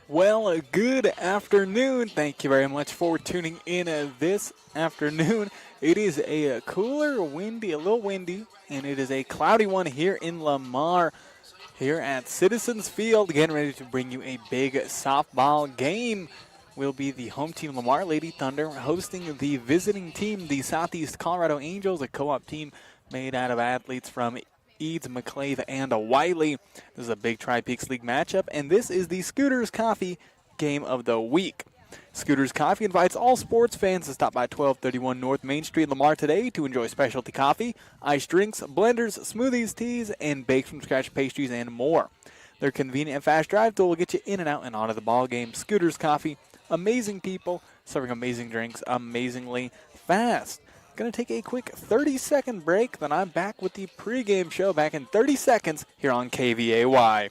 Well, good afternoon. Thank you very much for tuning in this afternoon. It is a cooler, windy, a little windy, and it is a cloudy one here in Lamar, here at Citizens Field. Getting ready to bring you a big softball game. Will be the home team, Lamar Lady Thunder, hosting the visiting team, the Southeast Colorado Angels, a co-op team made out of athletes from Eads, McClave, and Wiley. This is a big Tri-Peaks League matchup, and this is the Scooters Coffee Game of the Week. Scooters Coffee invites all sports fans to stop by 1231 North Main Street, Lamar today to enjoy specialty coffee, iced drinks, blenders, smoothies, teas, and baked-from-scratch pastries and more. Their convenient and fast drive-thru will get you in and out and onto the ball game. Scooters Coffee, amazing people, serving amazing drinks, amazingly fast. Going to take a quick 30-second break, then I'm back with the pregame show back in 30 seconds here on KVAY.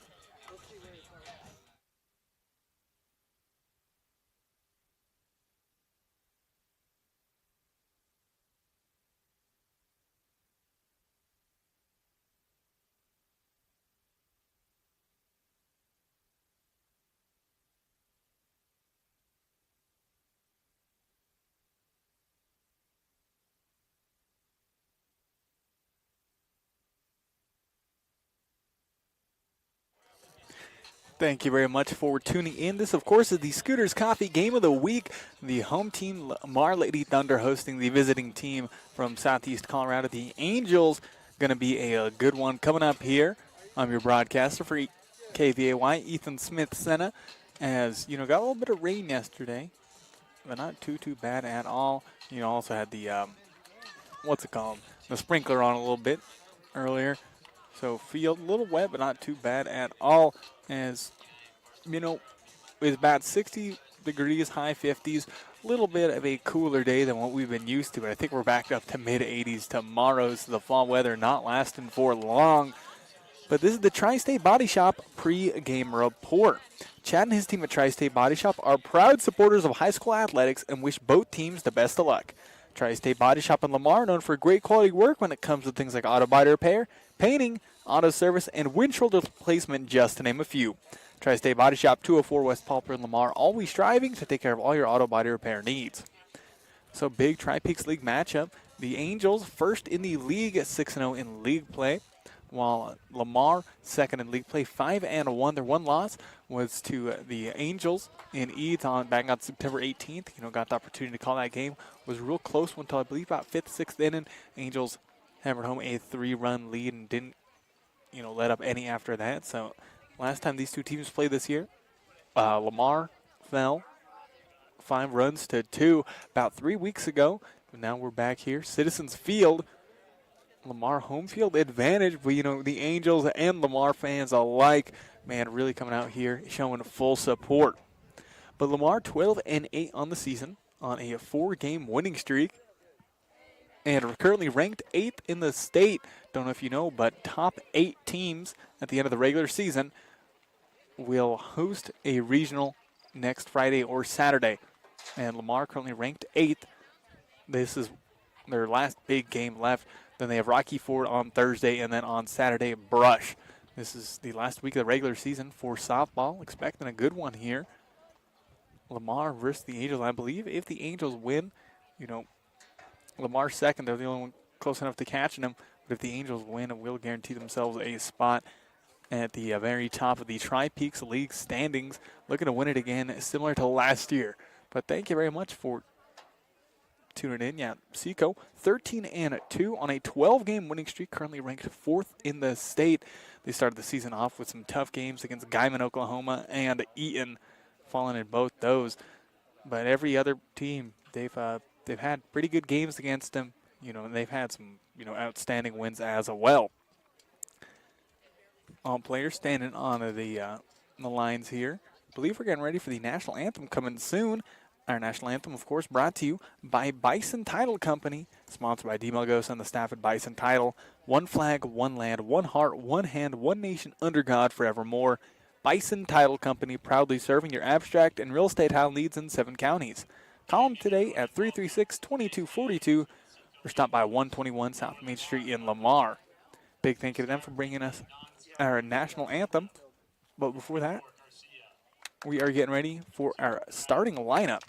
Thank you very much for tuning in. This, of course, is the Scooters Coffee Game of the Week. The home team, Lamar Lady Thunder, hosting the visiting team from Southeast Colorado, the Angels. Going to be a good one coming up here. I'm your broadcaster for KVAY, Ethan Smith Senna. As, got a little bit of rain yesterday, but not too bad at all. Also had the, what's it called? The sprinkler on a little bit earlier. So field a little wet, but not too bad at all. As it's about 60 degrees, high 50s. A little bit of a cooler day than what we've been used to. But I think we're back up to mid 80s tomorrow. So the fall weather not lasting for long. But this is the Tri-State Body Shop pre-game report. Chad and his team at Tri-State Body Shop are proud supporters of high school athletics and wish both teams the best of luck. Tri-State Body Shop in Lamar, known for great quality work when it comes to things like auto body repair, painting, auto service, and windshield replacement, just to name a few. Tri-State Body Shop, 204 West Pauper in Lamar, always striving to take care of all your auto body repair needs. So big Tri-Peaks League matchup. The Angels first in the league at 6-0 in league play, while Lamar second in league play, 5-1. Their one loss was to the Angels in Eads back on September 18th. Got the opportunity to call that game. Was a real close one until I believe about 5th, 6th inning. Angels hammered home a 3-run lead and didn't, let up any after that. So last time these two teams played this year, Lamar fell 5 runs to 2 about 3 weeks ago. Now we're back here, Citizens Field. Lamar home field advantage, but the Angels and Lamar fans alike, man, really coming out here showing full support. But Lamar 12-8 on the season on a 4-game winning streak, and are currently ranked 8th in the state. Don't know if you know, but top 8 teams at the end of the regular season will host a regional next Friday or Saturday. And Lamar currently ranked 8th. This is their last big game left. Then they have Rocky Ford on Thursday, and then on Saturday, Brush. This is the last week of the regular season for softball. Expecting a good one here. Lamar versus the Angels. I believe if the Angels win, Lamar's second. They're the only one close enough to catching them. But if the Angels win, it will guarantee themselves a spot at the very top of the Tri-Peaks League standings. Looking to win it again, similar to last year. But thank you very much for tuning in. Yeah, SECO 13-2 on a 12-game winning streak, currently ranked 4th in the state. They started the season off with some tough games against Guyman, Oklahoma, and Eaton, falling in both those. But every other team, they've had pretty good games against them, and they've had some outstanding wins as well. All players standing on the lines here. I believe we're getting ready for the national anthem coming soon. Our national anthem, of course, brought to you by Bison Title Company, sponsored by D. Melgosa and the staff at Bison Title. One flag, one land, one heart, one hand, one nation under God forevermore. Bison Title Company, proudly serving your abstract and real estate title needs in 7 counties. Call them today at 336-2242 or stop by 121 South Main Street in Lamar. Big thank you to them for bringing us our national anthem. But before that, we are getting ready for our starting lineup.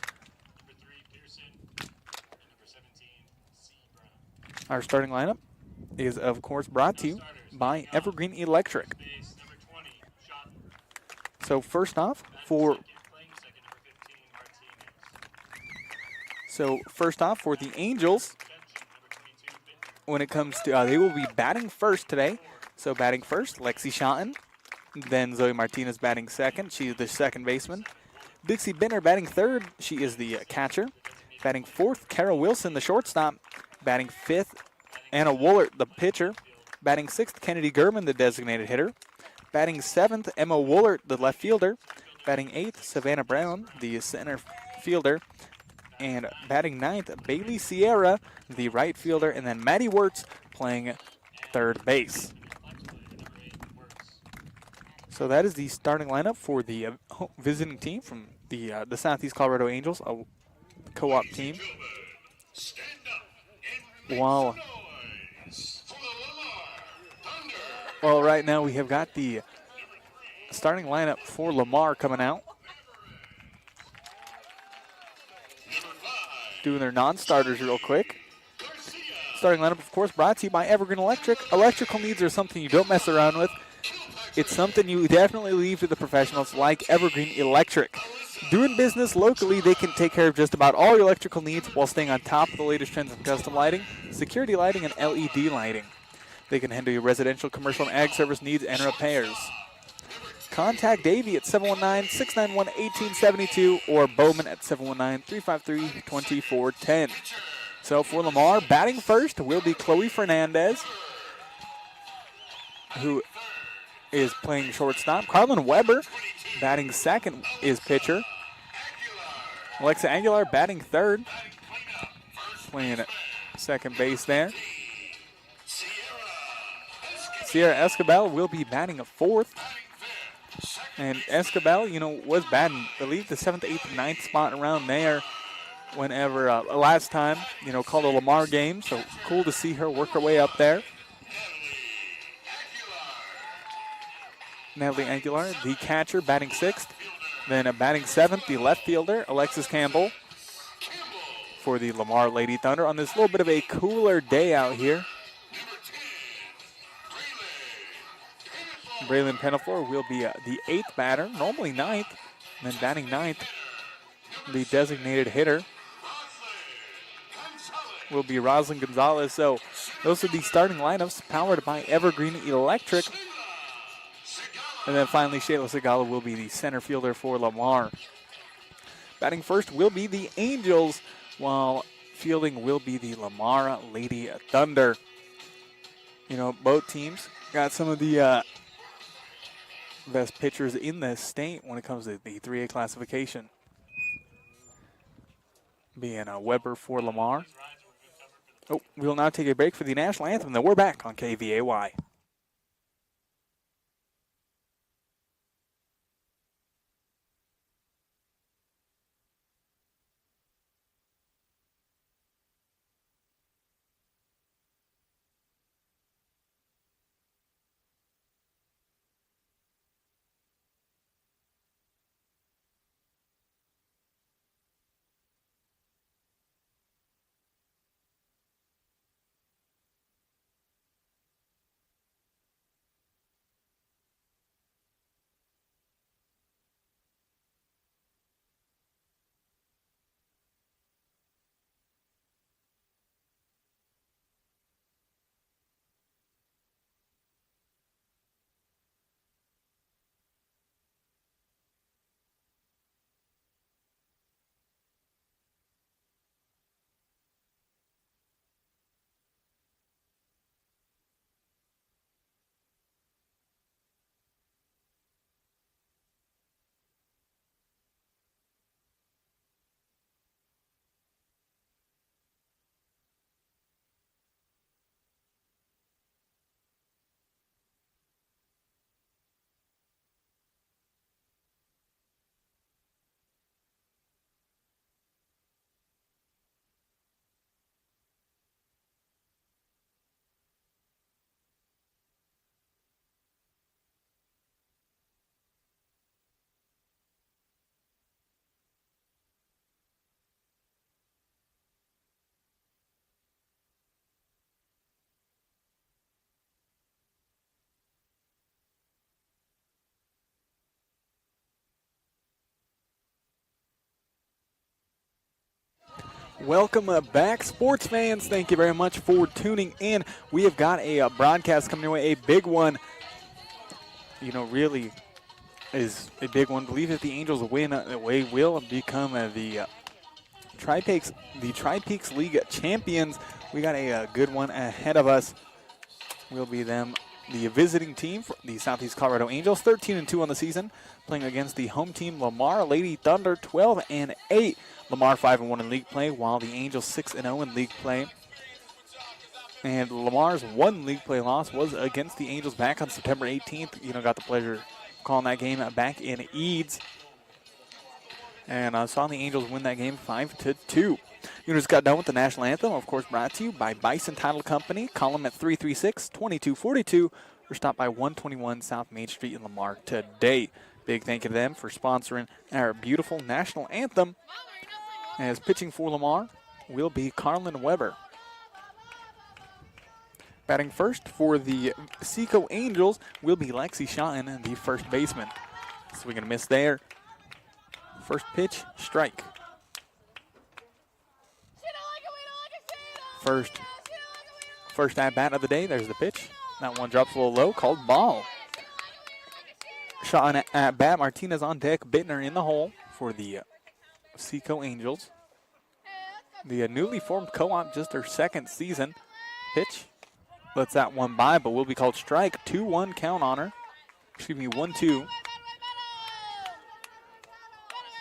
Our starting lineup is, of course, brought to you by Evergreen Electric. So first off, for the Angels, when it comes to, they will be batting first today. So batting first, Lexi Shotton. Then Zoe Martinez batting second. She is the second baseman. Dixie Benner batting third. She is the catcher. Batting fourth, Carol Wilson, the shortstop. Batting fifth, Anna Woolert, the pitcher. Batting sixth, Kennedy German, the designated hitter. Batting seventh, Emma Woolert, the left fielder. Batting eighth, Savannah Brown, the center fielder. And batting ninth, Bailey Sierra, the right fielder. And then Maddie Wirtz playing third base. So that is the starting lineup for the visiting team from the Southeast Colorado Angels, a co-op team. Well, right now we have got the starting lineup for Lamar coming out. Doing their non-starters real quick. Starting lineup, of course, brought to you by Evergreen Electric. Electrical needs are something you don't mess around with. It's something you definitely leave to the professionals like Evergreen Electric. Doing business locally, they can take care of just about all your electrical needs while staying on top of the latest trends in custom lighting, security lighting, and LED lighting. They can handle your residential, commercial, and ag service needs and repairs. Contact Davey at 719-691-1872 or Bowman at 719-353-2410. So for Lamar, batting first will be Chloe Fernandez, who is playing shortstop. Carlin Weber batting second is pitcher. Alexa Aguilar batting third, playing at second base there. Sierra Escabel will be batting a fourth. And Escabel, was batting, I believe, the 7th, 8th, 9th spot around there whenever last time, called a Lamar game. So cool to see her work her way up there. Natalie Aguilar, the catcher, batting sixth. Then batting seventh, the left fielder, Alexis Campbell, for the Lamar Lady Thunder on this little bit of a cooler day out here. Braylon Penaflor will be the eighth batter, normally ninth, and then batting ninth, the designated hitter will be Roslyn Gonzalez. So those are the starting lineups powered by Evergreen Electric. And then finally, Shayla Segala will be the center fielder for Lamar. Batting first will be the Angels, while fielding will be the Lamar Lady Thunder. Both teams got some of the best pitchers in the state when it comes to the 3A classification. Being Weber for Lamar. Oh, we'll now take a break for the national anthem, then we're back on KVAY. Welcome back, sports fans. Thank you very much for tuning in. We have got a broadcast coming your way, a big one. Really is a big one. Believe if the Angels win, we will become the Tri-Peaks League champions. We got a good one ahead of us. We'll be the visiting team for the Southeast Colorado Angels, 13-2 on the season, playing against the home team Lamar Lady Thunder, 12-8. Lamar 5-1 in league play, while the Angels 6-0 in league play. And Lamar's one league play loss was against the Angels back on September 18th. Got the pleasure of calling that game back in Eads. And I saw the Angels win that game 5-2. Just got done with the national anthem, of course, brought to you by Bison Title Company. Call them at 336-2242 or stop by 121 South Main Street in Lamar today. Big thank you to them for sponsoring our beautiful national anthem. As pitching for Lamar will be Carlin Weber. Batting first for the SECO Angels will be Lexi Shotton, the first baseman. Swing and a miss there. First pitch, strike. First at bat of the day. There's the pitch. That one drops a little low, called ball. Shotton at bat. Martinez on deck. Bittner in the hole for the SECO Angels. The newly formed co-op, just their second season. Pitch. Lets that one by, but will be called strike. 2-1 count on her. 1-2.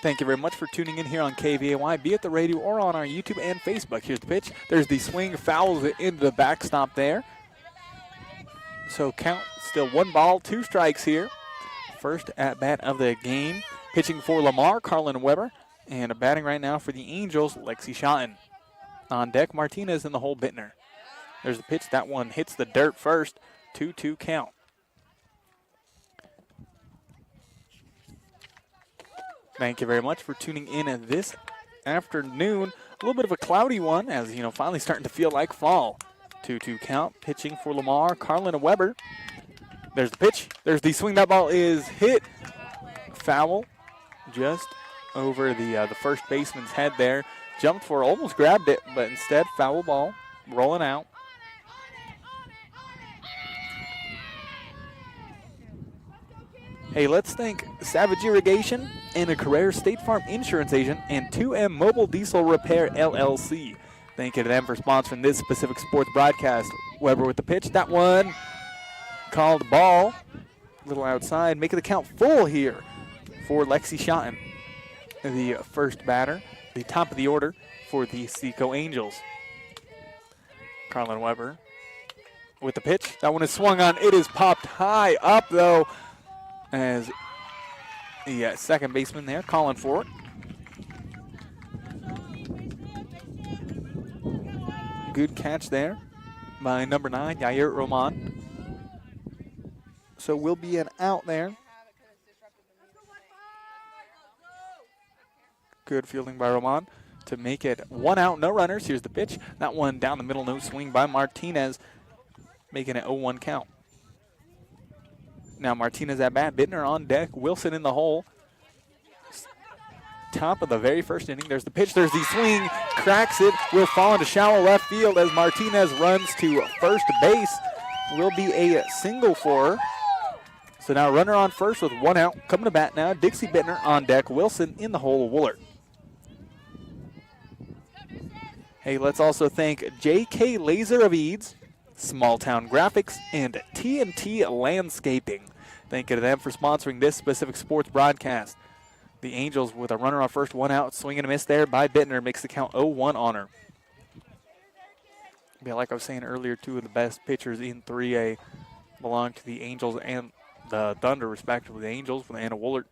Thank you very much for tuning in here on KVAY, be it the radio or on our YouTube and Facebook. Here's the pitch. There's the swing, fouls it into the backstop there. So count still 1 ball, 2 strikes here. First at bat of the game. Pitching for Lamar, Carlin Weber. And batting right now for the Angels, Lexi Shotton. On deck, Martinez in the hole, Bittner. There's the pitch. That one hits the dirt first. 2-2 count. Thank you very much for tuning in this afternoon. A little bit of a cloudy one as, finally starting to feel like fall. 2-2 count. Pitching for Lamar, Carlin Weber. There's the pitch. There's the swing. That ball is hit. Foul. Just over the first baseman's head there. Jumped for, almost grabbed it, but instead foul ball. Rolling out. Hey, let's thank Savage Irrigation and a Carrera State Farm Insurance Agent and 2M Mobile Diesel Repair LLC. Thank you to them for sponsoring this specific sports broadcast. Weber with the pitch. That one called ball. A little outside. Making the count full here for Lexi Shotton, the first batter, the top of the order for the SECO Angels. Carlin Weber with the pitch. That one is swung on. It is popped high up, though, as the second baseman there calling for it. Good catch there by number 9, Yair Roman. So we'll be an out there. Good fielding by Roman to make it 1 out, no runners. Here's the pitch. That one down the middle, no swing by Martinez, making it 0-1 count. Now Martinez at bat, Bittner on deck, Wilson in the hole. Top of the very first inning. There's the pitch, there's the swing, cracks it, will fall into shallow left field as Martinez runs to first base. Will be a single for her. So now runner on first with 1 out. Coming to bat now, Dixie Bittner on deck, Wilson in the hole, Woolert. Hey, let's also thank J.K. Laser of Eads, Small Town Graphics, and TNT Landscaping. Thank you to them for sponsoring this specific sports broadcast. The Angels with a runner on first, 1 out, swing and a miss there by Bittner, makes the count 0-1 on her. Yeah, like I was saying earlier, 2 of the best pitchers in 3A belong to the Angels and the Thunder, respectively. The Angels with Anna Woolert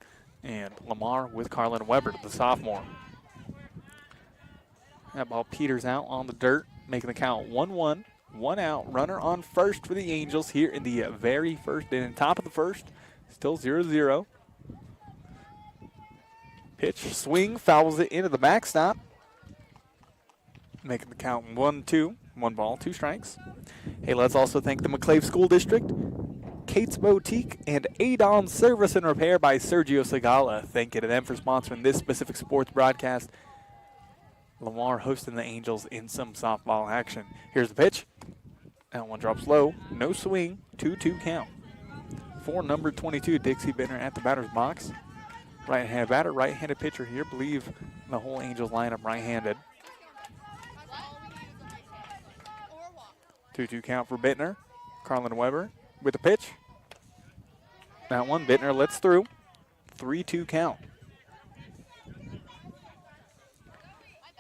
and Lamar with Carlin Weber, the sophomore. That ball peters out on the dirt, making the count 1-1. 1 out, runner on first for the Angels here in the very first inning. Top of the first, still 0-0. Pitch, swing, fouls it into the backstop. Making the count 1-2. 1 ball, 2 strikes. Hey, let's also thank the McClave School District, Kate's Boutique, and Adon Service and Repair by Sergio Segala. Thank you to them for sponsoring this specific sports broadcast. Lamar hosting the Angels in some softball action. Here's the pitch. That one drops low. No swing. 2-2 count. For number 22, Dixie Bittner at the batter's box. Right-handed batter, right-handed pitcher here. Believe the whole Angels lineup right-handed. 2-2 count for Bittner. Carlin Weber with the pitch. That one, Bittner lets through. 3-2 count.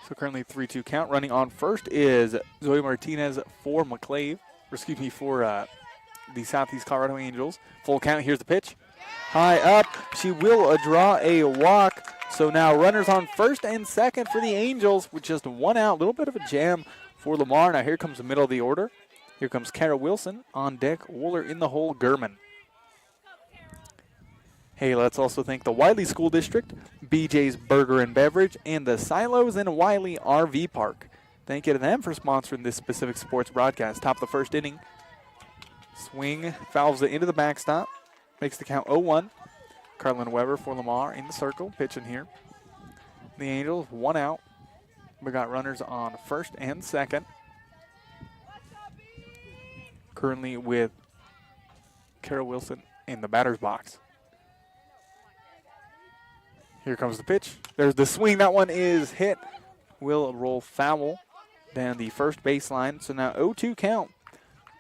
So currently 3-2 count. Running on first is Zoe Martinez for for the Southeast Colorado Angels. Full count. Here's the pitch. High up. She will draw a walk. So now runners on first and second for the Angels with just one out. A little bit of a jam for Lamar. Now here comes the middle of the order. Here comes Kara Wilson on deck. Wooler in the hole. Gurman. Hey, let's also thank the Wiley School District, BJ's Burger and Beverage, and the Silos and Wiley RV Park. Thank you to them for sponsoring this specific sports broadcast. Top of the first inning. Swing, fouls it into the backstop. Makes the count 0-1. Carlin Weber for Lamar in the circle, pitching here. The Angels, one out. We got runners on first and second. Currently with Kara Wilson in the batter's box. Here comes the pitch. There's the swing. That one is hit. Will roll foul down the first baseline. So now 0-2 count.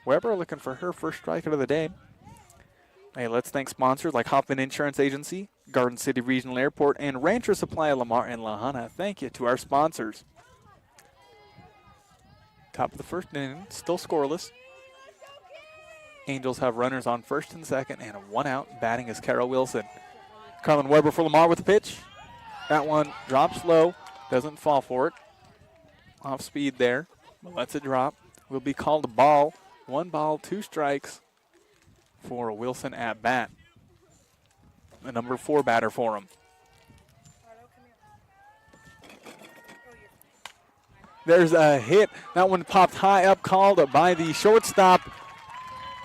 Weber looking for her first strikeout of the day. Hey, let's thank sponsors like Hoffman Insurance Agency, Garden City Regional Airport, and Rancher Supply of Lamar and Lahana. Thank you to our sponsors. Top of the first inning, still scoreless. Angels have runners on first and second, and one out. Batting is Kara Wilson. Carlin Weber for Lamar with the pitch. That one drops low, doesn't fall for it. Off speed there, but lets it drop. Will be called a ball. 1 ball, 2 strikes for Wilson at bat. The number 4 batter for him. There's a hit. That one popped high up, called by the shortstop.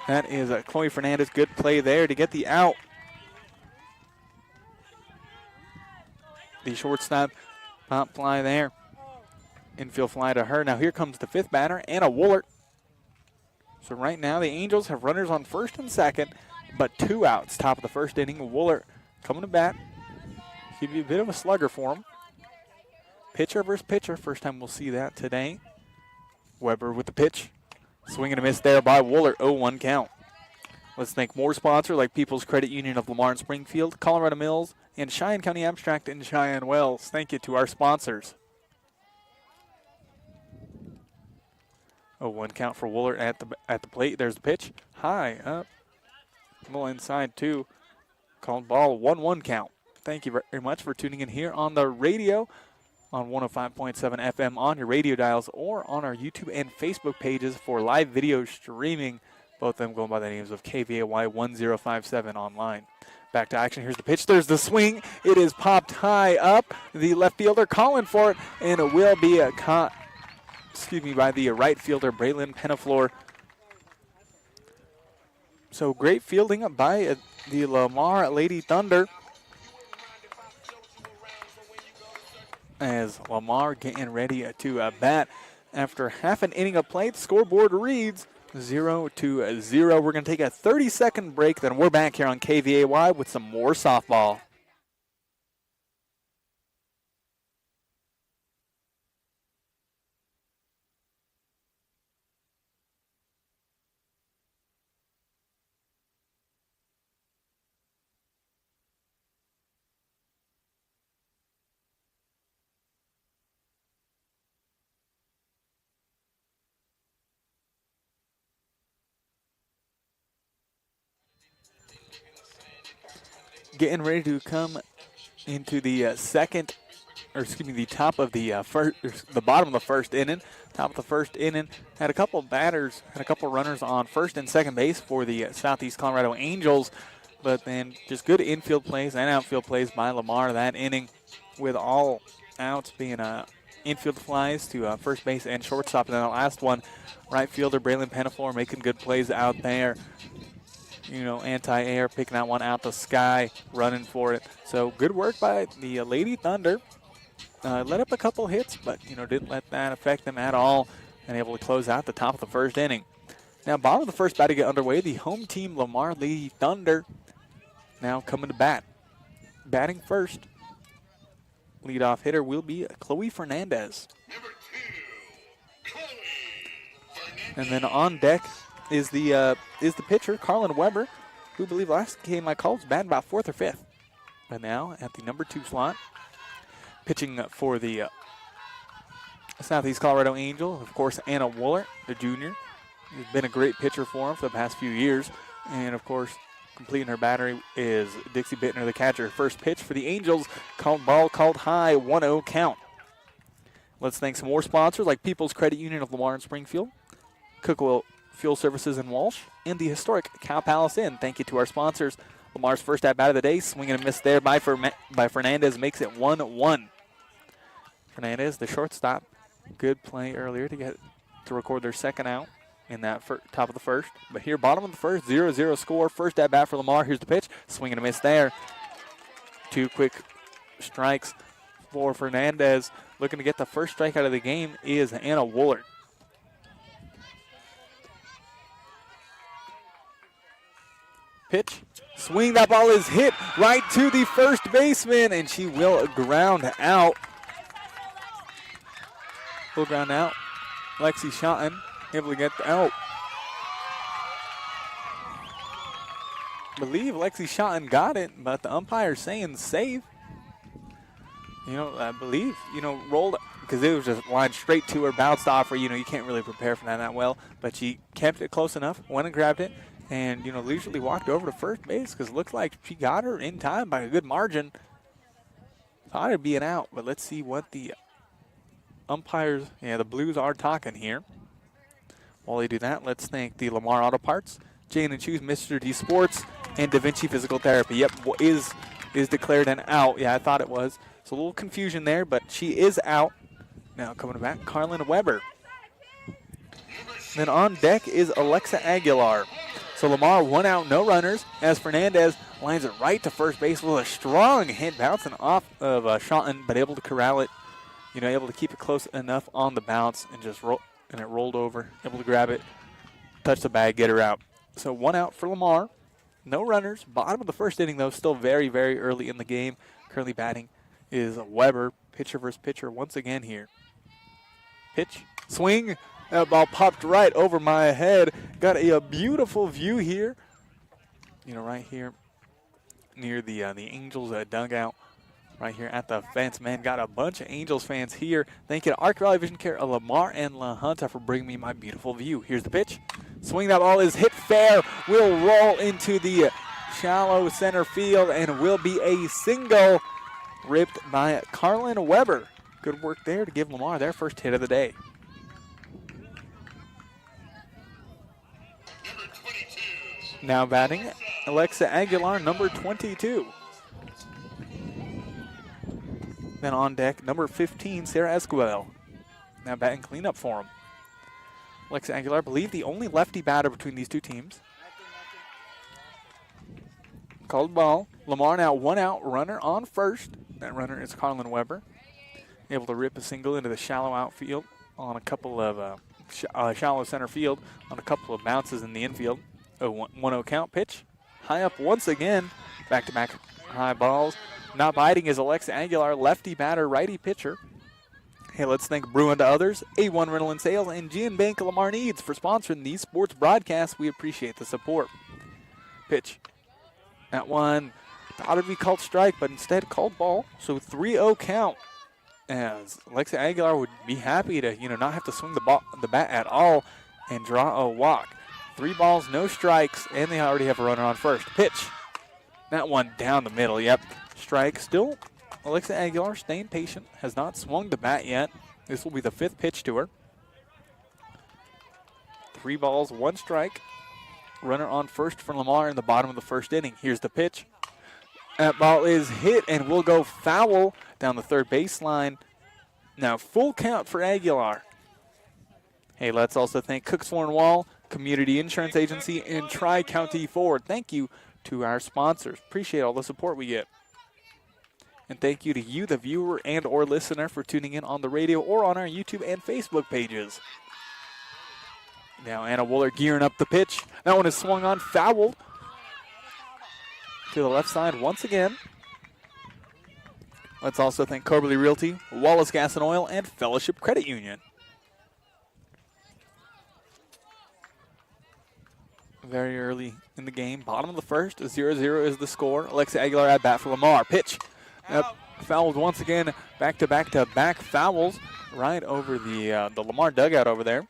That is Chloe Fernandez. Good play there to get the out. The shortstop pop fly there. Infield fly to her. Now here comes the 5th batter, Anna Woolert. So right now the Angels have runners on first and second, but 2 outs. Top of the first inning. Woolert coming to bat. Give you a bit of a slugger for him. Pitcher versus pitcher. First time we'll see that today. Weber with the pitch. Swing and a miss there by Woolert. 0-1 count. Let's thank more sponsors like People's Credit Union of Lamar and Springfield, Colorado Mills, and Cheyenne County Abstract in Cheyenne Wells. Thank you to our sponsors. 0-1 count for Woolert at the plate. There's the pitch. High up. A little inside too. Called ball. 1-1 count. Thank you very much for tuning in here on the radio on 105.7 FM on your radio dials or on our YouTube and Facebook pages for live video streaming. Both of them going by the names of KVAY 1057 online. Back to action. Here's the pitch. There's the swing. It is popped high up. The left fielder calling for it, and it will be caught by the right fielder, Braylon Penaflor. So great fielding by the Lamar Lady Thunder. As Lamar getting ready to bat after half an inning of play, the scoreboard reads 0-0. We're going to take a 30-second break, then we're back here on KVAY with some more softball. Getting ready to come into the the top of the the bottom of the first inning. Top of the first inning, had a couple runners on first and second base for the Southeast Colorado Angels, but then just good infield plays and outfield plays by Lamar that inning, with all outs being infield flies to first base and shortstop. And then the last one, right fielder Braylon Penaflor making good plays out there. Anti-air, picking that one out the sky, running for it. So good work by the Lady Thunder. let up a couple hits, but, didn't let that affect them at all, and able to close out the top of the first inning. Now, bottom of the first, about to get underway. The home team, Lamar Lady Thunder, now coming to bat. Batting first, leadoff hitter will be Chloe Fernandez. And then on deck is the pitcher, Carlin Weber, who I believe last game I called was batting about fourth or fifth. But now at the number 2 slot, pitching for the Southeast Colorado Angels, of course, Anna Wooler, the junior. Has been a great pitcher for him for the past few years. And, of course, completing her battery is Dixie Bittner, the catcher. First pitch for the Angels, called high, 1-0 count. Let's thank some more sponsors like People's Credit Union of Lamar and Springfield, Cookwell Fuel Services in Walsh, and the historic Cow Palace Inn. Thank you to our sponsors. Lamar's first at-bat of the day, swinging and a miss there by Fernandez, makes it 1-1. Fernandez, the shortstop, good play earlier to record their second out in that top of the first. But here, bottom of the first, 0-0 score. First at-bat for Lamar. Here's the pitch. Swing and a miss there. 2 quick strikes for Fernandez. Looking to get the first strikeout of the game is Anna Woolard. Pitch. Swing. That ball is hit right to the first baseman, and she will ground out. Will ground out. Lexi Schotten able to get the out. I believe Lexi Schotten got it, but the umpire saying save. I believe, rolled, because it was just lined straight to her, bounced off her. You can't really prepare for that well, but she kept it close enough, went and grabbed it, and, leisurely walked over to first base because it looked like she got her in time by a good margin. Thought it'd be an out, but let's see what the umpires, the Blues are talking here. While they do that, let's thank the Lamar Auto Parts, Jane and Choose, Mr. D Sports, and Da Vinci Physical Therapy. Yep, is declared an out. Yeah, I thought it was. So a little confusion there, but she is out. Now coming back, Carlin Weber. Then on deck is Alexa Aguilar. So Lamar 1 out, no runners, as Fernandez lines it right to first base with a strong hit bouncing off of Schotten, but able to corral it. Able to keep it close enough on the bounce and just roll. And it rolled over, able to grab it, touch the bag, get her out. So 1 out for Lamar. No runners. Bottom of the first inning, though, still very, very early in the game. Currently batting is Weber, pitcher versus pitcher once again here. Pitch, swing. That ball popped right over my head. Got a beautiful view here. Right here near the Angels dugout. Right here at the fence, man. Got a bunch of Angels fans here. Thank you to Arc Valley Vision Care, Lamar and La Junta for bringing me my beautiful view. Here's the pitch. Swing. That ball is hit fair. Will roll into the shallow center field and will be a single ripped by Carlin Weber. Good work there to give Lamar their first hit of the day. Now batting, Alexa Aguilar, number 22. Then on deck, number 15, Sarah Esquivel. Now batting cleanup for him. Alexa Aguilar, I believe the only lefty batter between these two teams. Called ball. Lamar now 1 out, runner on first. That runner is Carlin Weber. Able to rip a single into the shallow outfield on a couple of shallow center field on a couple of bounces in the infield. 1-0 count pitch. High up once again. Back-to-back high balls. Not biting is Alexa Aguilar, lefty batter, righty pitcher. Hey, let's thank Brew and Others, A1 Rental and Sales, and G&B Bank Lamar Needs for sponsoring these sports broadcasts. We appreciate the support. Pitch. That one thought it'd be called strike, but instead called ball. So 3-0 count. As Alexa Aguilar would be happy to, not have to swing the bat at all and draw a walk. 3 balls, no strikes, and they already have a runner on first. Pitch. That one down the middle, yep. Strike. Still, Alexa Aguilar staying patient. Has not swung the bat yet. This will be the 5th pitch to her. 3 balls, 1 strike. Runner on first for Lamar in the bottom of the first inning. Here's the pitch. That ball is hit and will go foul down the third baseline. Now full count for Aguilar. Hey, let's also thank Cooks Horn Wall, Community Insurance Agency, and Tri-County Ford. Thank you to our sponsors. Appreciate all the support we get. And thank you to you, the viewer and or listener, for tuning in on the radio or on our YouTube and Facebook pages. Now Anna Wooler gearing up the pitch. That one is swung on, fouled to the left side once again. Let's also thank Coberly Realty, Wallace Gas and Oil, and Fellowship Credit Union. Very early in the game, bottom of the first, 0-0 is the score. Alexa Aguilar at bat for Lamar. Pitch. Fouled once again, back-to-back fouls right over the Lamar dugout over there.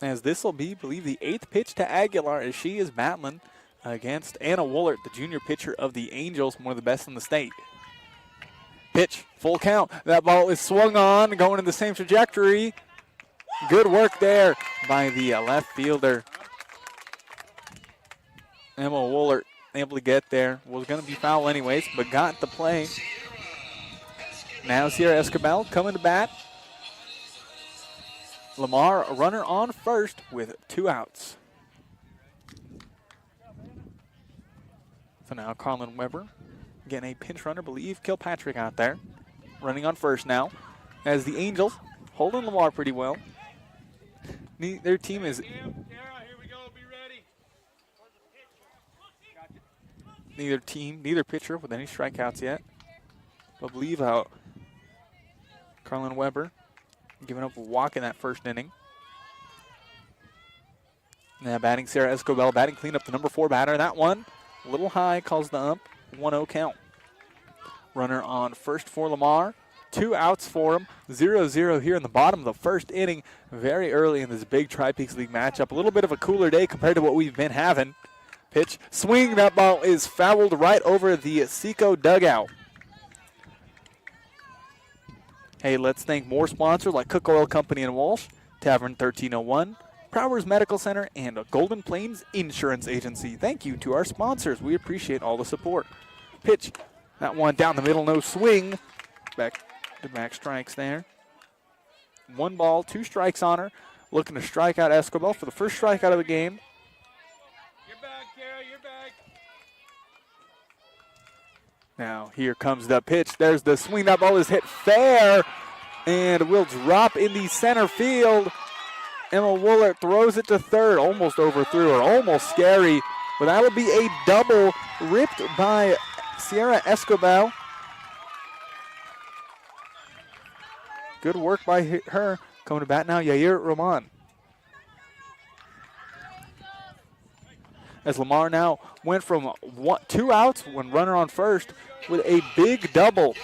As this will be, I believe, the 8th pitch to Aguilar as she is battling against Anna Woolert, the junior pitcher of the Angels, one of the best in the state. Pitch, full count. That ball is swung on, going in the same trajectory. Good work there by the left fielder. Emma Woolert able to get there. Was going to be foul anyways, but got the play. Now Sierra Escobar coming to bat. Lamar, a runner on first with 2 outs. So now Carlin Weber getting a pinch runner, believe Kilpatrick out there. Running on first now as the Angels holding Lamar pretty well. Their team is neither pitcher with any strikeouts yet. I believe Carlin Weber giving up a walk in that first inning. Now batting Sarah Escobar, batting cleanup, the number 4 batter. That one a little high, calls the ump, 1-0 count. Runner on first for Lamar. 2 outs for him. 0-0 here in the bottom of the first inning. Very early in this big Tri-Peaks League matchup. A little bit of a cooler day compared to what we've been having. Pitch, swing, that ball is fouled right over the SECO dugout. Hey, let's thank more sponsors like Cook Oil Company in Walsh, Tavern 1301, Prowers Medical Center, and Golden Plains Insurance Agency. Thank you to our sponsors. We appreciate all the support. Pitch, that one down the middle, no swing. Back-to-back strikes there. 1 ball, 2 strikes on her. Looking to strike out Escobar for the first strikeout of the game. You're back, Kara, you're back. Now here comes the pitch. There's the swing. That ball is hit fair and will drop in the center field. Emma Woolert throws it to third. Almost overthrew her. Almost scary. But that would be a double ripped by Sierra Escobar. Good work by her. Coming to bat now, Yair Roman. As Lamar now went from 2 outs when runner on first with a big double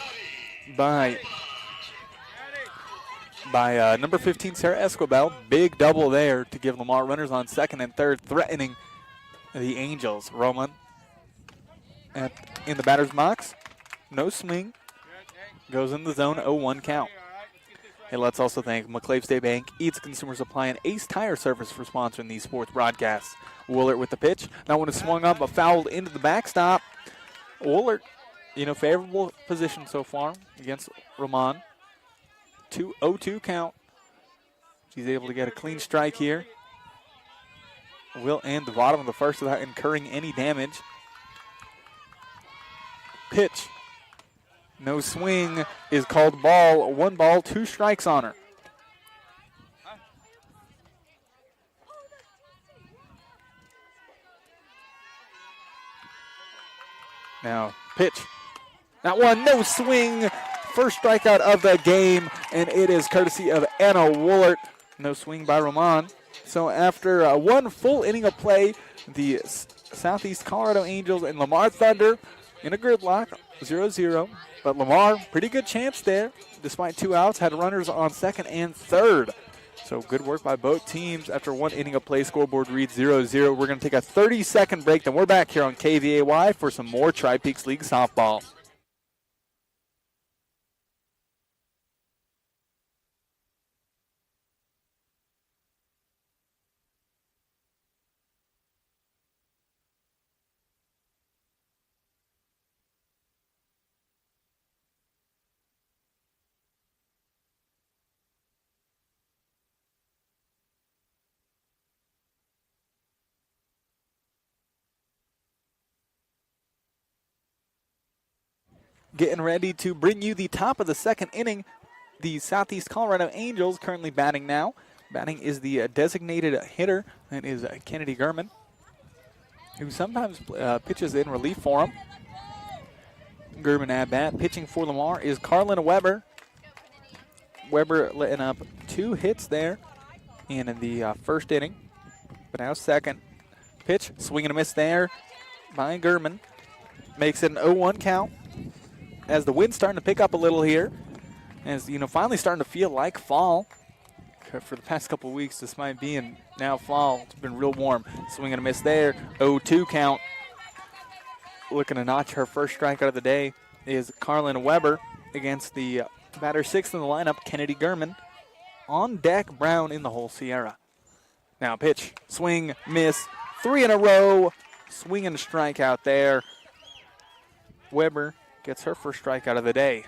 by number 15, Sarah Escobar. Big double there to give Lamar runners on second and third, threatening the Angels. Roman in the batter's box. No swing. Goes in the zone, 0-1 count. Hey, let's also thank McClave State Bank, Eats Consumer Supply, and Ace Tire Service for sponsoring these sports broadcasts. Woolert with the pitch. That one is swung up, but fouled into the backstop. Woolert, favorable position so far against Roman. 0-2 count. She's able to get a clean strike here. Will end the bottom of the first without incurring any damage. Pitch. No swing is called ball. 1 ball, 2 strikes on her. Now, pitch. That one, no swing. First strikeout of the game, and it is courtesy of Anna Woolert. No swing by Roman. So after 1 full inning of play, the Southeast Colorado Angels and Lamar Thunder in a gridlock, 0-0. But Lamar, pretty good chance there. Despite 2 outs, had runners on second and third. So good work by both teams. After 1 inning of play, scoreboard reads 0-0. We're going to take a 30-second break. Then we're back here on KVAY for some more Tri-Peaks League softball. getting ready to bring you the top of the second inning. The Southeast Colorado Angels currently batting now. Batting is the designated hitter, that is Kennedy Gurman, who sometimes pitches in relief for him. Gurman at bat. Pitching for Lamar is Carlin Weber. Weber letting up 2 hits there in the first inning, but now second. Pitch, swing and a miss there by Gurman. Makes it an 0-1 count as the wind's starting to pick up a little here. As, finally starting to feel like fall. For the past couple of weeks, despite being now fall, it's been real warm. Swing and a miss there, 0-2 count. Looking to notch her first strikeout of the day is Carlin Weber against the batter 6th in the lineup, Kennedy Gurman. On deck, Brown in the whole Sierra. Now pitch, swing, miss, 3 in a row. Swing and a strikeout there. Weber gets her first strikeout of the day.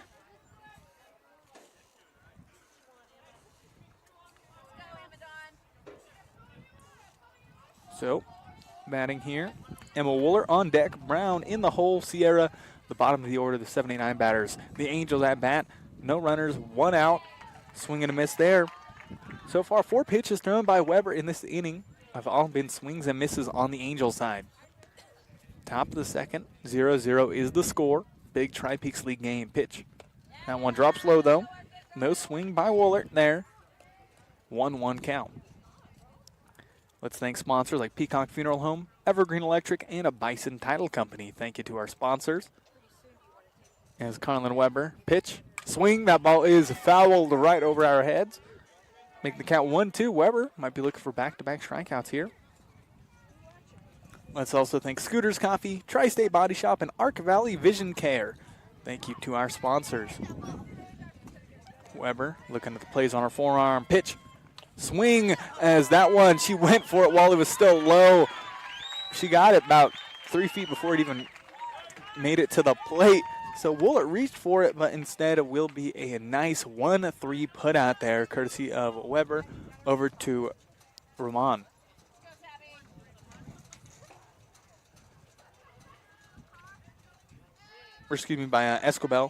So, batting here, Emma Wooler on deck, Brown in the hole, Sierra, the bottom of the order, the 79 batters. The Angels at bat, no runners, 1 out, swing and a miss there. So far, 4 pitches thrown by Weber in this inning have all been swings and misses on the Angels side. Top of the second, 0-0 is the score. Big Tri-Peaks League game. Pitch. That one drops low though. No swing by Wooler there. 1-1 count. Let's thank sponsors like Peacock Funeral Home, Evergreen Electric, and a Bison Title Company. Thank you to our sponsors. As Carlin Weber, pitch, swing. That ball is fouled right over our heads. Make the count 1-2. Weber might be looking for back-to-back strikeouts here. Let's also thank Scooters Coffee, Tri-State Body Shop, and Arc Valley Vision Care. Thank you to our sponsors. Weber looking at the plays on her forearm. Pitch. Swing as that one, she went for it while it was still low. She got it about 3 feet before it even made it to the plate. So Wooler reached for it, but instead it will be a nice 1-3 put out there, courtesy of Weber over to Ramon. Or excuse me, by Escobel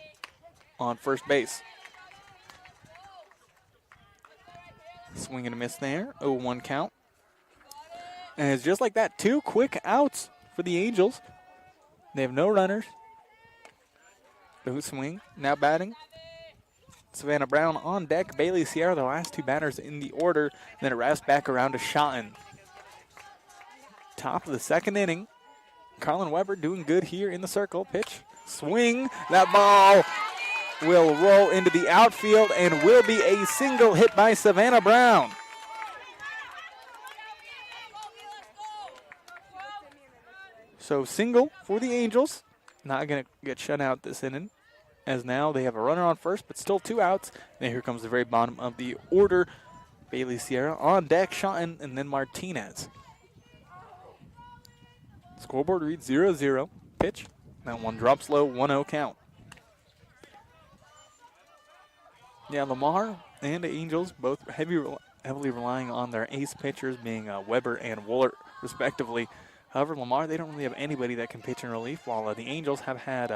on first base. Swing and a miss there, 0-1 count. And it's just like that, 2 quick outs for the Angels. They have no runners. No swing, now batting. Savannah Brown on deck, Bailey Sierra, the last 2 batters in the order. Then it wraps back around to Schotten. Top of the second inning. Carlin Weber doing good here in the circle. Pitch, swing, that ball will roll into the outfield and will be a single hit by Savannah Brown. So single for the Angels. Not going to get shut out this inning, as now they have a runner on first, but still 2 outs. And here comes the very bottom of the order. Bailey Sierra on deck, Schotten, and then Martinez. Scoreboard reads 0-0. Pitch. That one drops low, 1-0 count. Yeah, Lamar and the Angels both heavily relying on their ace pitchers, being Weber and Wooler, respectively. However, Lamar, they don't really have anybody that can pitch in relief, while the Angels have had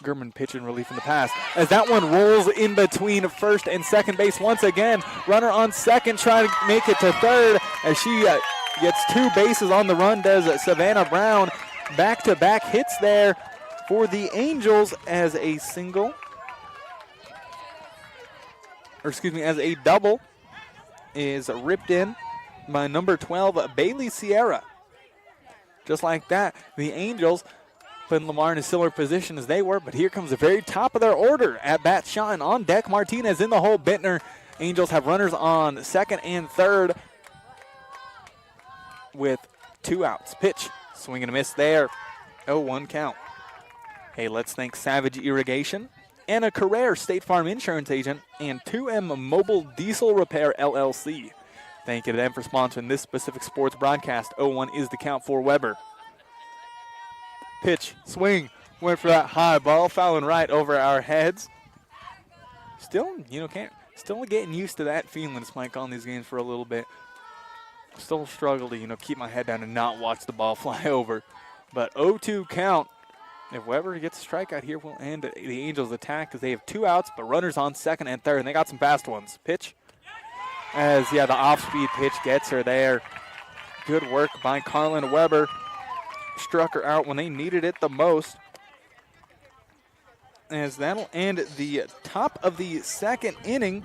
Gurman pitch in relief in the past. As that one rolls in between first and second base once again. Runner on second trying to make it to third, as she gets 2 bases on the run, does Savannah Brown. Back-to-back hits there for the Angels as a single. Or excuse me, as a double is ripped in by number 12, Bailey Sierra. Just like that, the Angels putting Lamar in a similar position as they were, but here comes the very top of their order. At bat, Schotten on deck, Martinez in the hole, Bittner. Angels have runners on second and third with 2 outs. Pitch, swing and a miss there, 0-1 count. Hey, let's thank Savage Irrigation, Anna Carrere, State Farm Insurance Agent, and 2M Mobile Diesel Repair, LLC. Thank you to them for sponsoring this specific sports broadcast. 0-1 is the count for Weber. Pitch, swing, went for that high ball, fouling right over our heads. Still, still getting used to that feeling. It's Mike on these games for a little bit. Still struggle to, keep my head down and not watch the ball fly over. But 0-2 count If Weber gets a strikeout here, we'll end the Angels' attack because they have 2 outs, but runners on second and third, and they got some fast ones. Pitch. The off-speed pitch gets her there. Good work by Carlin Weber. Struck her out when they needed it the most. As that'll end the top of the second inning.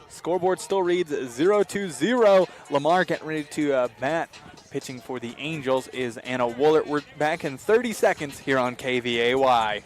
Scoreboard still reads 0-0. Lamar getting ready to bat. Pitching for the Angels is Anna Woolert. We're back in 30 seconds here on KVAY.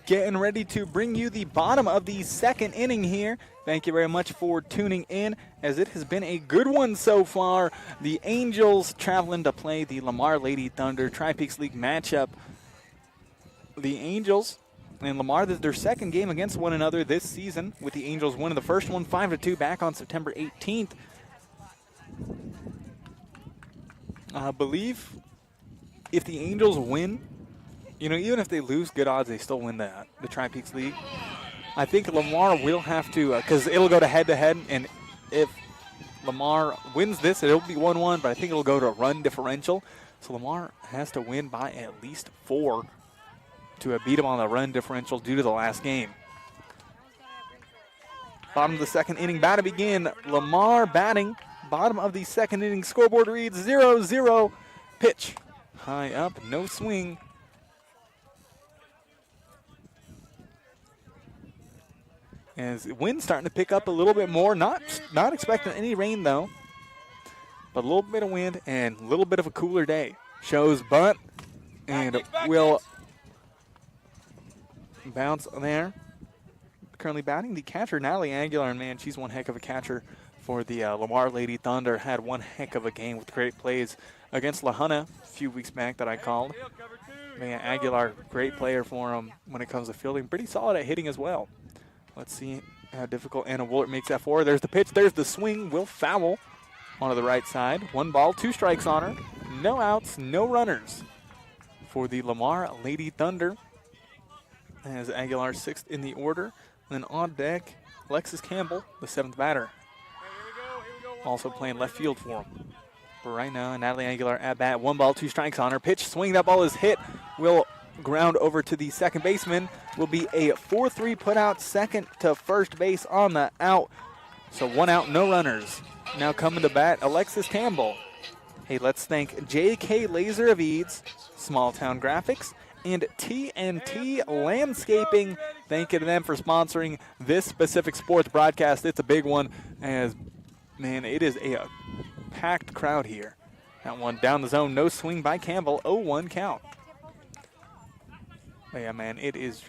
Getting ready to bring you the bottom of the second inning here. Thank you very much for tuning in, as it has been a good one so far. The Angels traveling to play the Lamar Lady Thunder Tri-Peaks League matchup. The Angels and Lamar, this is their second game against one another this season, with the Angels winning the first one 5-2 back on September 18th. I believe if the Angels win, even if they lose, good odds they still win the Tri-Peaks League. I think Lamar will have to, because it'll go to head-to-head, and if Lamar wins this, it'll be 1-1, but I think it'll go to a run differential. So Lamar has to win by at least 4 to beat him on the run differential due to the last game. Bottom of the second inning, about to begin. Lamar batting. Bottom of the second inning, scoreboard reads 0-0. Pitch. High up, no swing. As wind's starting to pick up a little bit more. Not expecting any rain, though. But a little bit of wind and a little bit of a cooler day. Shows bunt and will bounce there. Currently batting the catcher, Natalie Aguilar. And, man, she's one heck of a catcher for the Lamar Lady Thunder. Had one heck of a game with great plays against La Junta a few weeks back that I called. Man, Aguilar, great player for him when it comes to fielding. Pretty solid at hitting as well. Let's see how difficult Anna Woolert makes that for her. There's the pitch. There's the swing. Will foul onto the right side. 1 ball, 2 strikes on her. No outs, no runners for the Lamar Lady Thunder. As Aguilar 6th in the order. And then on deck, Alexis Campbell, the 7th batter. Also playing left field for him. But right now, Natalie Aguilar at bat. 1 ball, 2 strikes on her. Pitch, swing. That ball is hit. Will ground over to the second baseman. Will be a 4-3 put out, second to first base on the out. So 1 out, no runners. Now coming to bat, Alexis Campbell. Hey, let's thank J.K. Laser of Eads, Small Town Graphics, and TNT Landscaping. Thank you to them for sponsoring this specific sports broadcast. It's a big one, as, man, it is a packed crowd here. That one down the zone, no swing by Campbell, 0-1 count. Yeah, man, it is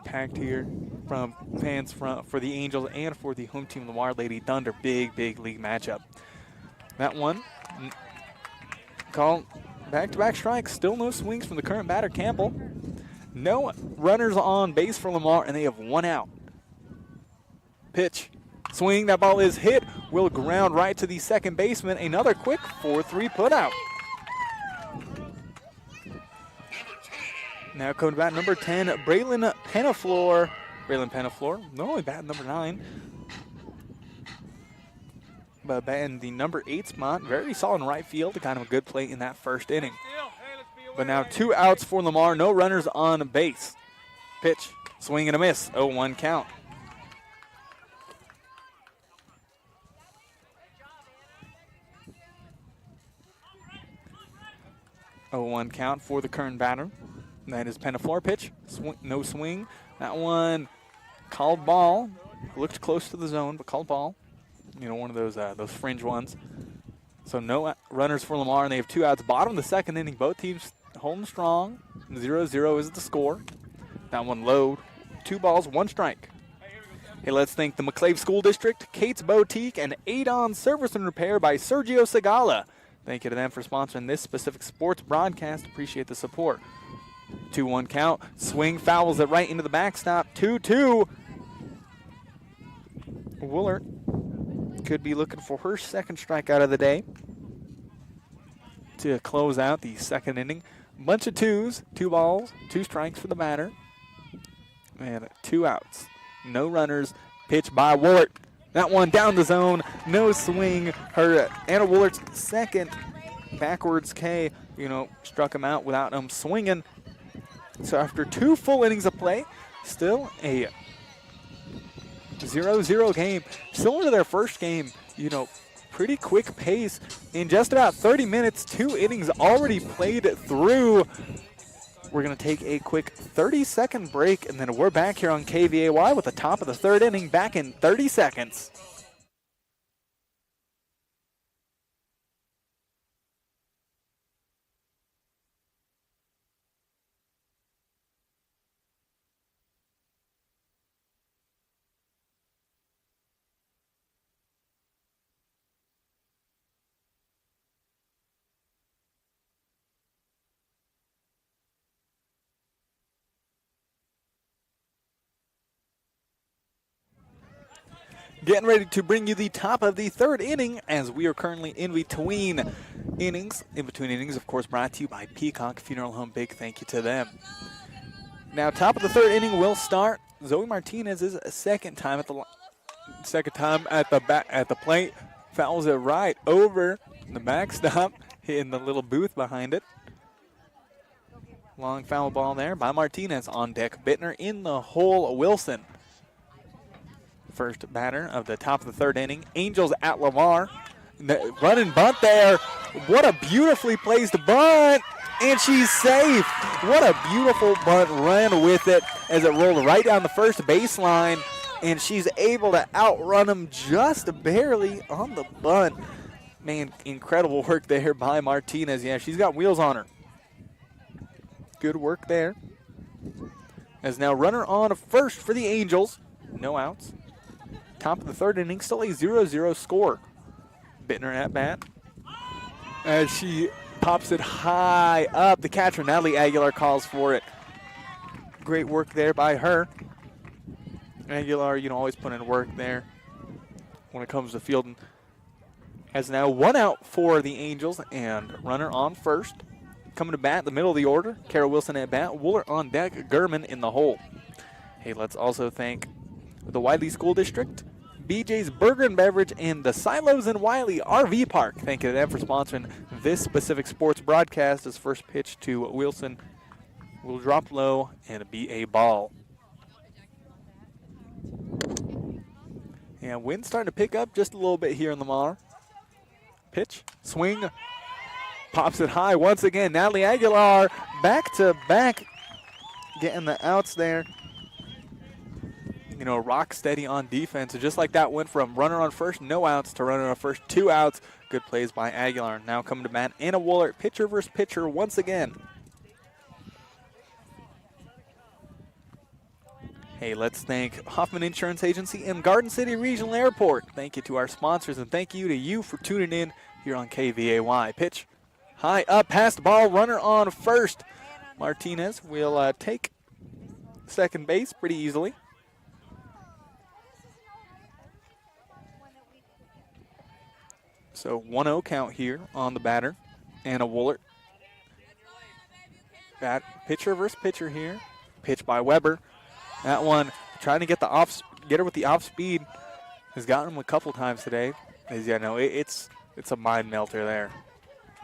packed here from fans for the Angels and for the home team Lamar Lady Thunder. Big league matchup. That one called back-to-back strikes. Still no swings from the current batter, Campbell. No runners on base for Lamar, and they have 1 out. Pitch. Swing. That ball is hit. Will ground right to the second baseman. Another quick 4-3 put out. Now coming to bat, number 10, Braylon Penaflor. Braylon Penaflor, normally batting number 9. But batting the number 8 spot, very solid in right field. Kind of a good play in that first inning. But now 2 outs for Lamar, no runners on base. Pitch, swing and a miss, 0-1 count. (0-1) count for the current batter. That is Penaflor. Pitch, no swing. That one called ball. Looked close to the zone, but called ball. One of those fringe ones. So no runners for Lamar, and they have 2 outs. Bottom of the second inning, both teams holding strong. 0-0 is the score. That one low. 2 balls, 1 strike. Hey, let's thank the McClave School District, Kate's Boutique, and Adon Service and Repair by Sergio Segala. Thank you to them for sponsoring this specific sports broadcast. Appreciate the support. 2-1 count. Swing fouls it right into the backstop. 2-2. Woolert could be looking for her second strikeout of the day to close out the second inning. Bunch of twos, 2 balls, 2 strikes for the batter, and 2 outs. No runners. Pitch by Woolert. That one down the zone. No swing. Anna Woolert's second backwards K, struck him out without him swinging. So after 2 full innings of play, still a 0-0 game. Similar to their first game, pretty quick pace. In just about 30 minutes, 2 innings already played through. We're going to take a quick 30-second break, and then we're back here on KVAY with the top of the 3rd inning back in 30 seconds. Getting ready to bring you the top of the 3rd inning as we are currently in between innings. In between innings, of course, brought to you by Peacock Funeral Home. Big thank you to them. Now, top of the 3rd inning will start. Zoe Martinez's second time at the plate. Fouls it right over the backstop, hitting the little booth behind it. Long foul ball there by Martinez on deck. Bittner in the hole. Wilson. First batter of the top of the 3rd inning. Angels at Lamar. Run and bunt there. What a beautifully placed bunt. And she's safe. What a beautiful bunt. Ran with it as it rolled right down the first baseline. And she's able to outrun him just barely on the bunt. Man, incredible work there by Martinez. Yeah, she's got wheels on her. Good work there. As now runner on first for the Angels. No outs. Top of the 3rd inning, still a 0-0 score. Bittner at bat. As she pops it high up. The catcher, Natalie Aguilar, calls for it. Great work there by her. Aguilar, always put in work there when it comes to fielding. As now 1 out for the Angels and runner on first. Coming to bat, the middle of the order. Kara Wilson at bat. Wooler on deck. Gurman in the hole. Hey, let's also thank the Wiley School District, BJ's Burger and Beverage, and the Silos and Wiley RV Park. Thank you to them for sponsoring this specific sports broadcast. As first pitch to Wilson will drop low and be a ball. And wind's starting to pick up just a little bit here in Lamar. Pitch, swing, pops it high once again. Natalie Aguilar back to back, getting the outs there. Rock steady on defense. So just like that, went from runner on first, no outs, to runner on first, 2 outs. Good plays by Aguilar. Now coming to bat, Anna Woolert, pitcher versus pitcher once again. Hey, let's thank Hoffman Insurance Agency and Garden City Regional Airport. Thank you to our sponsors, and thank you to you for tuning in here on KVAY. Pitch high up, past the ball, runner on first. Martinez will take second base pretty easily. So 1-0 count here on the batter. Anna Woolert. Pitcher versus pitcher here. Pitch by Weber. That one trying to get her with the off speed. Has gotten him a couple times today. It's a mind melter there.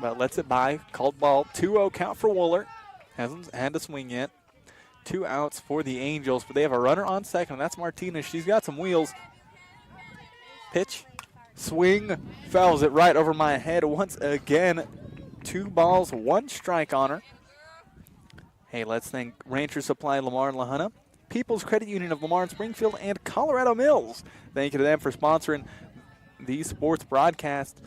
But lets it by. Called ball. 2-0 count for Woolert. Hasn't had to swing yet. 2 outs for the Angels, but they have a runner on second, and that's Martinez. She's got some wheels. Pitch. Swing, fouls it right over my head once again. 2 balls, 1 strike on her. Hey, let's thank Rancher Supply, Lamar and LaHunna, People's Credit Union of Lamar and Springfield, and Colorado Mills. Thank you to them for sponsoring the sports broadcast.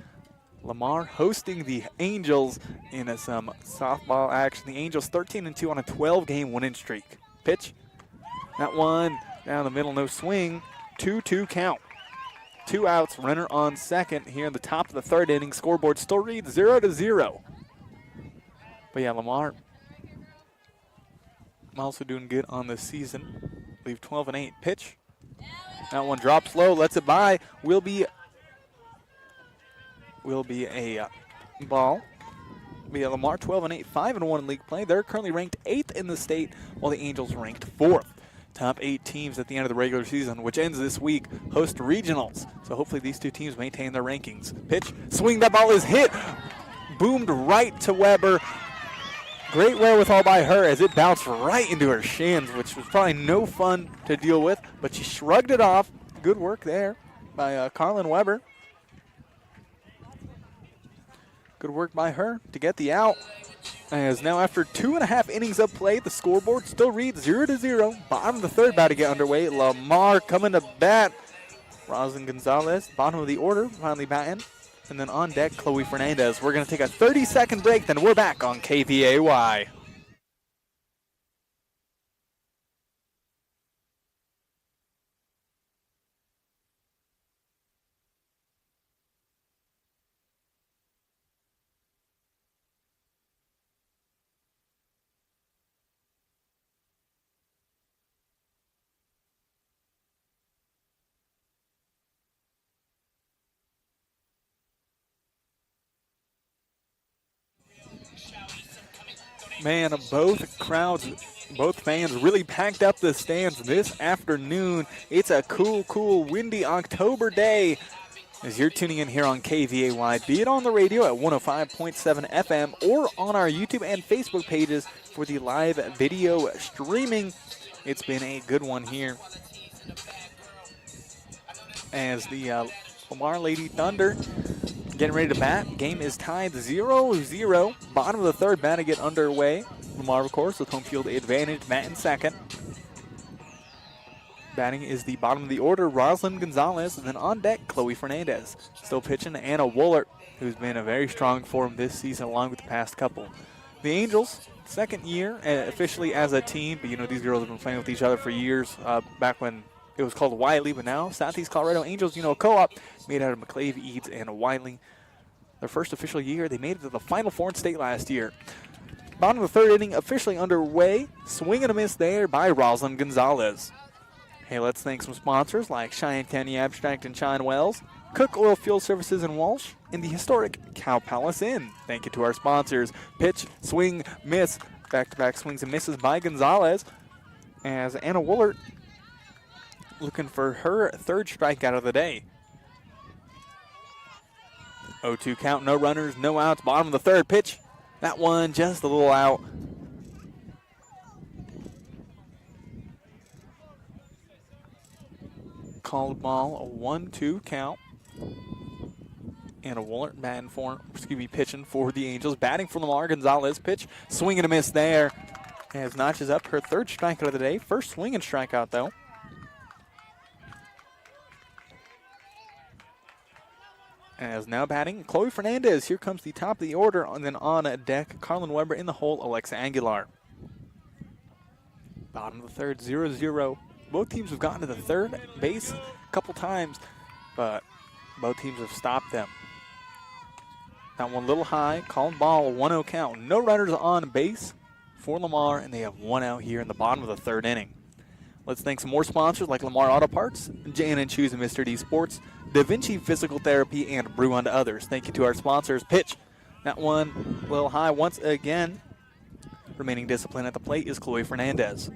Lamar hosting the Angels in some softball action. The Angels 13-2 on a 12-game winning streak. Pitch, that one down the middle, no swing. 2-2 count. 2 outs, runner on second here in the top of the third inning. Scoreboard still reads 0-0. But yeah, Lamar also doing good on the season. I believe 12-8. Pitch. That one drops low, lets it by. Will be a ball. We have Lamar 12-8, 5-1 in league play. They're currently ranked 8th in the state, while the Angels ranked 4th. Top 8 teams at the end of the regular season, which ends this week, host regionals. So hopefully these two teams maintain their rankings. Pitch, swing, that ball is hit. Boomed right to Weber. Great wherewithal by her as it bounced right into her shins, which was probably no fun to deal with, but she shrugged it off. Good work there by Carlin Weber. Good work by her to get the out. As now after 2.5 innings of play, the scoreboard still reads 0-0. Bottom of the third about to get underway. Lamar coming to bat. Roslyn Gonzalez, bottom of the order, finally batting. And then on deck, Chloe Fernandez. We're going to take a 30-second break, then we're back on KVAY. Man, both fans really packed up the stands this afternoon. It's a cool, windy October day as you're tuning in here on KVAY, be it on the radio at 105.7 FM or on our YouTube and Facebook pages for the live video streaming. It's been a good one here as the Lamar Lady Thunder getting ready to bat. Game is tied 0-0. Bottom of the third, bat to get underway. Lamar, of course, with home field advantage, bat in second. Batting is the bottom of the order, Roslyn Gonzalez, and then on deck, Chloe Fernandez. Still pitching Anna Woolert, who's been a very strong form this season along with the past couple. The Angels, second year officially as a team, but you know these girls have been playing with each other for years, back when it was called Wiley, but now Southeast Colorado Angels, you know, co-op made out of McClave, Eads, and Wiley. Their first official year, they made it to the Final Four in state last year. Bottom of the third inning officially underway. Swing and a miss there by Roslyn Gonzalez. Hey, let's thank some sponsors like Cheyenne County Abstract and Cheyenne Wells, Cook Oil Fuel Services in Walsh, and the historic Cow Palace Inn. Thank you to our sponsors. Pitch, swing, miss. Back-to-back swings and misses by Gonzalez as Anna Woolert looking for her third strikeout of the day. 0-2 count, no runners, no outs. Bottom of the third, pitch. That one just a little out. Called ball, a 1-2 count. And a Woolert pitching for the Angels. Batting for Lamar Gonzalez. Pitch, swing and a miss there. As notches up her third strikeout of the day. First swing and strikeout, though. As now batting, Chloe Fernandez. Here comes the top of the order, and then on deck, Carlin Weber. In the hole, Alexa Aguilar. Bottom of the third, 0-0. Both teams have gotten to the third base a couple times, but both teams have stopped them. That one a little high, called ball, 1-0 count. No runners on base for Lamar, and they have one out here in the bottom of the third inning. Let's thank some more sponsors like Lamar Auto Parts, Jan & Shoes and Mr. D Sports, Da Vinci Physical Therapy, and Brew Unto Others. Thank you to our sponsors. Pitch, that one a little high once again. Remaining discipline at the plate is Chloe Fernandez.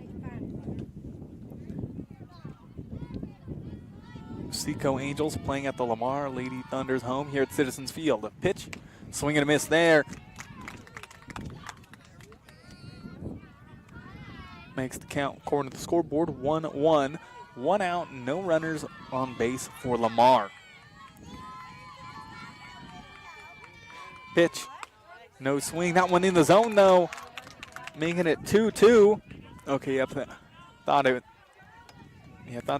SECO Angels playing at the Lamar Lady Thunder's home here at Citizens Field. A pitch, swing and a miss there. Makes the count according to the scoreboard 1-1. One out, no runners on base for Lamar. Pitch, no swing. That one in the zone though, making it 2-2. Okay, yep. Thought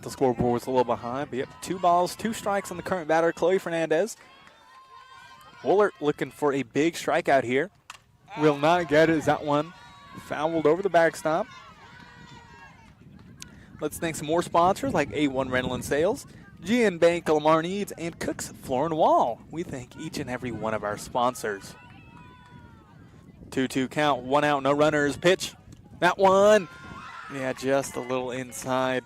the scoreboard was a little behind, but yep, 2 balls, 2 strikes on the current batter, Chloe Fernandez. Woolert looking for a big strikeout here. Will not get it as that one fouled over the backstop. Let's thank some more sponsors like A1 Rental and Sales, GN Bank, Lamar Needs, and Cook's Floor and Wall. We thank each and every one of our sponsors. 2-2 count, 1 out, no runners. Pitch, that one. Yeah, just a little inside.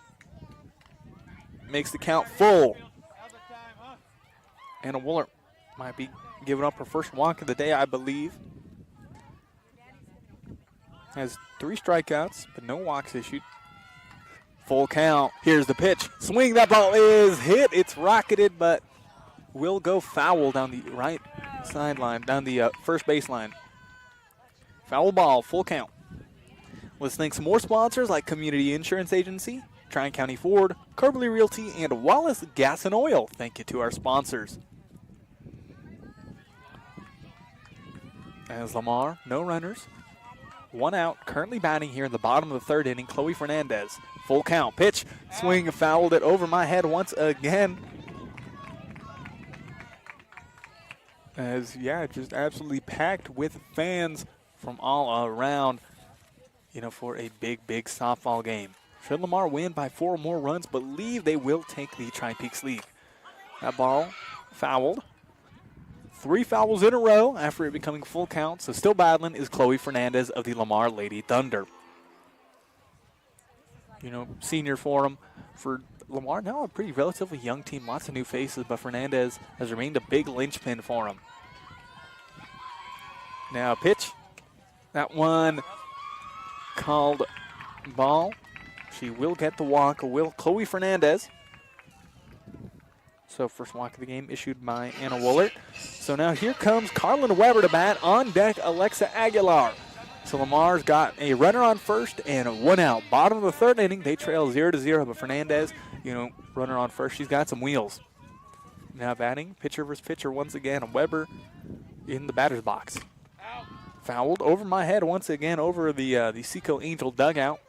Makes the count full. Anna Wooler might be giving up her first walk of the day, I believe. Has 3 strikeouts, but no walks issued. Full count. Here's the pitch. Swing. That ball is hit. It's rocketed, but will go foul down the right sideline, down the first baseline. Foul ball. Full count. Let's thank some more sponsors like Community Insurance Agency, Tri-County Ford, Carberly Realty, and Wallace Gas and Oil. Thank you to our sponsors. As Lamar, no runners. 1 out, currently batting here in the bottom of the 3rd inning, Chloe Fernandez. Full count, pitch, swing, fouled it over my head once again. As, yeah, just absolutely packed with fans from all around, you know, for a big, big softball game. Should Lamar win by 4 more runs, believe they will take the Tri-Peaks League. That ball fouled. 3 fouls in a row after it becoming full count. So still battling is Chloe Fernandez of the Lamar Lady Thunder. You know, senior forum for Lamar. Now a pretty relatively young team. Lots of new faces, but Fernandez has remained a big linchpin for him. Now pitch. That one called ball. She will get the walk. Will Chloe Fernandez. So first walk of the game issued by Anna Woolert. So now here comes Carlin Weber to bat. On deck, Alexa Aguilar. So Lamar's got a runner on first and 1 out. Bottom of the 3rd inning, they trail 0-0. But Fernandez, you know, runner on first, she's got some wheels. Now batting, pitcher versus pitcher once again. Weber in the batter's box. Fouled over my head once again over the SECO Angel dugout.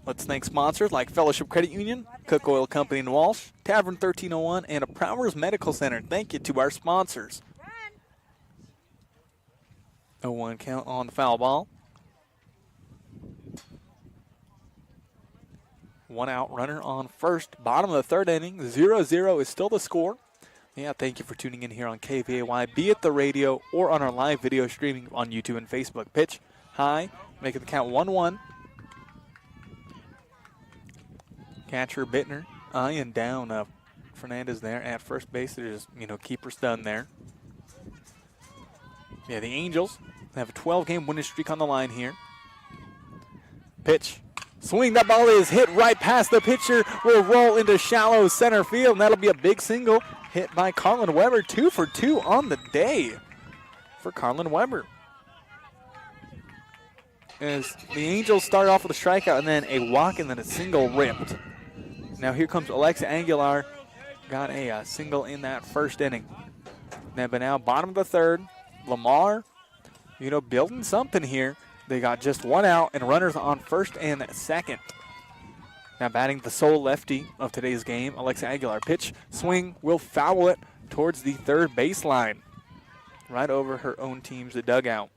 Let's thank sponsors like Fellowship Credit Union, Cook Oil Company in Walsh, Tavern 1301, and Prowers Medical Center. Thank you to our sponsors. 0-1 count on the foul ball. 1 out, runner on first. Bottom of the 3rd inning, 0-0 is still the score. Yeah, thank you for tuning in here on KVAY, be it the radio or on our live video streaming on YouTube and Facebook. Pitch high, making the count 1-1. Catcher Bittner eyeing down Fernandez there at first base. There's, you know, keeper's done there. Yeah, the Angels have a 12-game winning streak on the line here. Pitch. Swing. That ball is hit right past the pitcher. Will roll into shallow center field, and that'll be a big single hit by Carlin Weber. 2 for 2 on the day for Carlin Weber. As the Angels start off with a strikeout and then a walk and then a single ripped. Now here comes Alexa Aguilar. Got a single in that 1st inning. But now bottom of the 3rd, Lamar, you know, building something here. They got just 1 out and runners on first and 2nd. Now batting the sole lefty of today's game, Alexa Aguilar. Pitch, swing, will foul it towards the 3rd baseline. Right over her own team's dugout.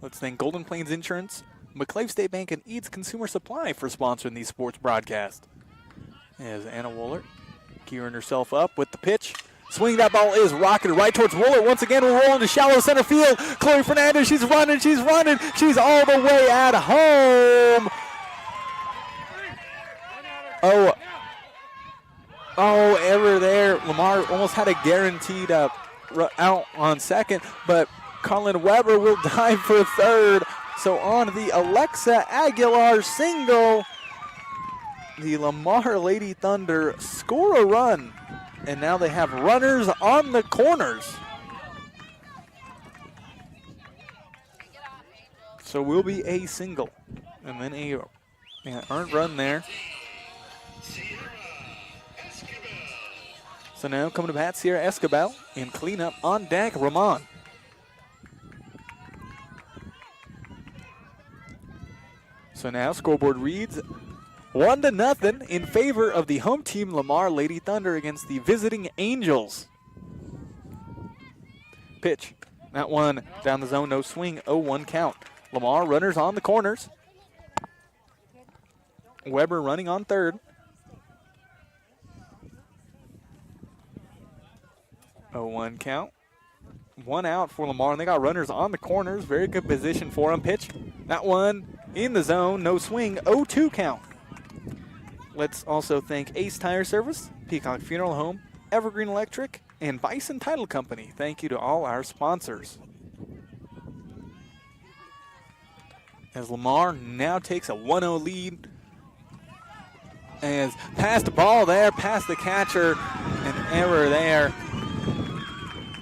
Let's thank Golden Plains Insurance, McClave State Bank, and Eads Consumer Supply for sponsoring these sports broadcasts. As Anna Woolert gearing herself up with the pitch. Swing, that ball is rocketed right towards Woolert. Once again, we'll roll into shallow center field. Chloe Fernandez, she's running. She's all the way at home. Oh, error there. Lamar almost had a guaranteed out on 2nd, but Carlin Weber will dive for 3rd. So on the Alexa Aguilar single, the Lamar Lady Thunder score a run, and now they have runners on the corners. So will be a single, and then a earned run there. So now coming to bat, Sierra Escobar, and cleanup on deck, Ramon. So now scoreboard reads 1-0 in favor of the home team Lamar Lady Thunder against the visiting Angels. Pitch. That one down the zone, no swing, 0-1 count. Lamar runners on the corners. Weber running on third. 0-1 count. 1 out for Lamar, and they got runners on the corners. Very good position for him. Pitch. That one in the zone. No swing. 0-2 count. Let's also thank Ace Tire Service, Peacock Funeral Home, Evergreen Electric, and Bison Title Company. Thank you to all our sponsors. As Lamar now takes a 1-0 lead. As past the ball there, past the catcher, an error there.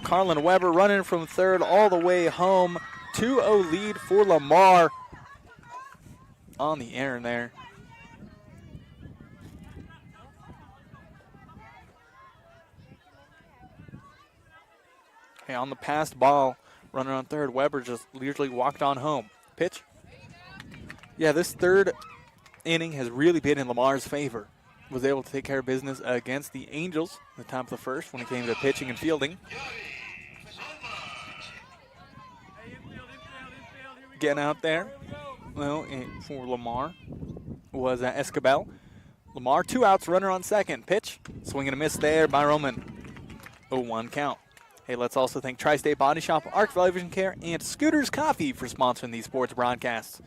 Carlin Weber running from third all the way home. 2-0 lead for Lamar on the error there. Okay, on the passed ball, runner on third, Weber just leisurely walked on home. Pitch. Yeah, this third inning has really been in Lamar's favor. Was able to take care of business against the Angels at the top of the first when it came to pitching and fielding. Getting out there, well, for Lamar was Escabel. Lamar, 2 outs, runner on second. Pitch, swing and a miss there by Roman. 0-1 count. Hey, let's also thank Tri-State Body Shop, Arc Valley Vision Care, and Scooters Coffee for sponsoring these sports broadcasts.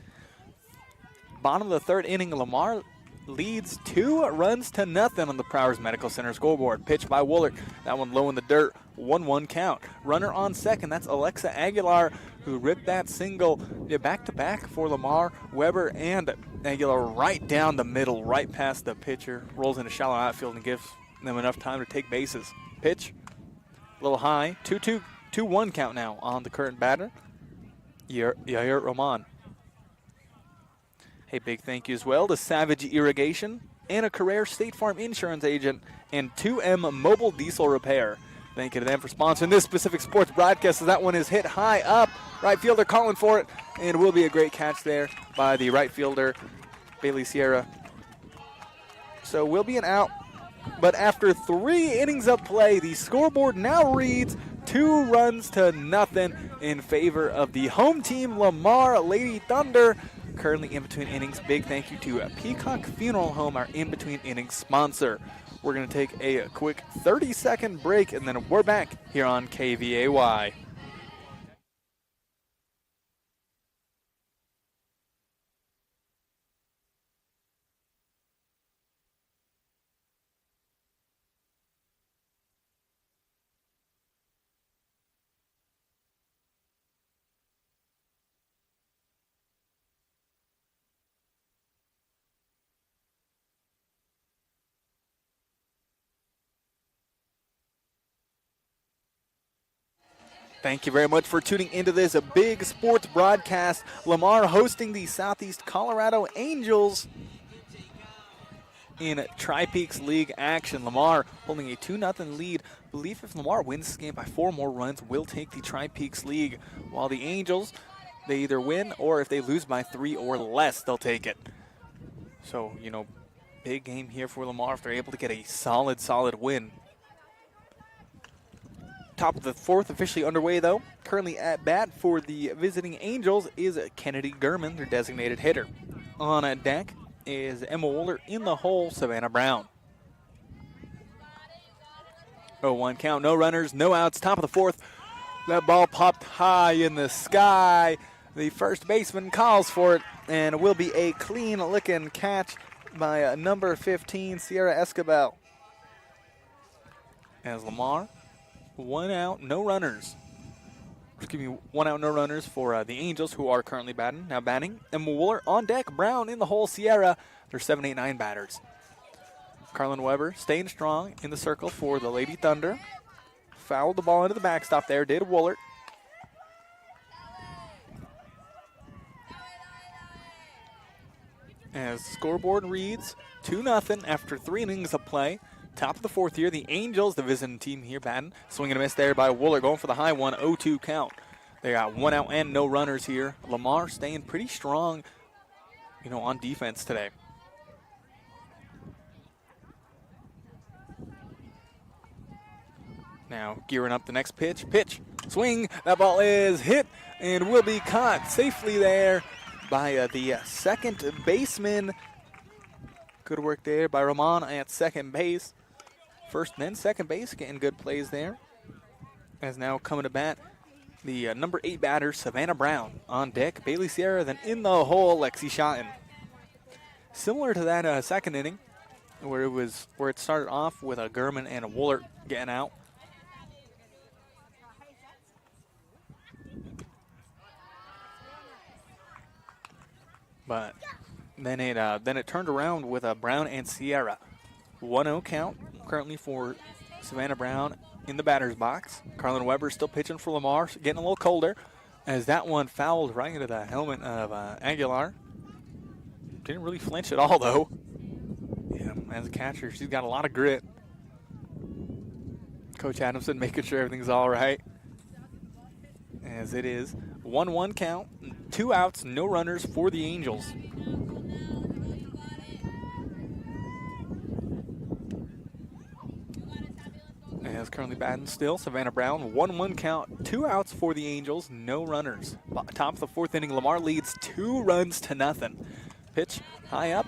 Bottom of the third inning, Lamar leads 2-0 on the Prowers Medical Center scoreboard. Pitch by Woolert. That one low in the dirt. 1-1 count. Runner on second. That's Alexa Aguilar, who ripped that single back-to-back for Lamar. Weber and Aguilar right down the middle, right past the pitcher. Rolls into shallow outfield and gives them enough time to take bases. Pitch. A little high. 2-1 count now on the current batter, Yair Roman. Hey, big thank you as well to Savage Irrigation, Anna Carrere State Farm Insurance Agent, and 2M Mobile Diesel Repair. Thank you to them for sponsoring this specific sports broadcast. So that one is hit high up. Right fielder calling for it, and it will be a great catch there by the right fielder, Bailey Sierra. So will be an out. But after 3 innings of play, the scoreboard now reads 2-0 in favor of the home team, Lamar Lady Thunder. Currently in between innings, big thank you to Peacock Funeral Home, our in between innings sponsor. We're going to take a quick 30-second break, and then we're back here on KVAY. Thank you very much for tuning into this big sports broadcast. Lamar hosting the Southeast Colorado Angels in Tri-Peaks League action. Lamar holding a 2-0 lead. I believe if Lamar wins this game by 4 more runs, will take the Tri-Peaks League. While the Angels, they either win or if they lose by 3 or less, they'll take it. So, big game here for Lamar if they're able to get a solid win. Top of the fourth officially underway, though. Currently at bat for the visiting Angels is Kennedy Gurman, their designated hitter. On deck is Emma Woolert, in the hole, Savannah Brown. 0-1 count, no runners, no outs. Top of the fourth. That ball popped high in the sky. The first baseman calls for it, and it will be a clean-looking catch by number 15, Sierra Escabel. As Lamar, 1 out, no runners. Excuse me, 1 out, no runners for the Angels, who are currently batting. Now batting, Emma Wooler on deck, Brown in the hole, Sierra. They're 7, 8, 9 batters. Carlin Weber staying strong in the circle for the Lady Thunder. Fouled the ball into the backstop there, did Woolert. As scoreboard reads 2-0 after 3 innings of play. Top of the fourth here, the Angels, the visiting team here batting. Swing and a miss there by Wooler, going for the high one, 0-2 count. They got 1 out and no runners here. Lamar staying pretty strong, on defense today. Now gearing up the next pitch. Pitch, swing, that ball is hit and will be caught safely there by the second baseman, Good work there by Ramon at second base. First and then second base, getting good plays there. As now coming to bat, the number 8 batter, Savannah Brown, on deck. Bailey Sierra, then in the hole, Lexi Schotten. Similar to that second inning, where it started off with a Gurman and a Woolert getting out. But then it turned around with a Brown and Sierra. 1-0 count currently for Savannah Brown in the batter's box. Carlin Weber still pitching for Lamar, getting a little colder as that one fouled right into the helmet of Aguilar. Didn't really flinch at all though. Yeah, as a catcher, she's got a lot of grit. Coach Adamson making sure everything's all right. As it is 1-1 count, 2 outs, no runners for the Angels. As currently batting still, Savannah Brown, 1-1 count, 2 outs for the Angels, no runners. Top of the 4th inning, Lamar leads 2-0. Pitch high up,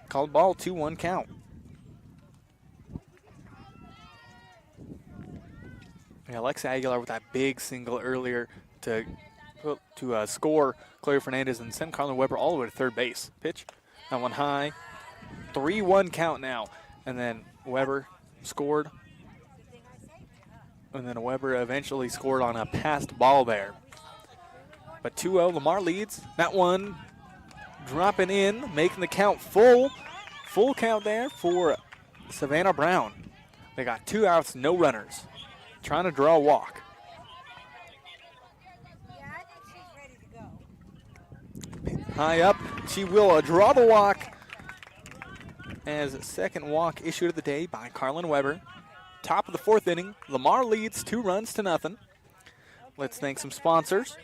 called ball, 2-1 count. Yeah, Alexa Aguilar with that big single earlier to score Chloe Fernandez and send Carlin Weber all the way to third base. Pitch, that one high, 3-1 count now. And then Weber scored. And then Weber eventually scored on a passed ball there. But 2-0, Lamar leads. That one dropping in, making the count full. Full count there for Savannah Brown. They got 2 outs, no runners. Trying to draw a walk. Yeah, I think she's ready to go. High up, she will draw the walk as second walk issued of the day by Carlin Weber. Top of the 4th inning, Lamar leads 2-0. Let's thank some sponsors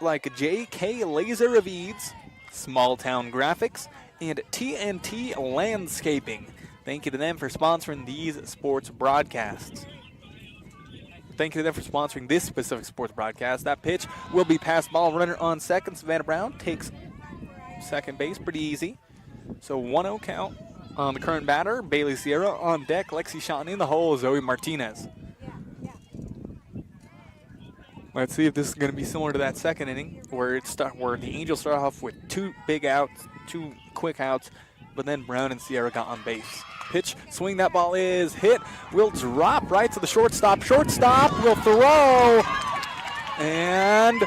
like JK Laser of Eads, Small Town Graphics, and TNT Landscaping. Thank you to them for sponsoring these sports broadcasts. Thank you to them for sponsoring this specific sports broadcast. That pitch will be past ball, runner on second. Savannah Brown takes second base pretty easy. So 1-0 count on the current batter, Bailey Sierra. On deck, Lexi Schotten. In the hole, Zoe Martinez. Let's see if this is going to be similar to that second inning where the Angels start off with 2 big outs, 2 quick outs, but then Brown and Sierra got on base. Pitch, swing, that ball is hit, will drop right to the shortstop. Shortstop will throw, and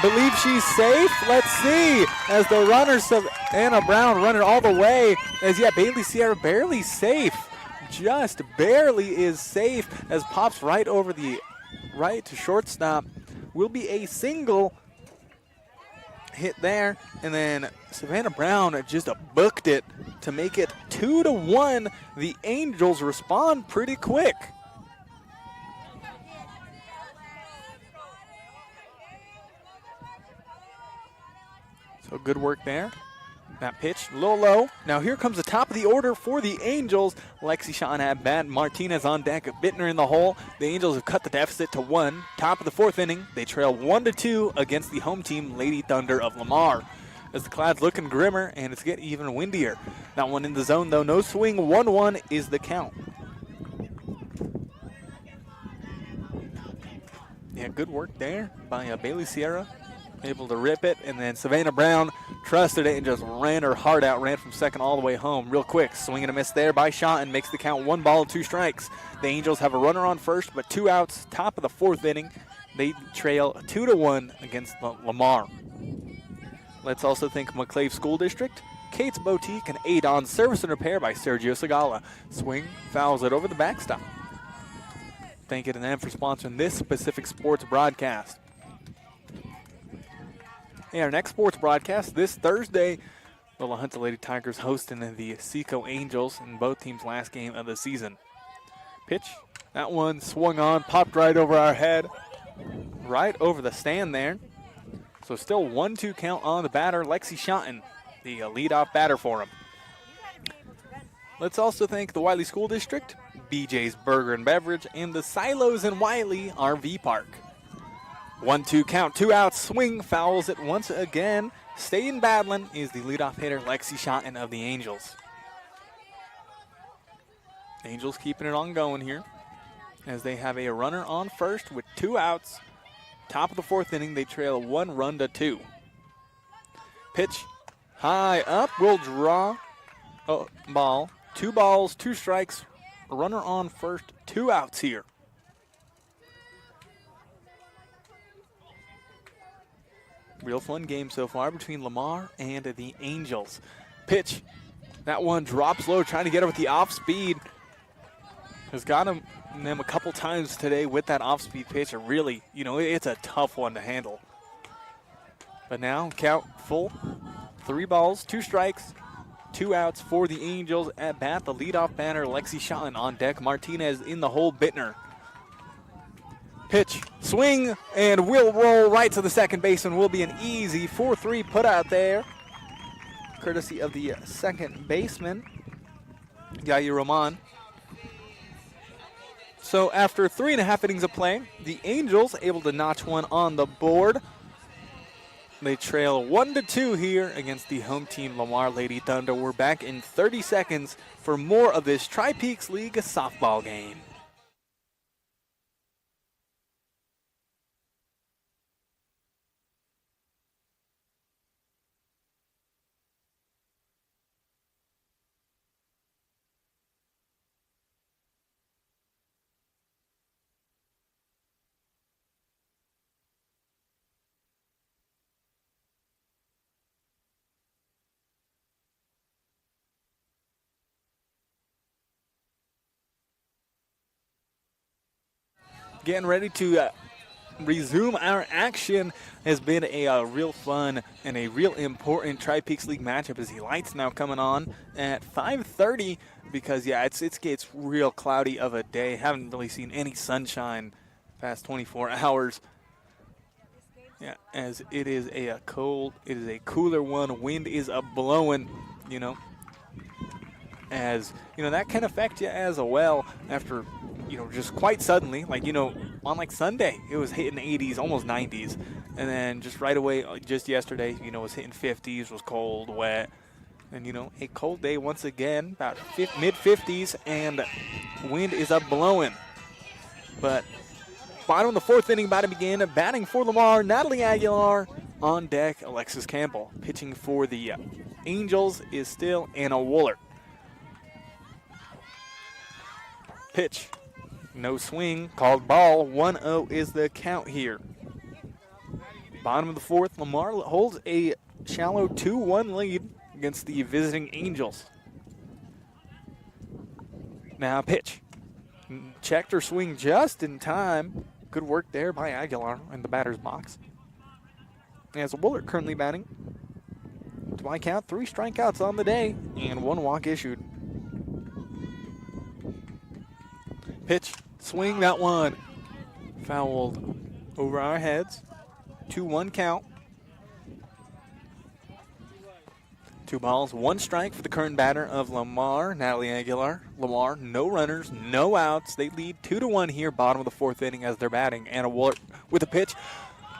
believe she's safe. Let's see, as the runner, Savannah Brown, running all the way, Bailey Sierra barely safe, just barely is safe, as pops right over the right to shortstop. Will be a single hit there, and then Savannah Brown just booked it to make it 2-1. The Angels respond pretty quick. So good work there. That pitch, a little low. Now here comes the top of the order for the Angels. Lexi Schotten at bat, Martinez on deck, Bittner in the hole. The Angels have cut the deficit to 1. Top of the 4th inning, they trail 1-2 against the home team, Lady Thunder of Lamar. As the clouds looking grimmer and it's getting even windier. That one in the zone though, no swing, 1-1 is the count. Yeah, good work there by Bailey Sierra. Able to rip it, and then Savannah Brown trusted it and just ran her heart out, ran from second all the way home real quick. Swing and a miss there by Schotten, makes the count 1 ball, 2 strikes. The Angels have a runner on first, but 2 outs, top of the 4th inning. They trail 2-1 against Lamar. Let's also thank McClave School District, Kate's Boutique, and Adon Service and Repair by Sergio Segala. Swing, fouls it over the backstop. Thank you to them for sponsoring this specific sports broadcast. And our next sports broadcast this Thursday, the La Junta Lady Tigers hosting the SECO Angels in both teams' last game of the season. Pitch, that one swung on, popped right over our head, right over the stand there. So still 1-2 count on the batter, Lexi Schotten, the leadoff batter for him. Let's also thank the Wiley School District, BJ's Burger and Beverage, and the Silos in Wiley RV Park. 1-2 count, 2 outs, swing, fouls it once again, staying battling is the leadoff hitter, Lexi Schotten of the Angels. Angels keeping it on going here as they have a runner on first with 2 outs. Top of the 4th inning, they trail 1-2. Pitch high up, will draw a ball. 2 balls, 2 strikes, runner on first, 2 outs here. Real fun game so far between Lamar and the Angels. Pitch, that one drops low, trying to get it with the off speed. Has got them a couple times today with that off-speed pitch. Really, it's a tough one to handle. But now, count full. 3 balls, 2 strikes, 2 outs for the Angels. At bat, the leadoff batter, Lexi Schotten on deck. Martinez in the hole, Bittner. Pitch, swing, and will roll right to the second baseman. Will be an easy 4-3 put out there, courtesy of the second baseman, Yair Roman. So after 3.5 innings of play, the Angels able to notch one on the board. They trail 1-2 here against the home team, Lamar Lady Thunder. We're back in 30 seconds for more of this Tri-Peaks League softball game. Getting ready to resume our action. Has been a real fun and a real important Tri-Peaks League matchup as the lights now coming on at 5:30 because, it gets real cloudy of a day. Haven't really seen any sunshine past 24 hours. Yeah, as it is a cooler one. Wind is blowing, as, that can affect you as well after, just quite suddenly, on Sunday, it was hitting 80s, almost 90s. And then just right away, just yesterday, it was hitting 50s, was cold, wet. And, a cold day once again, about mid-50s, and wind is blowing. But bottom of the 4th inning, about to begin. Batting for Lamar, Natalie Aguilar. On deck, Alexis Campbell. Pitching for the Angels is still Anna Woolert. Pitch. No swing, called ball. 1-0 is the count here. Bottom of the 4th, Lamar holds a shallow 2-1 lead against the visiting Angels. Now pitch. Checked her swing just in time. Good work there by Aguilar in the batter's box. As Woolert currently batting. To my count, 3 strikeouts on the day and 1 walk issued. Pitch, swing, that one fouled over our heads. 2-1 count. 2 balls, 1 strike for the current batter of Lamar, Natalie Aguilar. Lamar, no runners, no outs. They lead 2-1 here, bottom of the 4th inning as they're batting. Anna Woolert with a pitch.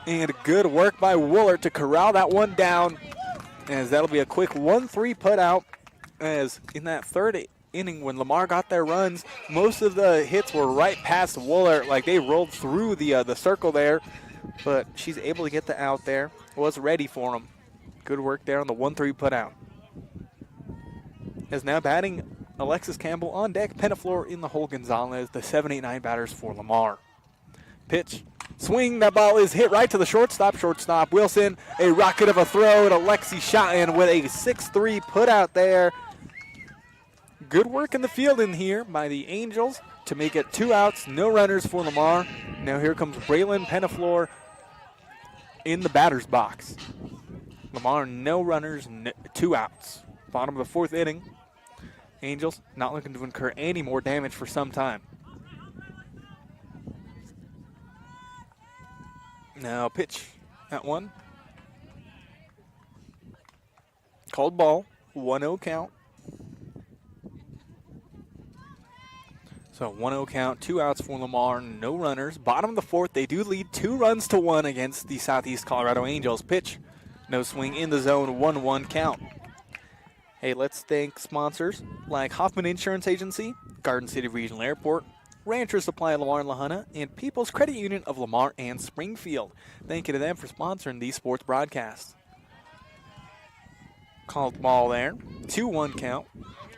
And good work by Woolert to corral that one down, as that'll be a quick 1-3 put out. As in that 3rd inning, when Lamar got their runs, most of the hits were right past Woolert, they rolled through the circle there, but she's able to get the out there. Was ready for them. Good work there on the 1-3 put out. As now batting Alexis Campbell on deck, Penaflor in the hole, Gonzalez, the 7-8-9 batters for Lamar. Pitch, swing, that ball is hit right to the shortstop. Wilson, a rocket of a throw to Lexi Schotten with a 6-3 put out there. Good work in the field in here by the Angels to make it 2 outs, no runners for Lamar. Now here comes Braylon Penaflor in the batter's box. Lamar, no runners, 2 outs. Bottom of the 4th inning. Angels not looking to incur any more damage for some time. Now pitch, that one. Called ball, 1-0 count. So 1-0 count, 2 outs for Lamar, no runners. Bottom of the 4th, they do lead 2-1 against the Southeast Colorado Angels. Pitch, No swing in the zone, 1-1 count. Hey, let's thank sponsors like Hoffman Insurance Agency, Garden City Regional Airport, Rancher Supply of Lamar and Lahana, and People's Credit Union of Lamar and Springfield. Thank you to them for sponsoring these sports broadcasts. Called ball there, 2-1 count.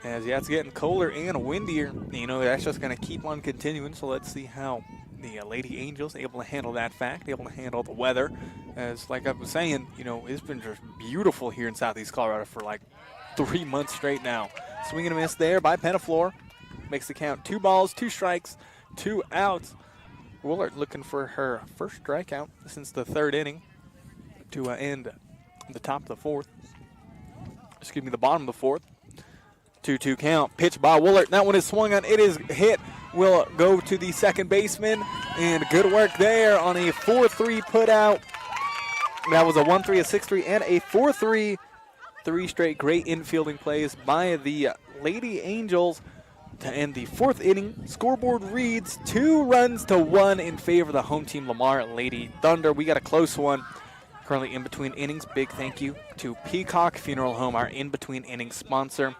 As yeah, it's getting colder and windier. You know, that's just going to keep on continuing, so let's see how the Lady Angels able to handle that fact, able to handle the weather. As like I was saying, you know, it's been just beautiful here in Southeast Colorado for like 3 months straight now. Swing and a miss there by Pettiflor. Makes the count 2 balls, 2 strikes, 2 outs. Woolard looking for her first strikeout since the 3rd inning to end the top of the 4th. Excuse me, the bottom of the 4th. 2-2 count. Pitch by Woolard. That one is swung on. It is hit. Will go to the second baseman. And good work there on a 4-3 put out. That was a 1-3, a 6-3, and a 4-3. 3 straight great infielding plays by the Lady Angels to end the 4th inning. Scoreboard reads 2-1 in favor of the home team Lamar Lady Thunder. We got a close one. Currently in between innings. Big thank you to Peacock Funeral Home, our in between innings sponsor.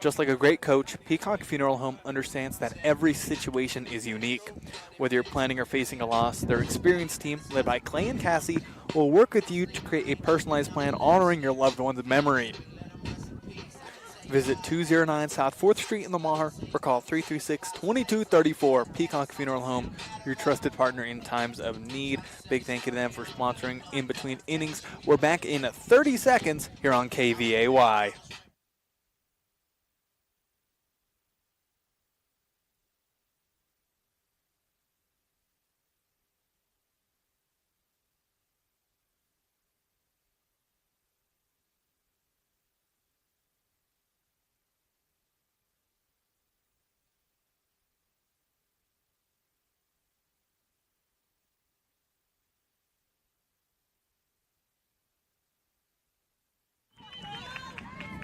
Just like a great coach, Peacock Funeral Home understands that every situation is unique. Whether you're planning or facing a loss, their experienced team, led by Clay and Cassie, will work with you to create a personalized plan honoring your loved one's memory. Visit 209 South 4th Street in Lamar or call 336-2234. Peacock Funeral Home, your trusted partner in times of need. Big thank you to them for sponsoring In Between Innings. We're back in 30 seconds here on KVAY.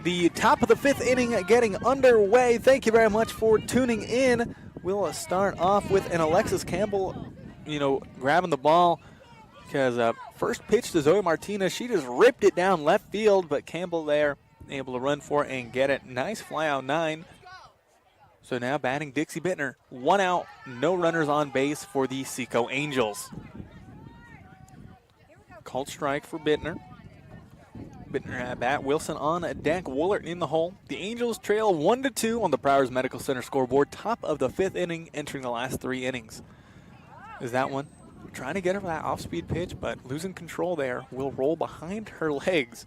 The top of the 5th inning getting underway. Thank you very much for tuning in. We'll start off with an Alexis Campbell, grabbing the ball because first pitch to Zoe Martinez. She just ripped it down left field, but Campbell there able to run for it and get it. Nice fly out 9. So now batting Dixie Bittner. 1 out, no runners on base for the SECO Angels. Called strike for Bittner. Bittner at bat. Wilson on deck. Woolard in the hole. The Angels trail 1-2 on the Prowers Medical Center scoreboard. Top of the 5th inning, entering the last 3 innings. Is that one? Trying to get her that off-speed pitch, but losing control there. Will roll behind her legs.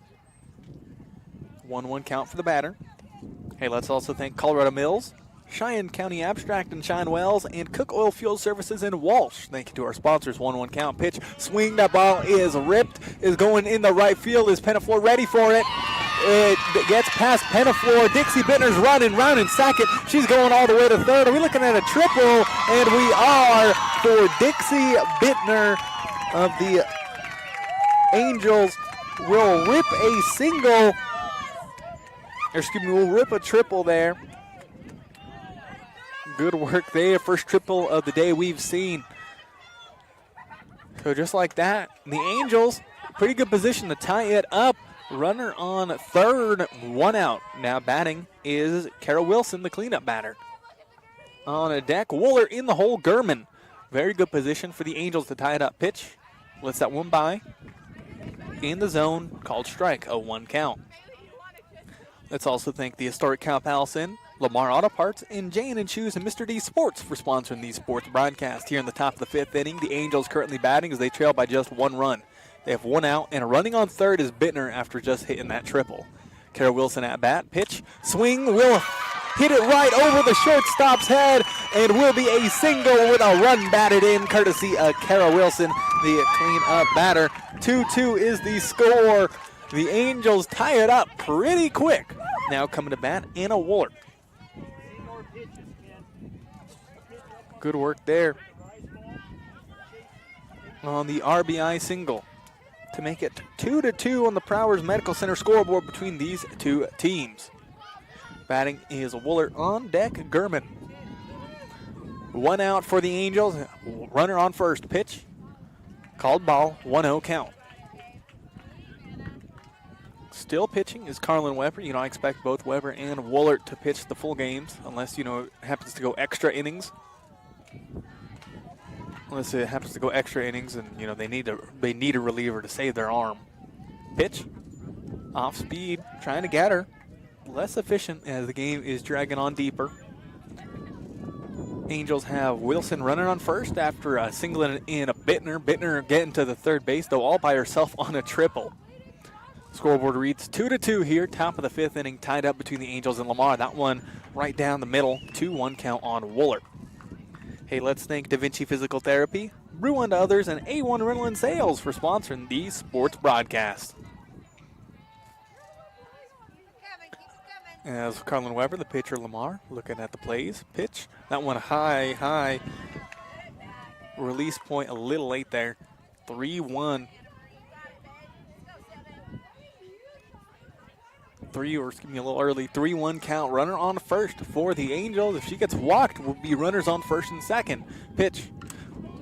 1-1 count for the batter. Hey, let's also thank Colorado Mills, Cheyenne County Abstract and Shine Wells, and Cook Oil Fuel Services in Walsh. Thank you to our sponsors. 1-1 count. Pitch. Swing. That ball is ripped. Is going in the right field. Is Pettiflor ready for it? It gets past Pettiflor. Dixie Bittner's running round in second. She's going all the way to 3rd. Are we looking at a triple? And we are for Dixie Bittner of the Angels. Will rip a single. We'll rip a triple there. Good work there. First triple of the day we've seen. So just like that, the Angels, pretty good position to tie it up. Runner on 3rd, 1 out. Now batting is Kara Wilson, the cleanup batter. On a deck, Wooler in the hole, Gurman. Very good position for the Angels to tie it up. Pitch, lets that one by. In the zone, called strike, a 1 count. Let's also thank the historic Cal Palace Lamar Auto Parts, and Jane and Shoes and Mr. D Sports for sponsoring these sports broadcasts. Here in the top of the 5th inning, the Angels currently batting as they trail by just 1 run. They have 1 out, and running on 3rd is Bittner after just hitting that triple. Kara Wilson at bat. Pitch. Swing. Will hit it right over the shortstop's head, and will be a single with a run batted in, courtesy of Kara Wilson, the clean-up batter. 2-2 is the score. The Angels tie it up pretty quick. Now coming to bat, Anna Woolard. Good work there on the RBI single to make it 2-2 on the Prowers Medical Center scoreboard between these 2 teams. Batting is Woolard on deck, Gurman. 1 out for the Angels. Runner on first. Pitch. Called ball. 1-0 count. Still pitching is Carlin Weber. I expect both Weber and Woolert to pitch the full games unless, it happens to go extra innings. Unless it happens to go extra innings and, they need a reliever to save their arm. Pitch. Off speed. Trying to get her. Less efficient as the game is dragging on deeper. Angels have Wilson running on first after singling in a Bittner. Bittner getting to the third base, though all by herself on a triple. Scoreboard reads 2-2 here, top of the fifth inning, tied up between the Angels and Lamar. That one right down the middle, 2-1 count on Woolert. Hey, let's thank Da Vinci Physical Therapy, Brew Unto Others, and A1 Rental and Sales for sponsoring the sports broadcast. As Carlin Weber, the pitcher Lamar, looking at the plays. Pitch. That one high. Release point a little late there. 3-1. A little early. 3-1 count. Runner on first for the Angels. If she gets walked, will be runners on first and second. Pitch.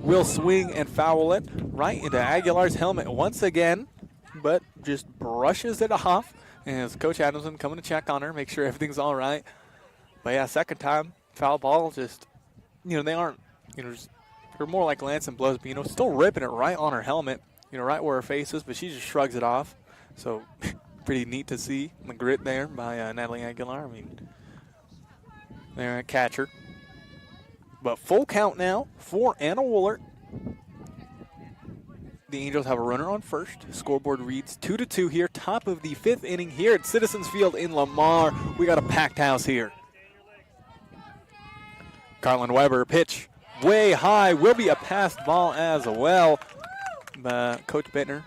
Will swing and foul it right into Aguilar's helmet once again, but just brushes it off. As Coach Adamson coming to check on her, make sure everything's all right. But yeah, second time, foul ball, just, they aren't, they're more like Lansing blows, but, still ripping it right on her helmet, right where her face is, but she just shrugs it off. So pretty neat to see the grit there by Natalie Aguilar. They're a catcher. But full count now for Anna Woolert. The Angels have a runner on first. Scoreboard reads 2-2 here, top of the fifth inning here at Citizens Field in Lamar. We got a packed house here. Carlin Weber, pitch way high, will be a passed ball as well. Coach Bittner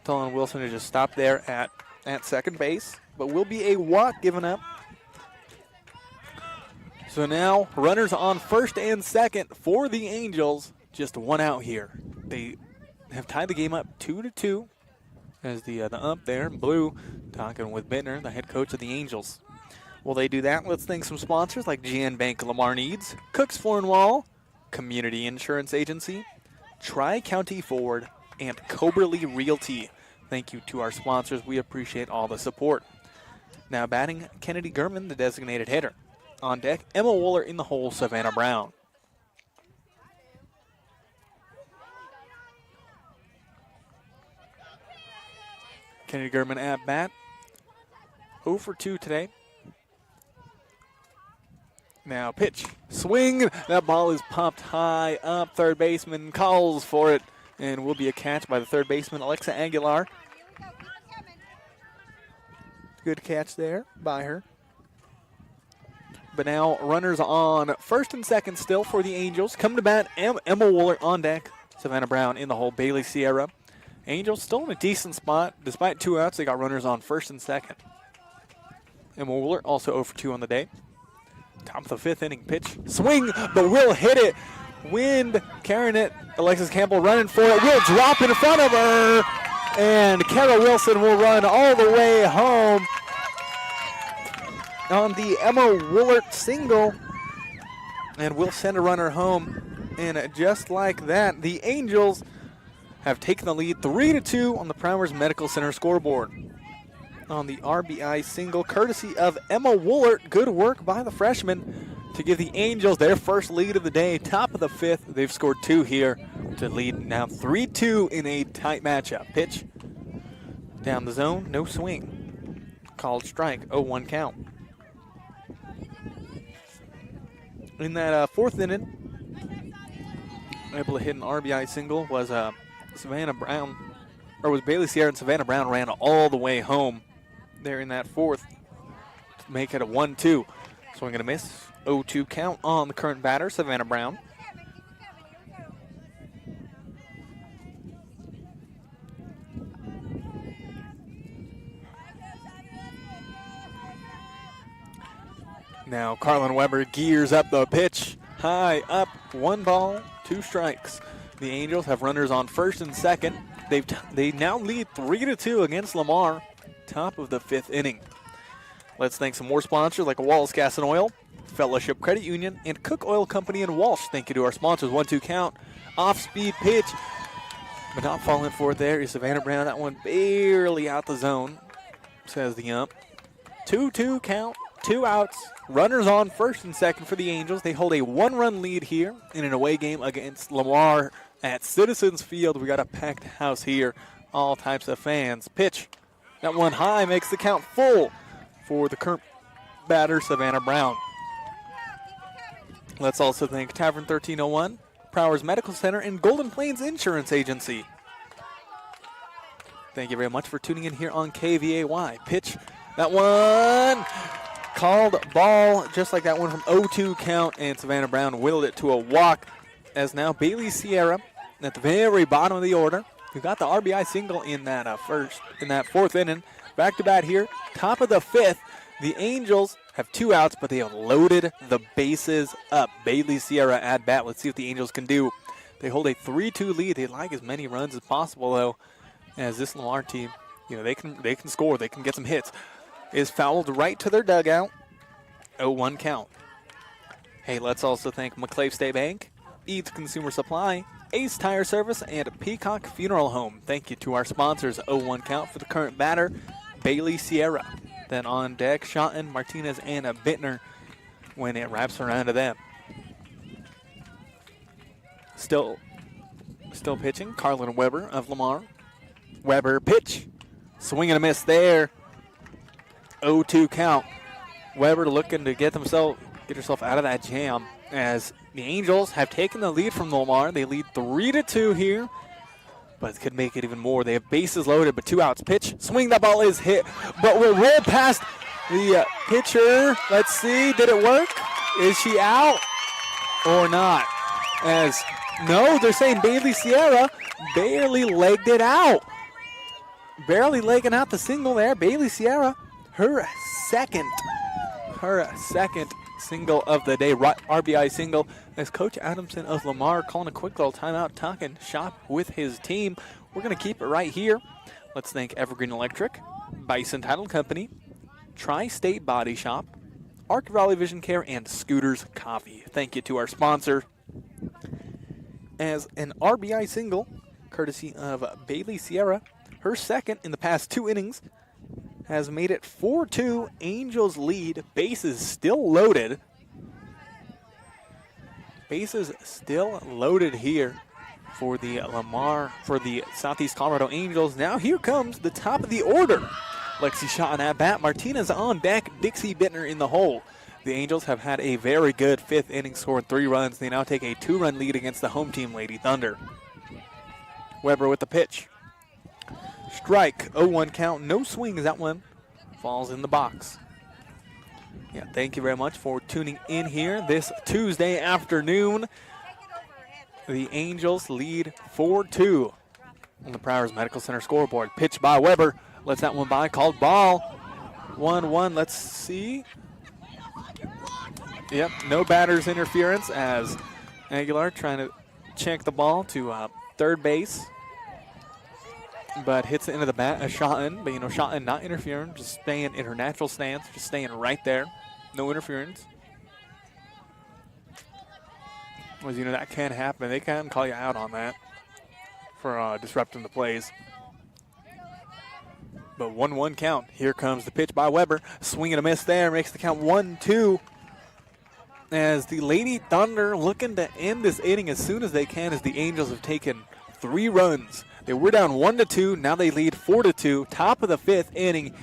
telling Wilson to just stop there at second base, but will be a walk given up. So now runners on first and second for the Angels. Just one out here. They have tied the game up 2-2 as the ump there in blue talking with Bittner, the head coach of the Angels. While they do that, let's thank some sponsors like GN Bank Lamar Needs, Cooks Floor and Wall, Community Insurance Agency, Tri-County Ford, and Coberly Realty. Thank you to our sponsors. We appreciate all the support. Now batting, Kennedy Gurman, the designated hitter. On deck, Emma Wooler in the hole, Savannah Brown. Kennedy Gurman at bat. 0 for 2 today. Now pitch. Swing. That ball is popped high up. Third baseman calls for it. And will be a catch by the third baseman, Alexa Aguilar. Good catch there by her. But now runners on first and second still for the Angels. Come to bat, Emma Wooler on deck. Savannah Brown in the hole, Bailey Sierra. Angels still in a decent spot. Despite 2 outs, they got runners on first and second. Emma Wooler also 0 for 2 on the day. Top of the fifth inning, pitch. Swing, but will hit it. Wind carrying it. Alexis Campbell running for it. Will drop in front of her. And Kara Wilson will run all the way home on the Emma Woolert single. And will send a runner home. And just like that, the Angels have taken the lead 3-2 on the Prowers Medical Center scoreboard. On the RBI single, courtesy of Emma Woolert. Good work by the freshman to give the Angels their first lead of the day. Top of the fifth, they've scored 2 here to lead now 3-2 in a tight matchup. Pitch down the zone, no swing. Called strike, 0-1 count. In that fourth inning, able to hit an RBI single was Savannah Brown, or was Bailey Sierra, and Savannah Brown ran all the way home there in that fourth to make it a 1-2. Swing and a miss, 0-2 count on the current batter, Savannah Brown. Now Carlin Weber gears up the pitch, high up, 1 ball, 2 strikes. The Angels have runners on first and second. They now lead 3-2 against Lamar, top of the fifth inning. Let's thank some more sponsors like Wallace Gas and Oil, Fellowship Credit Union, and Cook Oil Company in Walsh. Thank you to our sponsors. 1-2 count, off-speed pitch, but not falling for it there is Savannah Brown. That one barely out the zone. says the ump. 2-2 count, 2 outs. Runners on first and second for the Angels. They hold a 1-run lead here in an away game against Lamar at Citizens Field. We got a packed house here. All types of fans. Pitch. That one high makes the count full for the current batter, Savannah Brown. Let's also thank Tavern 1301, Prowers Medical Center, and Golden Plains Insurance Agency. Thank you very much for tuning in here on KVAY. Pitch. That one called ball, just like that one from 0-2 count, and Savannah Brown whittled it to a walk, as now Bailey Sierra at the very bottom of the order, who got the RBI single in that fourth inning. Back to bat here, top of the fifth. The Angels have 2 outs, but they have loaded the bases up. Bailey Sierra at bat. Let's see what the Angels can do. They hold a 3-2 lead. They like as many runs as possible, though, as this Lamar team, they can score. They can get some hits. Is fouled right to their dugout. 0-1 count. Hey, let's also thank McClave State Bank, Eads Consumer Supply, Ace Tire Service, and Peacock Funeral Home. Thank you to our sponsors. 0-1 count for the current batter, Bailey Sierra. Then on deck, Shotton, Martinez, and Bittner when it wraps around to them. Still pitching, Carlin Weber of Lamar. Weber pitch. Swing and a miss there. 0-2 count. Weber looking to get herself out of that jam, as the Angels have taken the lead from Lamar. They lead 3-2 here, but could make it even more. They have bases loaded, but 2 outs. Pitch, swing, that ball is hit, but will roll past the pitcher. Let's see, did it work? Is she out or not? No, they're saying Bailey Sierra barely legged it out. Barely legging out the single there. Bailey Sierra, her second single of the day, RBI single, as Coach Adamson of Lamar calling a quick little timeout, talking shop with his team. We're going to keep it right here. Let's thank Evergreen Electric, Bison Title Company, Tri-State Body Shop, Arc Valley Vision Care, and Scooters Coffee. Thank you to our sponsor. As an RBI single, courtesy of Bailey Sierra, her second in the past 2 innings, has made it 4-2. Angels lead. Bases still loaded. Bases still loaded here for the Southeast Colorado Angels. Now here comes the top of the order. Lexi Shotton at bat. Martinez on deck. Dixie Bittner in the hole. The Angels have had a very good 5th inning, scored 3 runs. They now take a 2-run lead against the home team, Lady Thunder. Weber with the pitch. Strike, 0-1 count, no swing as that one falls in the box. Yeah, thank you very much for tuning in here this Tuesday afternoon. The Angels lead 4-2 on the Prowers Medical Center scoreboard. Pitch by Weber, lets that one by, called ball. 1-1, let's see. Yep, no batter's interference, as Aguilar trying to check the ball to third base, but hits it into the bat, Shotton. But, Shotton not interfering, just staying in her natural stance, just staying right there. No interference. As that can happen. They can call you out on that for disrupting the plays. But 1-1 count. Here comes the pitch by Weber. Swing and a miss there, makes the count 1-2. As the Lady Thunder looking to end this inning as soon as they can, as the Angels have taken 3 runs. They were down 1-2. Now they lead 4-2. Top of the 5th inning.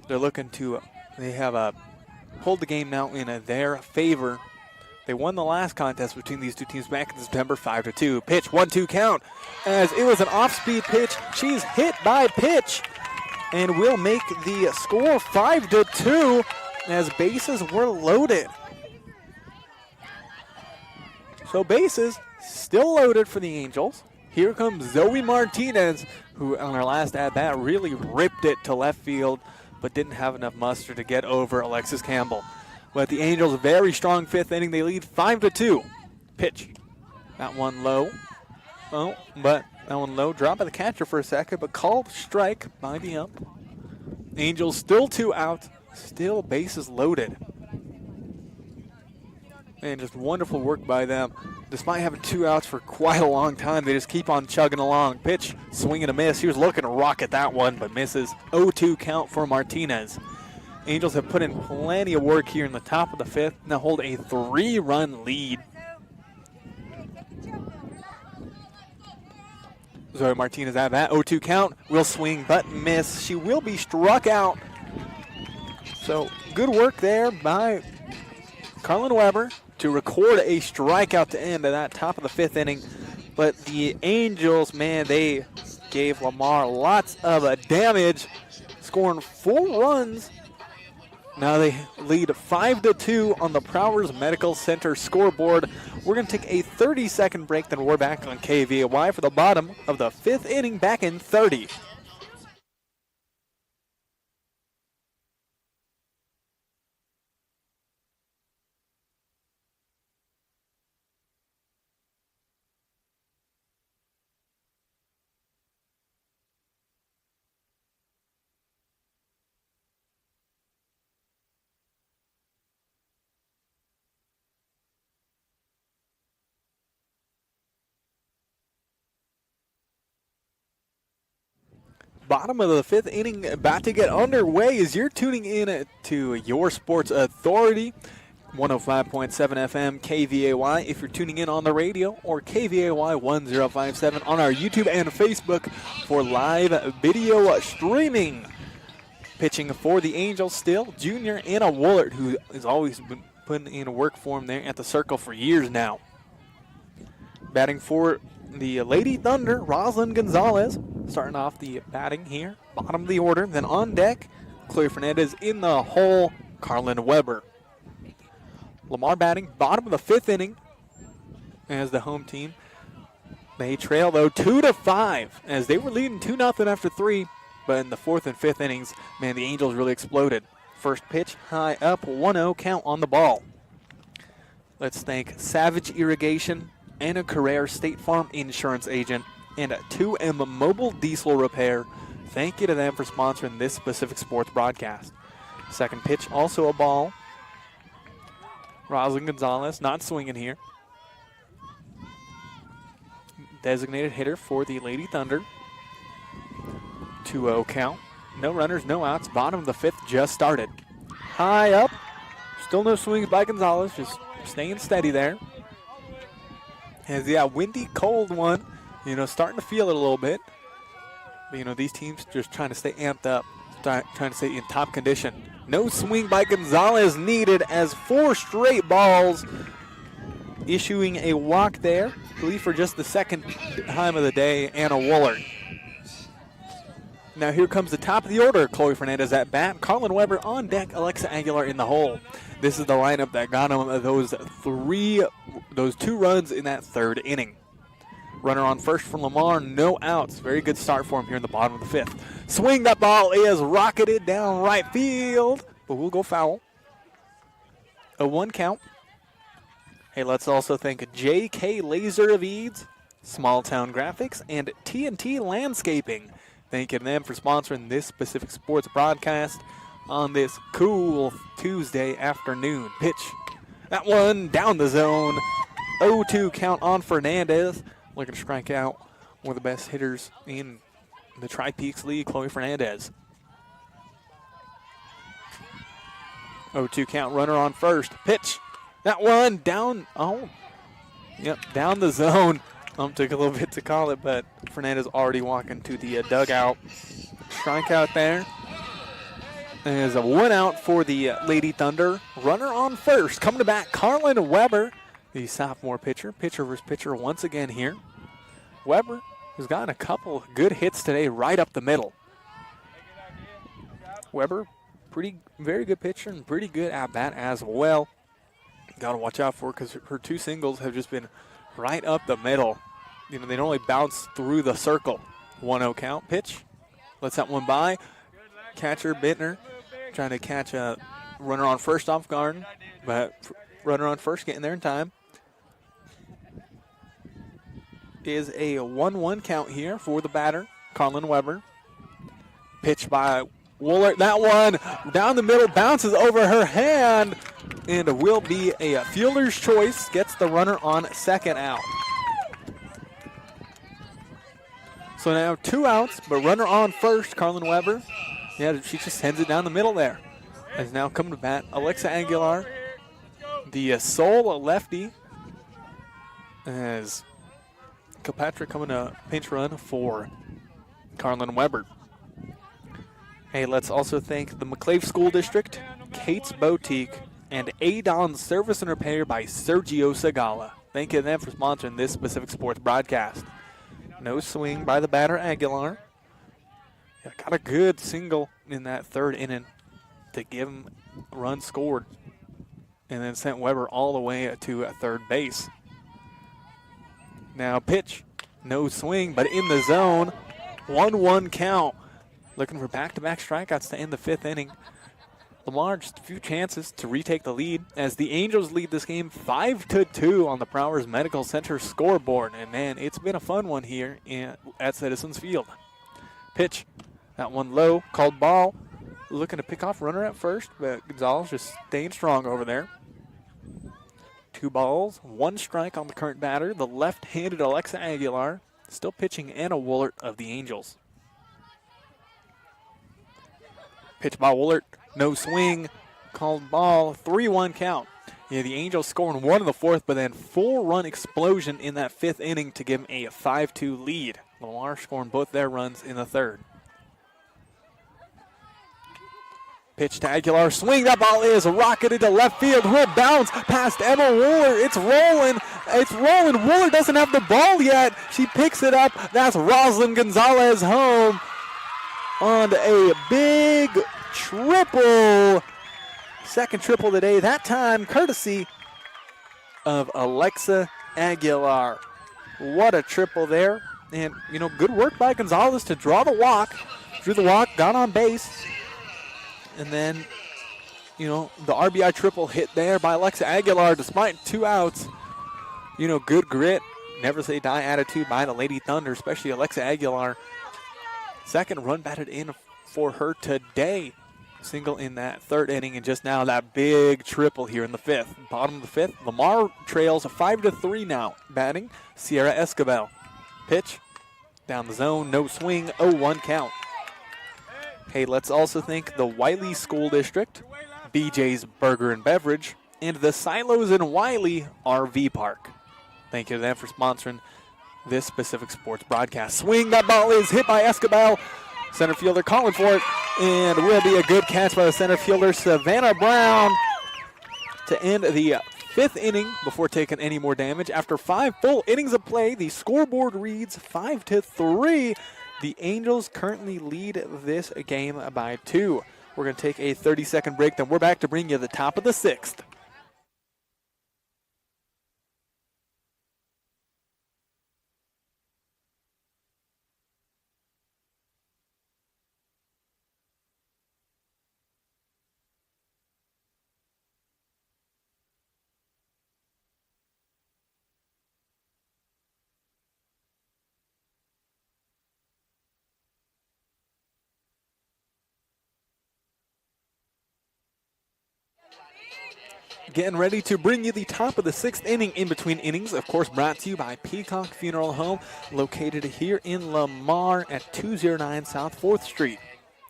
They're looking to, they have pulled the game now in their favor. They won the last contest between these two teams back in September, 5-2. Pitch, 1-2 count. As it was an off-speed pitch. She's hit by pitch and will make the score 5-2 as bases were loaded. So bases still loaded for the Angels. Here comes Zoe Martinez, who on her last at-bat really ripped it to left field, but didn't have enough muster to get over Alexis Campbell. But the Angels, a very strong 5th inning. They lead 5-2. Pitch. That one low. Oh, but that one low. Drop by the catcher for a second, but called strike by the ump. Angels still 2 out. Still bases loaded. And just wonderful work by them. Despite having 2 outs for quite a long time, they just keep on chugging along. Pitch, swing and a miss. He was looking to rocket that one, but misses. 0-2 count for Martinez. Angels have put in plenty of work here in the top of the 5th. Now hold a 3-run lead. Zoe Martinez at bat. 0-2 count. Will swing but miss. She will be struck out. So good work there by Carlin Weber to record a strikeout to end of that top of the 5th inning. But the Angels, man, they gave Lamar lots of damage, scoring 4 runs. Now they lead 5-2 on the Prowers Medical Center scoreboard. We're going to take a 30-second break, then we're back on KVAY for the bottom of the 5th inning, back in 30. Bottom of the 5th inning about to get underway as you're tuning in to your Sports Authority, 105.7 FM KVAY if you're tuning in on the radio, or KVAY 1057 on our YouTube and Facebook for live video streaming. Pitching for the Angels still, junior Anna Woolard, who has always been putting in work for him there at the circle for years now. Batting for the Lady Thunder, Roslyn Gonzalez, starting off the batting here, bottom of the order. Then on deck, Chloe Fernandez in the hole, Carlin Weber. Lamar batting, bottom of the 5th inning as the home team. They trail, though, 2-5 as they were leading 2-0 after 3. But in the 4th and 5th innings, man, the Angels really exploded. First pitch, high up, 1-0 count on the ball. Let's thank Savage Irrigation, Anna Carrere State Farm Insurance Agent, and 2M Mobile Diesel Repair. Thank you to them for sponsoring this specific sports broadcast. Second pitch, also a ball. Roslyn Gonzalez not swinging here. Designated hitter for the Lady Thunder. 2-0 count. No runners, no outs. Bottom of the 5th just started. High up. Still no swings by Gonzalez. Just staying steady there. As, yeah, windy, cold one. Starting to feel it a little bit. But, these teams just trying to stay amped up. Trying to stay in top condition. No swing by Gonzalez needed as 4 straight balls. Issuing a walk there. I believe for just the second time of the day, Anna Woolard. Now here comes the top of the order. Chloe Fernandez at bat. Carlin Weber on deck. Alexa Aguilar in the hole. This is the lineup that got him those 2 runs in that 3rd inning. Runner on first from Lamar. No outs. Very good start for him here in the bottom of the 5th. Swing, that ball is rocketed down right field, but we'll go foul. A 1 count. Hey, let's also thank J.K. Laser of Eads, Small Town Graphics, and TNT Landscaping. Thank you to them for sponsoring this specific sports broadcast on this cool Tuesday afternoon. Pitch. That one down the zone. 0-2 count on Fernandez. Looking to strike out one of the best hitters in the Tri-Peaks League, Chloe Fernandez. 0-2 count, runner on first. Pitch. That one down. Oh, yep, down the zone. Took a little bit to call it, but Fernandez already walking to the dugout. Strikeout there. There's a 1 out for the Lady Thunder. Runner on first. Coming to bat, Carlin Weber, the sophomore pitcher. Pitcher versus pitcher once again here. Weber has gotten a couple good hits today right up the middle. Weber, very good pitcher and pretty good at bat as well. Got to watch out for her because her 2 singles have just been right up the middle. They normally bounce through the circle. 1-0 count. Pitch. Lets that one by. Catcher Bittner trying to catch a runner on first off guard, but runner on first getting there in time. Is a 1-1 count here for the batter, Carlin Weber. Pitch by Woolard. That one down the middle, bounces over her hand. and it will be a fielder's choice. Gets the runner on second out. So now 2 outs, but runner on first, Carlin Weber. Yeah, she just sends it down the middle there. Is now coming to bat, Alexa Aguilar, the sole lefty, as Kilpatrick coming to pinch run for Carlin Weber. Hey, let's also thank the McClave School District, Kate's Boutique, and Adon Service and Repair by Sergio Segala. Thank you to them for sponsoring this specific sports broadcast. No swing by the batter, Aguilar. Yeah, got a good single in that third inning to give him a run scored, and then sent Weber all the way to third base. Now pitch, no swing, but in the zone, 1-1 count. Looking for back-to-back strikeouts to end the fifth inning. Lamar just a few chances to retake the lead as the Angels lead this game 5-2 on the Prowers Medical Center scoreboard. And man, it's been a fun one here at Citizens Field. Pitch, that one low, called ball. Looking to pick off runner at first, but Gonzalez just staying strong over there. 2 balls, 1 strike on the current batter, the left-handed Alexa Aguilar. Still pitching Anna Woolert of the Angels. Pitch by Woolert, no swing, called ball, 3-1 count. Yeah, the Angels scoring 1 in the fourth, but then 4-run explosion in that fifth inning to give them a 5-2 lead. Lamar scoring both their runs in the third. Pitch to Aguilar, swing, that ball is rocketed to left field, will bounce past Emma Wooler, it's rolling, Wooler doesn't have the ball yet, she picks it up, that's Rosalind Gonzalez home on a big triple, second triple today, that time courtesy of Alexa Aguilar. What a triple there, and good work by Gonzalez to draw the walk, drew the walk, got on base. And then, the RBI triple hit there by Alexa Aguilar despite 2 outs. Good grit, never say die attitude by the Lady Thunder, especially Alexa Aguilar. Second run batted in for her today. Single in that third inning, and just now that big triple here in the fifth. Bottom of the fifth, Lamar trails 5-3 now. Batting, Sierra Escobar. Pitch, down the zone, no swing, 0-1 count. Hey, let's also thank the Wiley School District, BJ's Burger and Beverage, and the Silos in Wiley RV Park. Thank you to them for sponsoring this specific sports broadcast. Swing, that ball is hit by Escobar. Center fielder calling for it, and will be a good catch by the center fielder, Savannah Brown, to end the fifth inning before taking any more damage. After 5 full innings of play, the scoreboard reads 5-3. The Angels currently lead this game by 2. We're going to take a 30-second break, then we're back to bring you the top of the 6th. Getting ready to bring you the top of the 6th inning in between innings, of course brought to you by Peacock Funeral Home, located here in Lamar at 209 South 4th Street.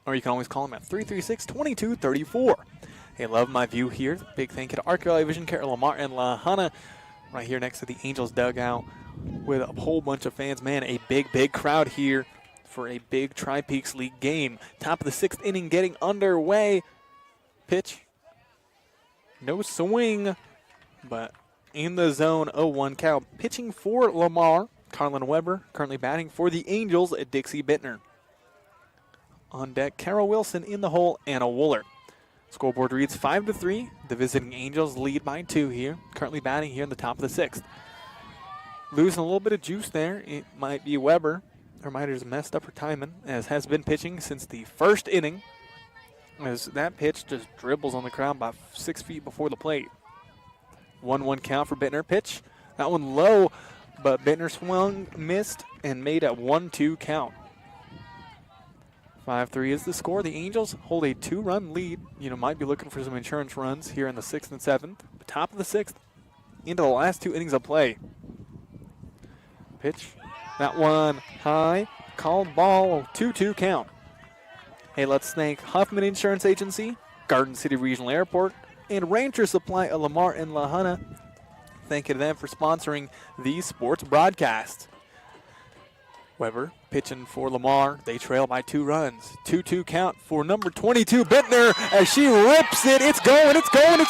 Or you can always call them at 336-2234. Hey, love my view here. Big thank you to Arcade Vision Care, Lamar and La Hana, right here next to the Angels dugout with a whole bunch of fans. Man, a big crowd here for a big Tri-Peaks League game. Top of the 6th inning getting underway. Pitch. No swing, but in the zone, 0-1 count. Pitching for Lamar, Carlin Weber. Currently batting for the Angels, Dixie Bittner. On deck, Carol Wilson. In the hole, Anna Woolert. Scoreboard reads 5-3. The visiting Angels lead by 2 here. Currently batting here in the top of the 6th. Losing a little bit of juice there. It might be Weber, or might have just messed up her timing, as has been pitching since the first inning. As that pitch just dribbles on the ground about 6 feet before the plate. 1-1 count for Bittner. Pitch, that one low, but Bittner swung, missed, and made a 1-2 count. 5-3 is the score. The Angels hold a 2-run lead. Might be looking for some insurance runs here in the 6th and 7th. Top of the 6th into the last 2 innings of play. Pitch. That one high. Called ball. 2-2 count. Hey, let's thank Huffman Insurance Agency, Garden City Regional Airport, and Rancher Supply of Lamar and La Junta. Thank you to them for sponsoring these sports broadcasts. Weber pitching for Lamar. They trail by 2 runs. 2-2 count for number 22, Bittner, as she rips it. It's going, and it's gone!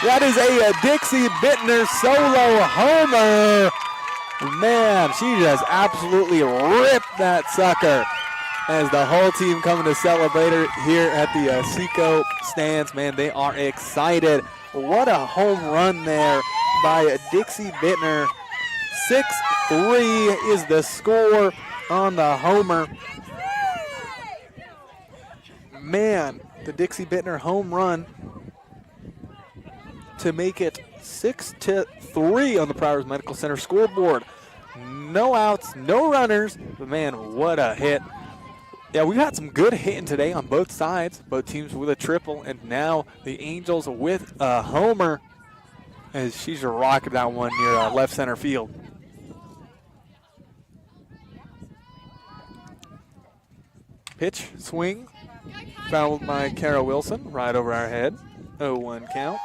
That is a Dixie Bittner solo homer. Man, she just absolutely ripped that sucker. As the whole team coming to celebrate her here at the SECO stands. Man, they are excited. What a home run there by Dixie Bittner. 6-3 is the score on the homer. Man, the Dixie Bittner home run to make it 6-3 on the Prowers Medical Center scoreboard. No outs, no runners, but man, what a hit. Yeah, we've had some good hitting today on both sides, both teams with a triple, and now the Angels with a homer as she's rocking that one near left center field. Pitch, swing, fouled by Kara Wilson, right over our head. 0-1 count.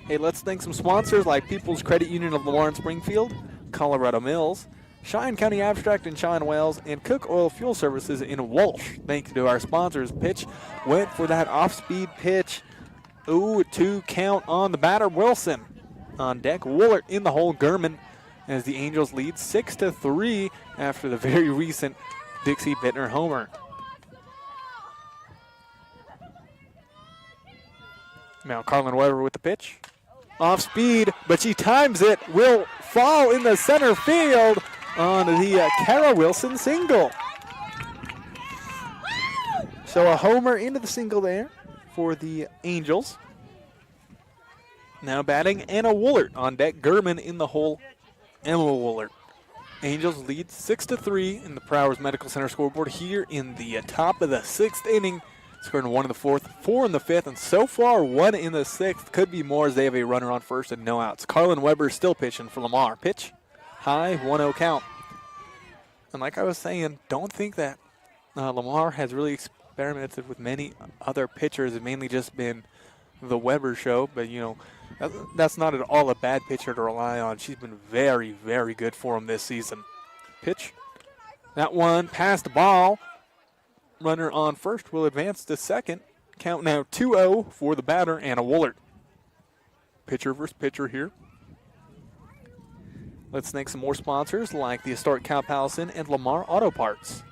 Hey, let's thank some sponsors like People's Credit Union of Lamar and Springfield, Colorado Mills, Cheyenne County Abstract in Cheyenne Wells, and Cook Oil Fuel Services in Walsh. Thank you to our sponsors. Pitch went for that off-speed pitch. 0-2 count on the batter, Wilson. On deck, Woolert in the hole, Gurman, as the Angels lead 6-3 after the very recent Dixie Bittner homer. Now Carlin Weber with the pitch. Off speed, but she times it. Will fall in the center field on the Kara Wilson single. So a homer into the single there for the Angels. Now batting Anna Woolert on deck. Gurman in the hole. Emma Woolert. Angels lead 6-3 in the Prowers Medical Center scoreboard here in the top of the 6th inning. Scoring 1 in the 4th, 4 in the 5th, and so far 1 in the 6th. Could be more as they have a runner on first and no outs. Carlin Weber still pitching for Lamar. Pitch, high, 1-0 count. And like I was saying, don't think that Lamar has really experimented with many other pitchers. It's mainly just been the Weber show, but that's not at all a bad pitcher to rely on. She's been very, very good for him this season. Pitch, that one past the ball. Runner on first will advance to second. Count now 2-0 for the batter, Anna Woolert. Pitcher versus pitcher here. Let's thank some more sponsors like the Historic Cow Palace Inn and Lamar Auto Parts.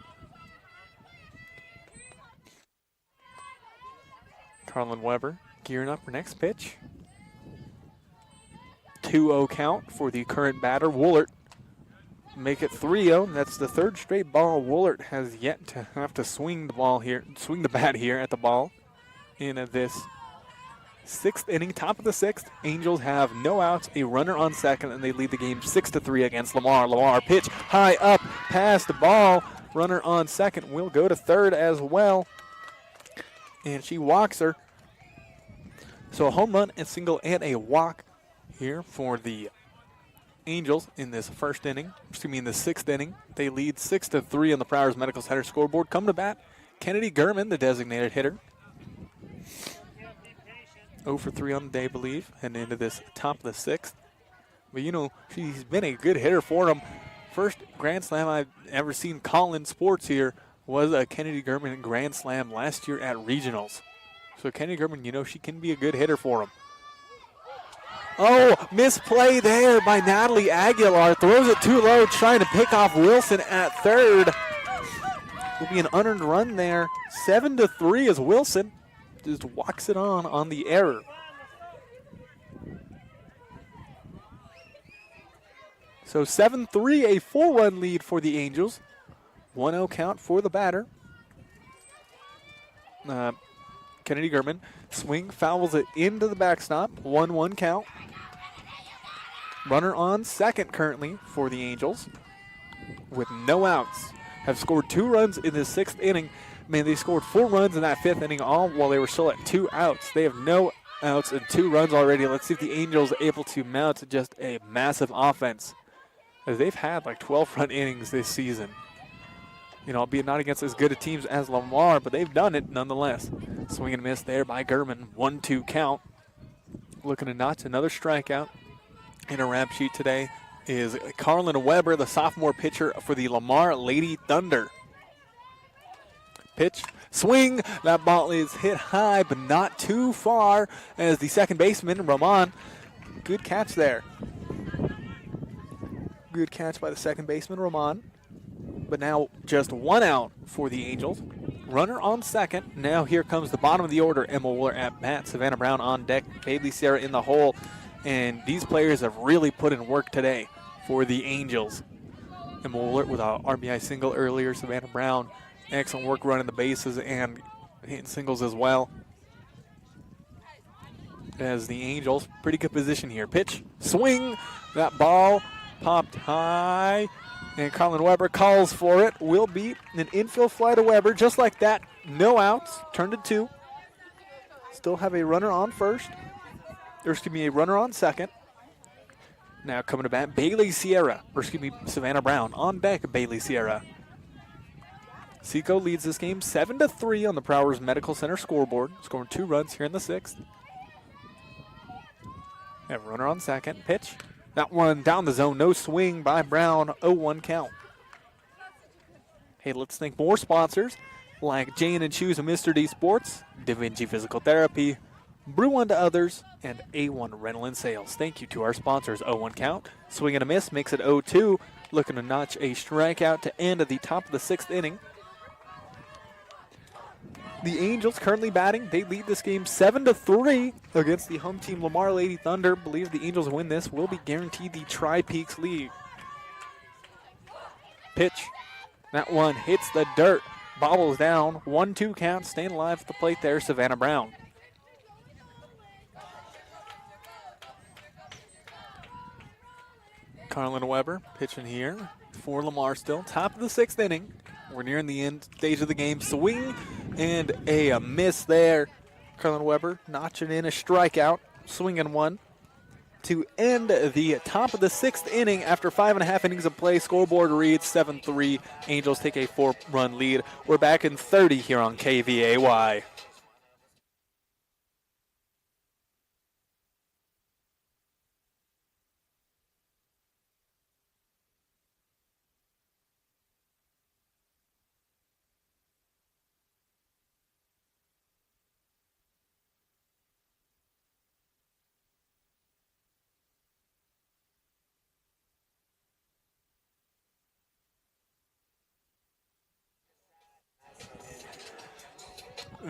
Carlin Weber gearing up for next pitch. 2-0 count for the current batter, Woolert. Make it 3-0. That's the 3rd straight ball Woolert has yet to have to swing the bat here at the ball in this 6th inning, top of the 6th. Angels have no outs, a runner on second, and they lead the game 6-3 against Lamar. Lamar pitch high up, past the ball. Runner on second will go to third as well, and she walks her. So a home run, and single, and a walk here for the Angels in this first inning. In the 6th inning. They lead 6-3 on the Prowers Medical Center scoreboard. Come to bat, Kennedy Gurman, the designated hitter. 0 for 3 on the day, I believe, and into this top of the 6th. But she's been a good hitter for them. First Grand Slam I've ever seen call in sports here was a Kennedy Gurman Grand Slam last year at Regionals. So Kennedy Gurman, she can be a good hitter for them. Oh, misplay there by Natalie Aguilar. Throws it too low, trying to pick off Wilson at third. Will be an unearned run there. 7-3 as Wilson just walks it on the error. So 7-3, a 4-run lead for the Angels. 1-0 count for the batter. Kennedy Gurman. Swing, fouls it into the backstop. 1-1 count. Runner on second currently for the Angels. with no outs have scored 2 runs in the 6th inning. Man, they scored 4 runs in that 5th inning, all while they were still at 2 outs. They have no outs and 2 runs already. Let's see if the Angels are able to mount just a massive offense, as they've had like 12-run innings this season. You know, albeit not against as good a teams as Lamar, but they've done it nonetheless. Swing and miss there by Gurman. 1-2 count. Looking to notch another strikeout. In a rap sheet today is Carlin Weber, the sophomore pitcher for the Lamar Lady Thunder. Pitch, swing. That ball is hit high, but not too far, as the second baseman, Roman. Good catch there. Good catch by the second baseman, Roman. But now just 1 out for the Angels. Runner on second. Now here comes the bottom of the order. Emma Wooler at bat. Savannah Brown on deck. Bailey Sierra in the hole. And these players have really put in work today for the Angels. Emma Wooler with an RBI single earlier. Savannah Brown, excellent work running the bases and hitting singles as well. As the Angels, pretty good position here. Pitch, swing. That ball popped high. And Colin Weber calls for it. Will be an infield fly to Weber. Just like that, no outs. Turned to 2. Still have a runner on first. There's going to be a runner on second. Now coming to bat, Bailey Sierra. Or excuse me, Savannah Brown. On deck, Bailey Sierra. SECO leads this game 7-3 on the Prowers Medical Center scoreboard. Scoring 2 runs here in the 6th. Have a runner on second. Pitch. That one down the zone. No swing by Brown. 0-1 count. Hey, let's thank more sponsors like Jane and Shoes and Mr. D Sports, Da Vinci Physical Therapy, Brew Unto Others, and A1 Rental and Sales. Thank you to our sponsors. 0-1 count. Swing and a miss makes it 0-2. Looking to notch a strikeout to end at the top of the 6th inning. The Angels currently batting. They lead this game 7-3 against the home team Lamar Lady Thunder. Believe the Angels win this will be guaranteed the Tri-Peaks League. Pitch. That one hits the dirt. Bobbles down. 1-2 count. Staying alive at the plate there, Savannah Brown. Carlin Weber pitching here for Lamar still. Top of the 6th inning. We're nearing the end stage of the game. Swing and a miss there. Carlin Weber notching in a strikeout. Swinging one to end the top of the 6th inning after 5.5 innings of play. Scoreboard reads 7-3. Angels take a 4-run lead. We're back in 30 here on KVAY.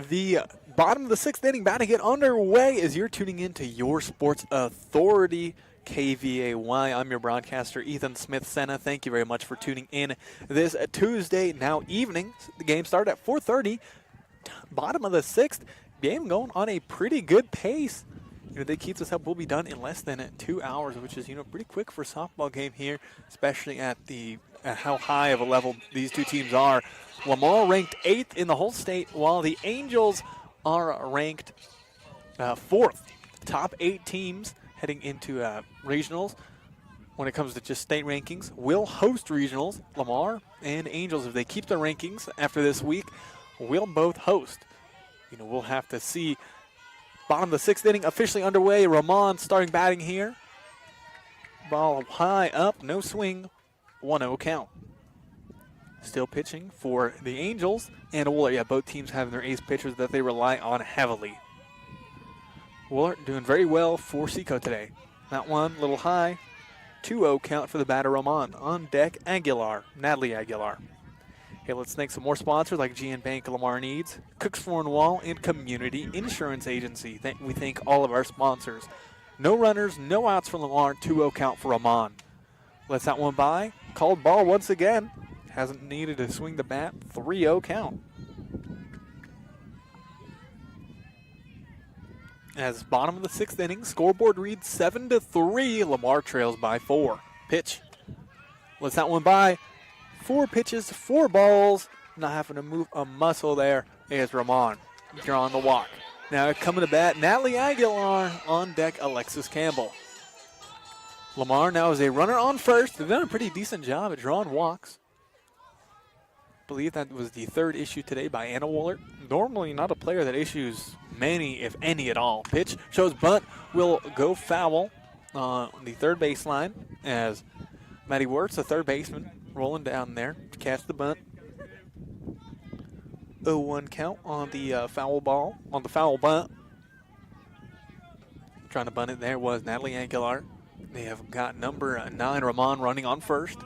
The bottom of the 6th inning about to get underway as you're tuning in to your sports authority, KVAY. I'm your broadcaster, Ethan Smith-Senna. Thank you very much for tuning in this Tuesday, now evening. The game started at 4:30. Bottom of the 6th, game going on a pretty good pace. You know, they keep this up. We'll be done in less than 2 hours, which is, you know, pretty quick for a softball game here, especially at how high of a level these two teams are. Lamar ranked 8th in the whole state, while the Angels are ranked 4th. Top 8 teams heading into regionals. When it comes to just state rankings, will host regionals. Lamar and Angels, if they keep their rankings after this week, will both host. You know, we'll have to see. Bottom of the 6th inning officially underway. Ramon starting batting here. Ball high up, no swing, 1-0 count. Still pitching for the Angels and Wooler. Yeah, both teams having their ace pitchers that they rely on heavily. Wooler doing very well for SECO today. That one, a little high. 2-0 count for the batter, Roman. On deck, Natalie Aguilar. Hey, let's thank some more sponsors like GN Bank, Lamar Needs, Cooks Floor and Wall, and Community Insurance Agency. We thank all of our sponsors. No runners, no outs for Lamar. 2-0 count for Roman. Lets that one by. Called ball once again. Hasn't needed to swing the bat. 3-0 count. As bottom of the 6th inning, scoreboard reads 7-3. Lamar trails by 4. Pitch. Lets that one by. 4 pitches, 4 balls, not having to move a muscle there is Ramon drawing the walk. Now coming to bat, Natalie Aguilar. On deck, Alexis Campbell. Lamar now is a runner on first. They've done a pretty decent job at drawing walks. I believe that was the 3rd issue today by Anna Woolert. Normally not a player that issues many, if any at all. Pitch shows bunt, will go foul on the 3rd baseline as Maddie Wirtz, the 3rd baseman, rolling down there to catch the bunt. 0-1 count on the foul ball, on the foul bunt. Trying to bunt it there was Natalie Aguilar. They have got number 9, Ramon, running on first.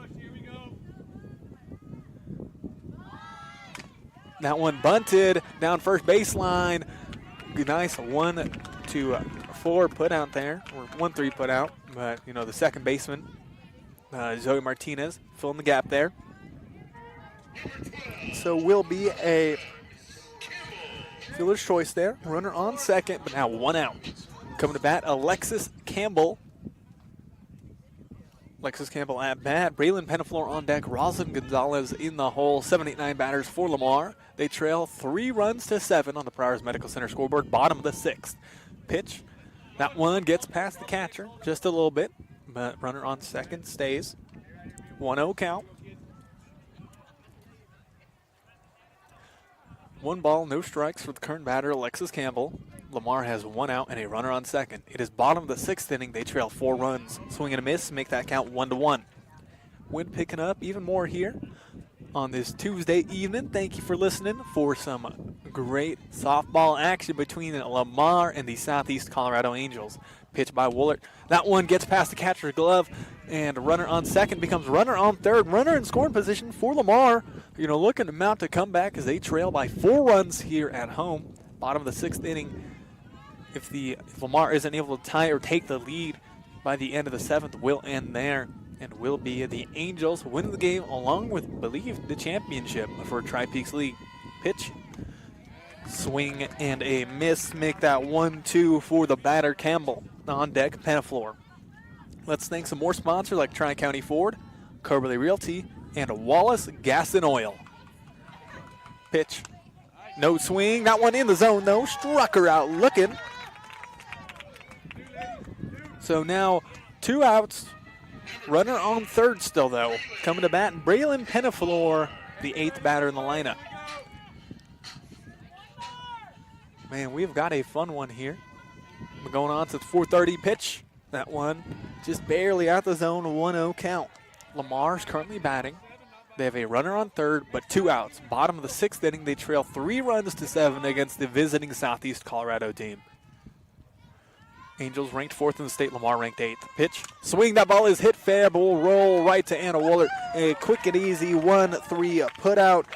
That one bunted down first baseline. Nice 1-2-4 put out there, or 1-3 put out. But, you know, the 2nd baseman, Zoe Martinez, filling the gap there. So will be a fielder's choice there. Runner on second, but now 1 out. Coming to bat, Alexis Campbell. Alexis Campbell at bat. Braylon Penaflor on deck. Rosalind Gonzalez in the hole. 7, 8, 9 batters for Lamar. They trail 3 runs to 7 on the Prowers Medical Center scoreboard. Bottom of the 6th. Pitch. That one gets past the catcher just a little bit, but runner on second stays. 1-0 count. 1 ball, no strikes for the current batter, Alexis Campbell. Lamar has 1 out and a runner on second. It is bottom of the 6th inning. They trail 4 runs. Swing and a miss, make that count 1-1. Wind picking up even more here on this Tuesday evening. Thank you for listening for some great softball action between Lamar and the Southeast Colorado Angels. Pitch by Woolert. That one gets past the catcher's glove, and runner on second becomes runner on third. Runner in scoring position for Lamar. You know, looking to mount a comeback as they trail by 4 runs here at home. Bottom of the 6th inning. If Lamar isn't able to tie or take the lead by the end of the 7th, will end there and will be the Angels winning the game along with, believe, the championship for Tri-Peaks League. Pitch, swing, and a miss. Make that 1-2 for the batter, Campbell. On deck, Penaflor. Let's thank some more sponsors like Tri-County Ford, Coberly Realty, and Wallace Gas and Oil. Pitch, no swing. That one in the zone, though. Struck her out looking. So now 2 outs. Runner on third still, though. Coming to bat, Braylon Penaflor, the 8th batter in the lineup. Man, we've got a fun one here. We're going on to the 4:30 pitch. That one just barely out the zone, 1-0 count. Lamar's currently batting. They have a runner on third, but 2 outs. Bottom of the 6th inning, they trail 3 runs to 7 against the visiting Southeast Colorado team. Angels ranked 4th in the state, Lamar ranked 8th. Pitch, swing, that ball is hit fair, but will roll right to Anna Woolert. A quick and easy 1-3 put out.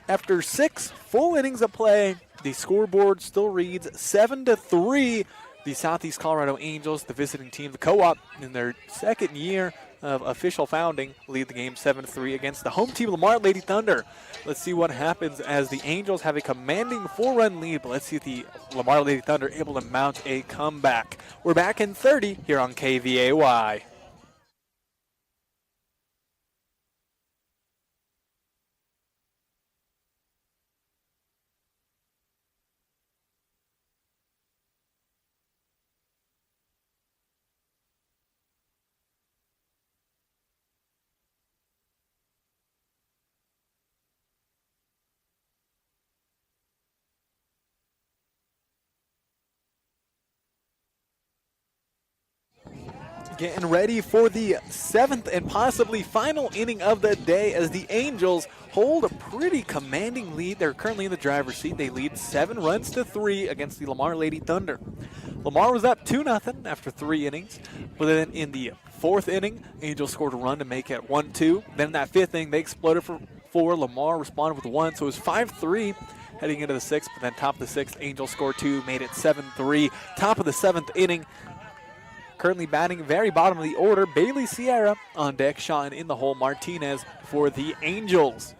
After 6 full innings of play, the scoreboard still reads 7-3. The Southeast Colorado Angels, the visiting team, the co-op in their 2nd year of official founding, lead the game 7-3 against the home team, Lamar Lady Thunder. Let's see what happens as the Angels have a commanding 4-run lead, but let's see if the Lamar Lady Thunder able to mount a comeback. We're back in 30 here on KVAY. Getting ready for the 7th and possibly final inning of the day as the Angels hold a pretty commanding lead. They're currently in the driver's seat. They lead 7 runs to 3 against the Lamar Lady Thunder. Lamar was up 2-0 after 3 innings, but then in the 4th inning, Angels scored a run to make it 1-2. Then in that 5th inning, they exploded for 4. Lamar responded with 1, so it was 5-3 heading into the 6th, but then top of the 6th, Angels scored 2, made it 7-3. Top of the 7th inning, currently batting very bottom of the order, Bailey Sierra on deck, shot in the hole, Martinez for the Angels.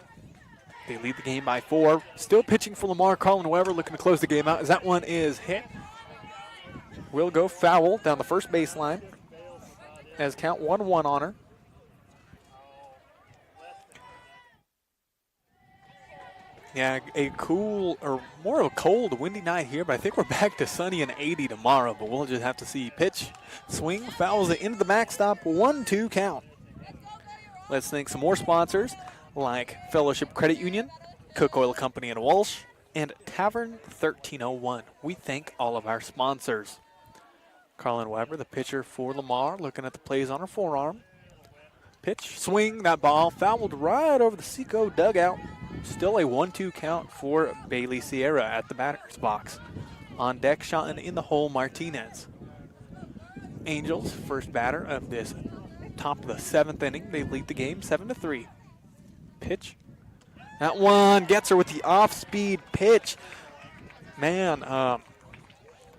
They lead the game by 4. Still pitching for Lamar, Colin Weber looking to close the game out as that one is hit. Will go foul down the first baseline as count 1-1 on her. Yeah, a cool, or more of a cold, windy night here, but I think we're back to sunny and 80 tomorrow, but we'll just have to see. Pitch, swing, fouls it into the backstop, 1-2 count. Let's thank some more sponsors like Fellowship Credit Union, Cook Oil Company in Walsh, and Tavern 1301. We thank all of our sponsors. Carlin Weber, the pitcher for Lamar, looking at the plays on her forearm. Pitch, swing, that ball fouled right over the SECO dugout. Still a 1-2 count for Bailey Sierra at the batter's box. On deck, shot in the hole, Martinez. Angels, first batter of this top of the 7th inning. They lead the game 7-3. Pitch. That one gets her with the off-speed pitch. Man,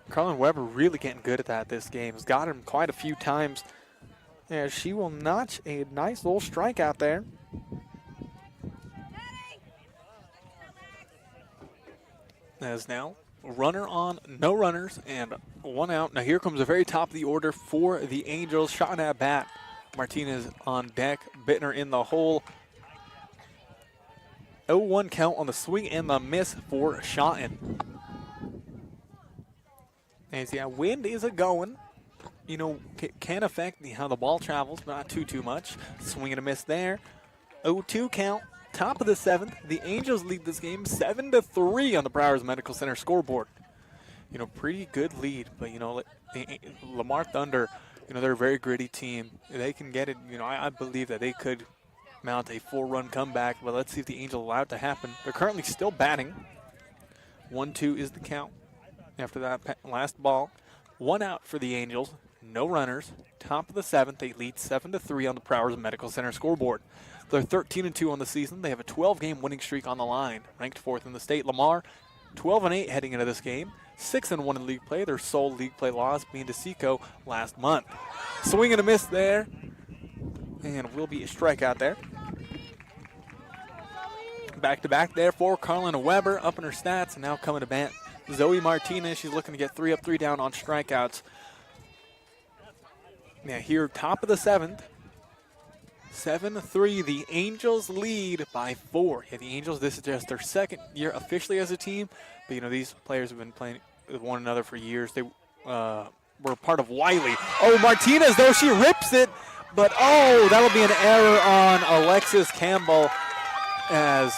Carlin Weber really getting good at that this game. Has got him quite a few times. And she will notch a nice little strikeout there. As now, runner on, no runners, and 1 out. Now here comes the very top of the order for the Angels. Shot at bat. Martinez on deck, Bittner in the hole. 0-1 count on the swing and the miss for Shotton. As yeah, wind is a-going. You know, can affect how the ball travels, but not too much. Swing and a miss there. 0-2 count. Top of the 7th. The Angels lead this game 7-3 on the Browers Medical Center scoreboard. You know, pretty good lead, but you know, the Lamar Thunder, you know, they're a very gritty team. They can get it. You know, I believe that they could mount a 4-run comeback, but let's see if the Angels allow it to happen. They're currently still batting. 1-2 is the count. After that last ball, 1 out for the Angels. No runners. Top of the 7th. They lead 7-3 on the Browers Medical Center scoreboard. They're 13-2 on the season. They have a 12-game winning streak on the line. Ranked 4th in the state. Lamar, 12-8 heading into this game. 6-1 in league play. Their sole league play loss being to SECO last month. Swing and a miss there. And will be a strikeout there. Back-to-back there for Carlin Weber. Up in her stats. And now coming to bat, Zoe Martinez. She's looking to get 3 up, 3 down on strikeouts. Now here, top of the 7th. 7-3, the Angels lead by 4. Yeah, the Angels, this is just their 2nd year officially as a team. But, you know, these players have been playing with one another for years. They were part of Wiley. Oh, Martinez, though, she rips it. But, oh, that'll be an error on Alexis Campbell as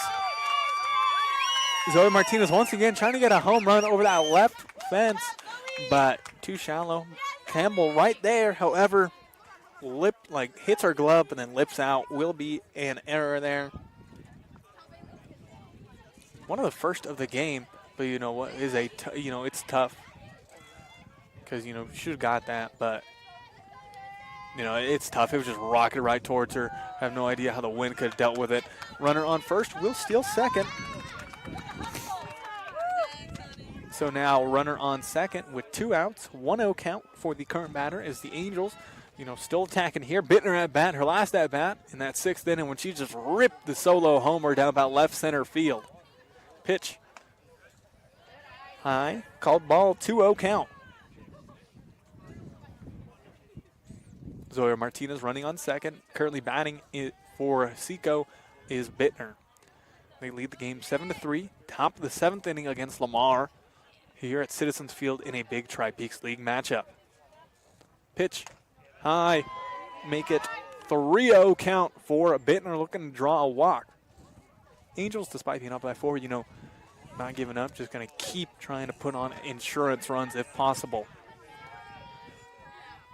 Zoe Martinez once again trying to get a home run over that left fence. But too shallow. Campbell right there, however, hits her glove and then lips out. Will be an error there. One of the first of the game, but you know what is it's tough because you know should have got that, but you know it's tough. It was just rocketed right towards her. I have no idea how the wind could have dealt with it. Runner on first, will steal second. So now runner on second with 2 outs, 1-0 count for the current batter as the Angels, you know, still attacking here. Bittner at bat, her last at bat in that 6th inning when she just ripped the solo homer down about left center field. Pitch. High, called ball, 2-0 count. Zoya Martinez running on second. Currently batting for SECO is Bittner. They lead the game 7-3. Top of the 7th inning against Lamar here at Citizens Field in a big Tri-Peaks League matchup. Pitch. High. Make it 3-0 count for Bittner, looking to draw a walk. Angels, despite being up by 4, you know, not giving up, just going to keep trying to put on insurance runs if possible.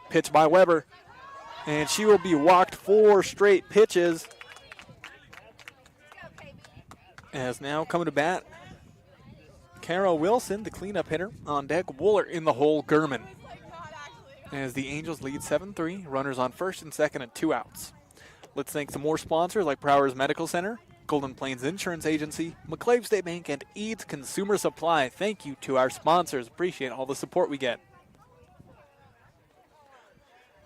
Pitch by Weber. And she will be walked 4 straight pitches. As now coming to bat, Carol Wilson, the cleanup hitter, on deck. Wooler in the hole, Gurman. As the Angels lead 7-3, runners on first and second and 2 outs. Let's thank some more sponsors like Browers Medical Center, Golden Plains Insurance Agency, McClave State Bank, and Eads Consumer Supply. Thank you to our sponsors. Appreciate all the support we get.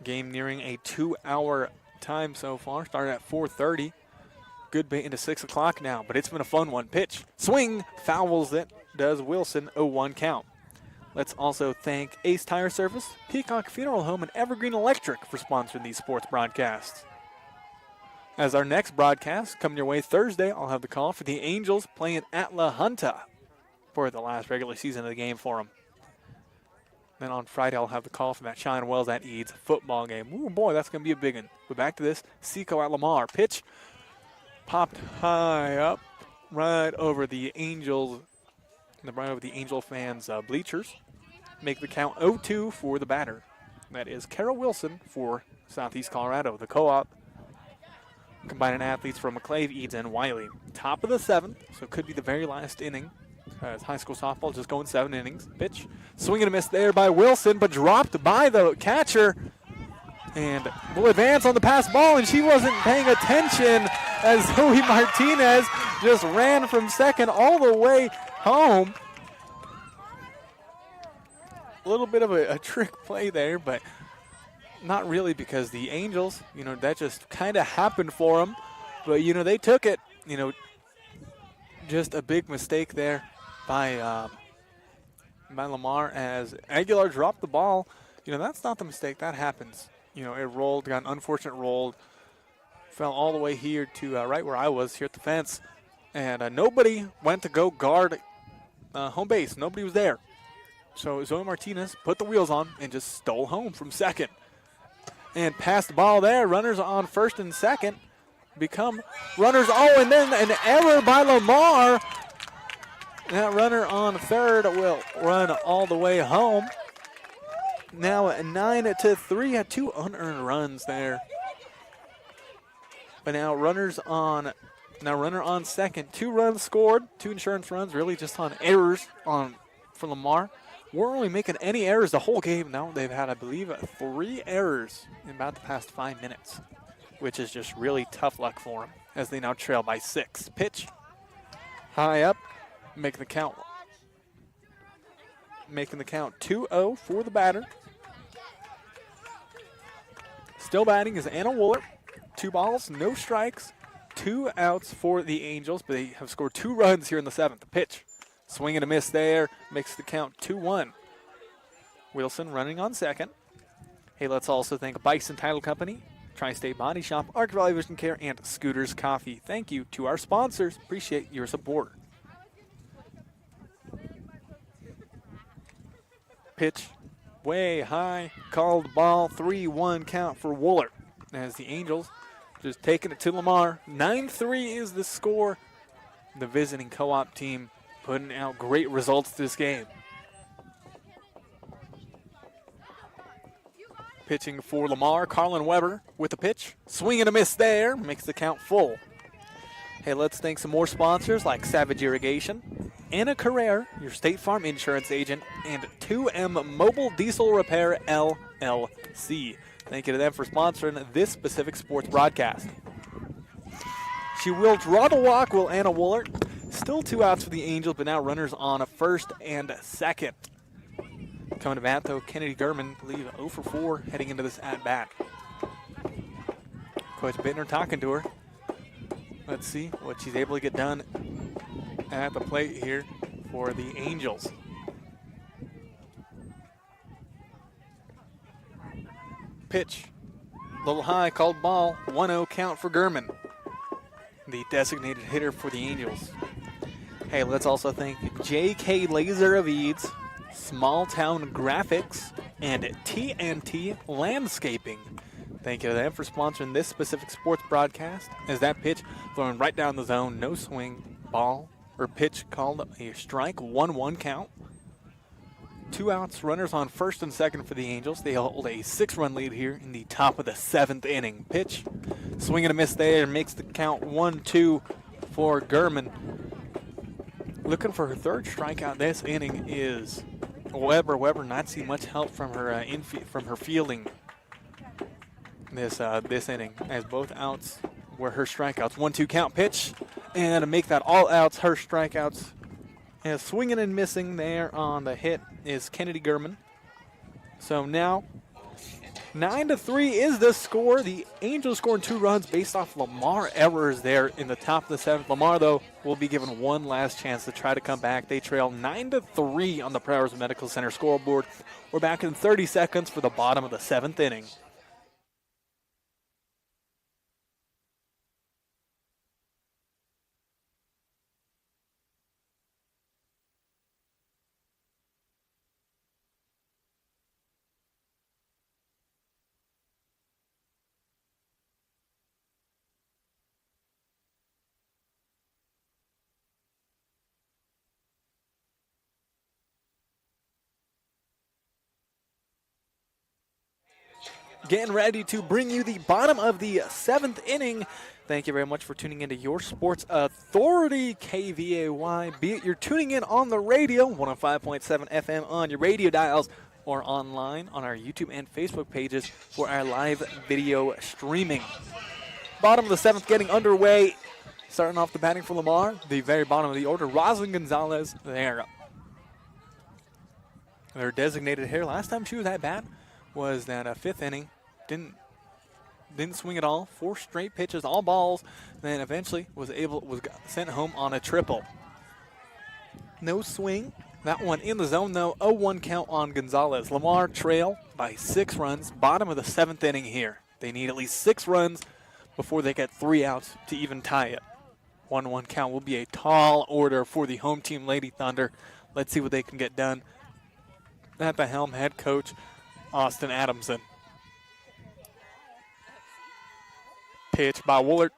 Game nearing a 2-hour time so far. Started at 4:30. Good bait into 6 o'clock now, but it's been a fun one. Pitch, swing, fouls it, does Wilson, 0-1 count. Let's also thank Ace Tire Service, Peacock Funeral Home, and Evergreen Electric for sponsoring these sports broadcasts. As our next broadcast coming your way Thursday, I'll have the call for the Angels playing at La Junta for the last regular season of the game for them. Then on Friday, I'll have the call for that Shine Wells at Eads football game. Ooh, boy, that's going to be a big one. But back to this, SECO at Lamar. Pitch popped high up right over the Angels, right over the Angel fans' bleachers. Make the count 0-2 for the batter. That is Carol Wilson for Southeast Colorado, the co-op. Combining athletes from McClave, Eads, and Wiley. Top of the 7th, so it could be the very last inning. As high school softball just going 7 innings. Pitch, swing and a miss there by Wilson, but dropped by the catcher. And will advance on the pass ball, and she wasn't paying attention as Zoe Martinez just ran from second all the way home. A little bit of a trick play there, but not really, because the Angels, that just kind of happened for them. But, they took it, just a big mistake there by Lamar as Aguilar dropped the ball. That's not the mistake. That happens. It rolled, got an unfortunate roll, fell all the way here to right where I was, here at the fence. And nobody went to go guard home base. Nobody was there. So Zoe Martinez put the wheels on and just stole home from second. And passed the ball there. Runners on first and second become runners. Oh, and then an error by Lamar. That runner on third will run all the way home. Now at 9-3, had 2 unearned runs there. But now runner on second. 2 runs scored, 2 insurance runs, really just on errors for Lamar. Weren't really making any errors the whole game. Now they've had, I believe, 3 errors in about the past 5 minutes, which is just really tough luck for them as they now trail by 6. Pitch high up, making the count 2-0 for the batter. Still batting is Anna Wooler. 2 balls, no strikes, 2 outs for the Angels, but they have scored 2 runs here in the 7th. Pitch, swing and a miss there, makes the count 2-1. Wilson running on second. Hey, let's also thank Bison Title Company, Tri-State Body Shop, Arc Valley Vision Care, and Scooters Coffee. Thank you to our sponsors. Appreciate your support. Pitch way high, called ball, 3-1 count for Wooler. As the Angels just taking it to Lamar. 9-3 is the score. The visiting co-op team putting out great results this game. Pitching for Lamar, Carlin Weber with the pitch. Swing and a miss there, makes the count full. Hey, let's thank some more sponsors like Savage Irrigation, Anna Carrere, your State Farm insurance agent, and 2M Mobile Diesel Repair LLC. Thank you to them for sponsoring this specific sports broadcast. She will draw the walk, will Anna Wooler. Still 2 outs for the Angels, but now runners on first and second. Coming to bat, though, Kennedy Gurman, I believe 0 for 4 heading into this at-bat. Coach Bittner talking to her. Let's see what she's able to get done at the plate here for the Angels. Pitch, a little high, called ball, 1-0 count for Gurman, the designated hitter for the Angels. Hey, let's also thank J.K. Laser of Eads, Small Town Graphics, and TNT Landscaping. Thank you to them for sponsoring this specific sports broadcast. As that pitch thrown right down the zone, no swing, ball, or pitch called a strike, 1-1 count. 2 outs, runners on first and second for the Angels. They hold a 6-run lead here in the top of the 7th inning. Pitch, swing and a miss there, makes the count 1-2 for Gurman. Looking for her 3rd strikeout this inning is Weber. Weber not seeing much help from her from her fielding this inning, as both outs were her strikeouts. 1-2 count. Pitch, and to make that all outs, her strikeouts. And swinging and missing there on the hit is Kennedy Gurman. So now 9-3 is the score. The Angels scoring 2 runs based off Lamar errors there in the top of the 7th. Lamar, though, will be given one last chance to try to come back. They trail 9-3 on the Prowers Medical Center scoreboard. We're back in 30 seconds for the bottom of the 7th inning. getting ready to bring you the bottom of the 7th inning. Thank you very much for tuning into your Sports Authority, KVAY. Be it you're tuning in on the radio, 105.7 FM on your radio dials, or online on our YouTube and Facebook pages for our live video streaming. Bottom of the 7th getting underway. Starting off the batting for Lamar, the very bottom of the order, Roslyn Gonzalez there. Their designated hitter. Last time she was at bat was that 5th inning. Didn't swing at all. 4 straight pitches, all balls. Then eventually was sent home on a triple. No swing. That one in the zone though. 0-1 count on Gonzalez. Lamar trail by 6 runs. Bottom of the 7th inning here. They need at least 6 runs before they get 3 outs to even tie it. 1-1 count will be a tall order for the home team Lady Thunder. Let's see what they can get done. At the helm, head coach Austin Adamson. Pitch by Woolard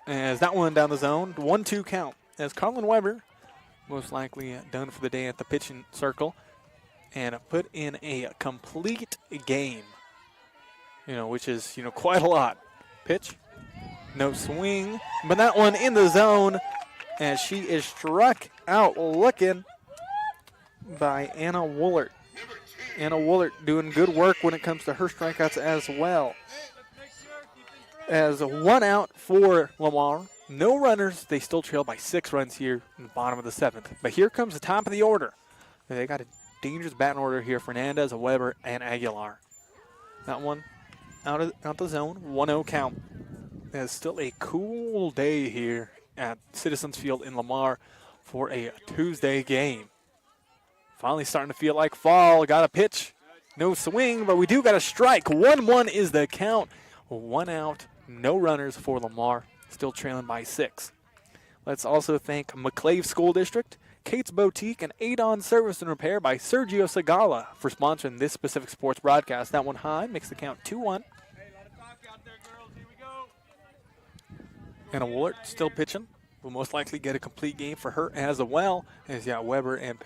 as that one down the zone. 1-2 count as Carlin Weber most likely done for the day at the pitching circle and put in a complete game, which is, quite a lot. Pitch. No swing, but that one in the zone as she is struck out looking by Anna Woolard. Anna Woolard doing good work when it comes to her strikeouts as well. As 1 out for Lamar. No runners. They still trail by 6 runs here in the bottom of the 7th. But here comes the top of the order. They got a dangerous batting order here. Fernandez, Weber, and Aguilar. That one out the zone. 1-0 count. It's still a cool day here at Citizens Field in Lamar for a Tuesday game. Finally starting to feel like fall. Got a pitch. No swing, but we do got a strike. 1-1 is the count. 1 out. No runners for Lamar. Still trailing by 6. Let's also thank McClave School District, Kate's Boutique, and Adon Service and Repair by Sergio Segala for sponsoring this specific sports broadcast. That one high makes the count 2-1. Hey, a lot of talk out there, girls. Here we go. Anna Woolard still pitching. Will most likely get a complete game for her as well. As Weber and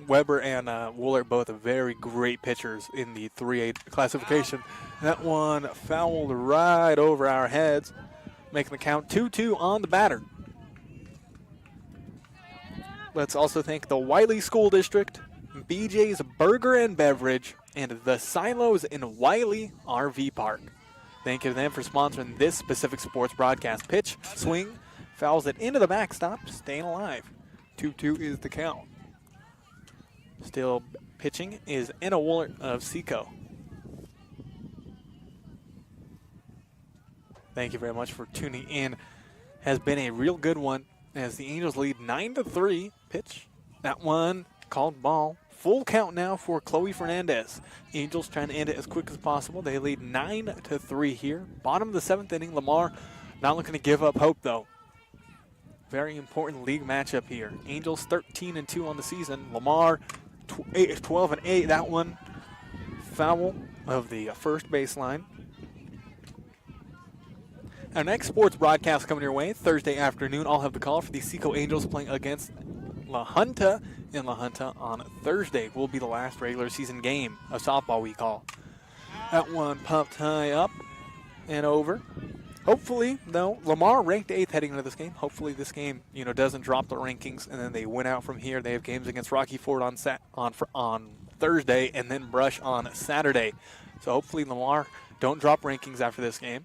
Woolard both very great pitchers in the 3A classification. That one fouled right over our heads, making the count 2-2 on the batter. Let's also thank the Wiley School District, BJ's Burger and Beverage, and the Silos in Wiley RV Park. Thank you to them for sponsoring this specific sports broadcast. Pitch, swing, fouls it into the backstop, staying alive. 2-2 is the count. Still pitching is Anna Woolard of SECO. Thank you very much for tuning in. Has been a real good one as the Angels lead 9-3. Pitch, that one called ball. Full count now for Chloe Fernandez. Angels trying to end it as quick as possible. They lead 9-3 here. Bottom of the 7th inning. Lamar not looking to give up hope though. Very important league matchup here. Angels 13-2 on the season. Lamar 12-8. That one foul of the first baseline. Our next sports broadcast coming your way Thursday afternoon. I'll have the call for the SECO Angels playing against La Junta in La Junta on Thursday. Will be the last regular season game of softball we call. That one popped high up and over. Hopefully, though, Lamar ranked 8th heading into this game. Hopefully this game, doesn't drop the rankings and then they win out from here. They have games against Rocky Ford on Thursday and then Brush on Saturday. So hopefully Lamar don't drop rankings after this game.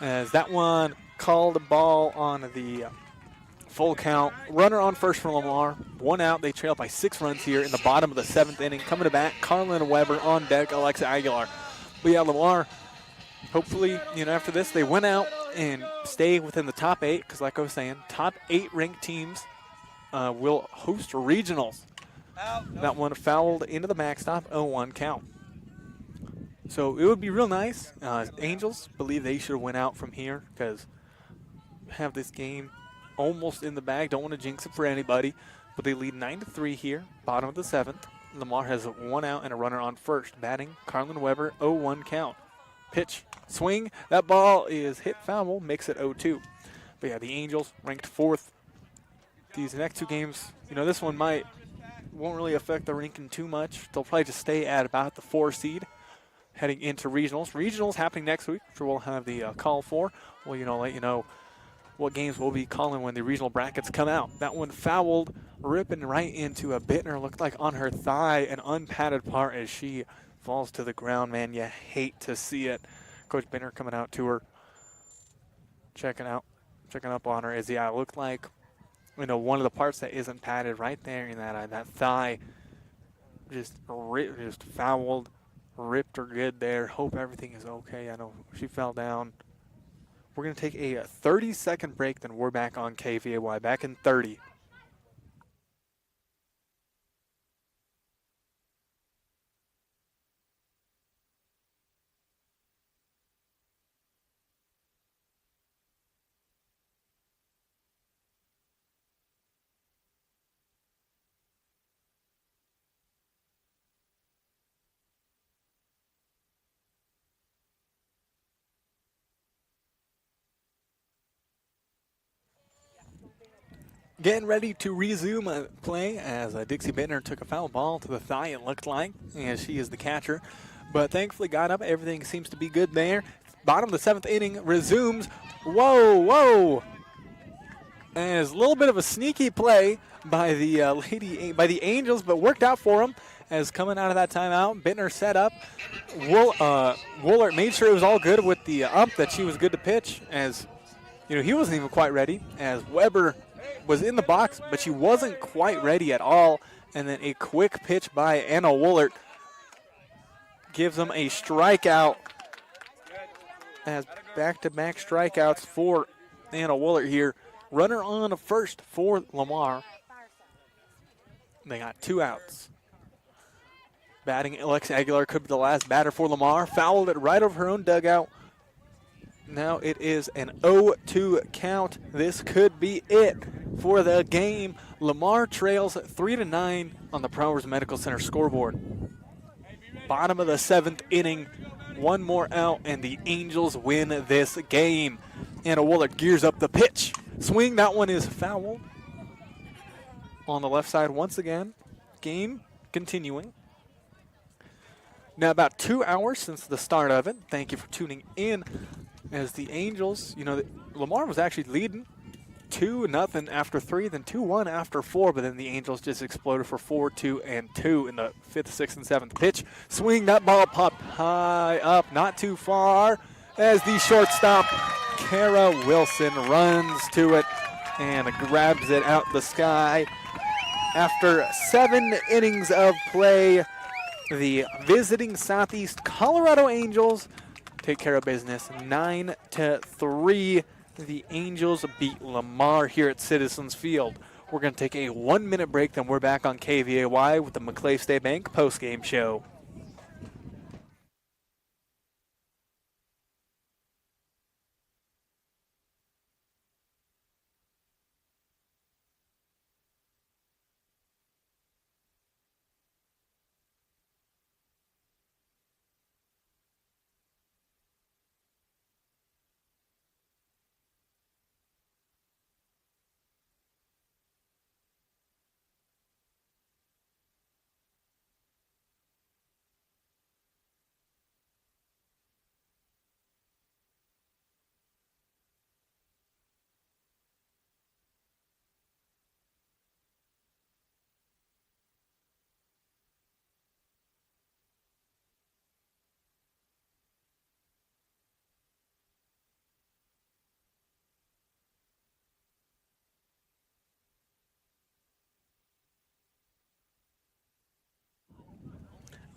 As that one called a ball on the full count. Runner on first for Lamar. 1 out. They trail by 6 runs here in the bottom of the 7th inning. Coming to bat, Carlin Weber on deck, Alexa Aguilar. But yeah, Lamar, hopefully, after this, they win out and stay within the top 8. Because like I was saying, top 8 ranked teams will host regionals. That one fouled into the backstop, 0-1 count. So it would be real nice. Angels believe they should win out from here because have this game almost in the bag. Don't want to jinx it for anybody. But they lead 9-3 here, bottom of the 7th. Lamar has 1 out and a runner on first. Batting, Carlin Weber, 0-1 count. Pitch, swing. That ball is hit foul, makes it 0-2. But yeah, the Angels ranked 4th. These next 2 games, this one won't really affect the ranking too much. They'll probably just stay at about the 4 seed. heading into regionals. Regionals happening next week, which we'll have the call for. We'll, let you know what games we'll be calling when the regional brackets come out. That one fouled, ripping right into a Bittner. Looked like on her thigh, an unpadded part as she falls to the ground. Man, you hate to see it. Coach Bittner coming out to her, checking up on her. As it looked like, one of the parts that isn't padded right there in that thigh, just fouled, ripped her good there. Hope everything is okay. I know she fell down. We're going to take a 30-second break, then we're back on KVAY. Back in 30. Getting ready to resume play as Dixie Bittner took a foul ball to the thigh, it looked like, and she is the catcher. But thankfully got up. Everything seems to be good there. Bottom of the 7th inning resumes. Whoa. As a little bit of a sneaky play by the Angels, but worked out for them. As coming out of that timeout, Bittner set up. Woolert made sure it was all good with the ump, that she was good to pitch, as he wasn't even quite ready, as Weber was in the box, but she wasn't quite ready at all. And then a quick pitch by Anna Woolert gives them a strikeout, as back-to-back strikeouts for Anna Woolert here. Runner on first for Lamar. They got 2 outs. Batting, Alex Aguilar could be the last batter for Lamar. Fouled it right over her own dugout. Now it is an 0-2 count. This could be it for the game. Lamar trails 3-9 on the Prowers Medical Center scoreboard. Bottom of the 7th inning. One more out, and the Angels win this game. Anna Woolert gears up the pitch. Swing, that one is fouled. On the left side once again. Game continuing. Now about 2 hours since the start of it. Thank you for tuning in. As the Angels, Lamar was actually leading 2-0 after 3, then 2-1 after 4, but then the Angels just exploded for 4-2 and 2 in the 5th, 6th, and 7th pitch. Swing, that ball popped high up, not too far, as the shortstop, Kara Wilson, runs to it and grabs it out the sky. After 7 innings of play, the visiting Southeast Colorado Angels take care of business 9-3. The Angels beat Lamar here at Citizens Field. We're going to take a 1-minute break, then we're back on KVAY with the McClave State Bank postgame show.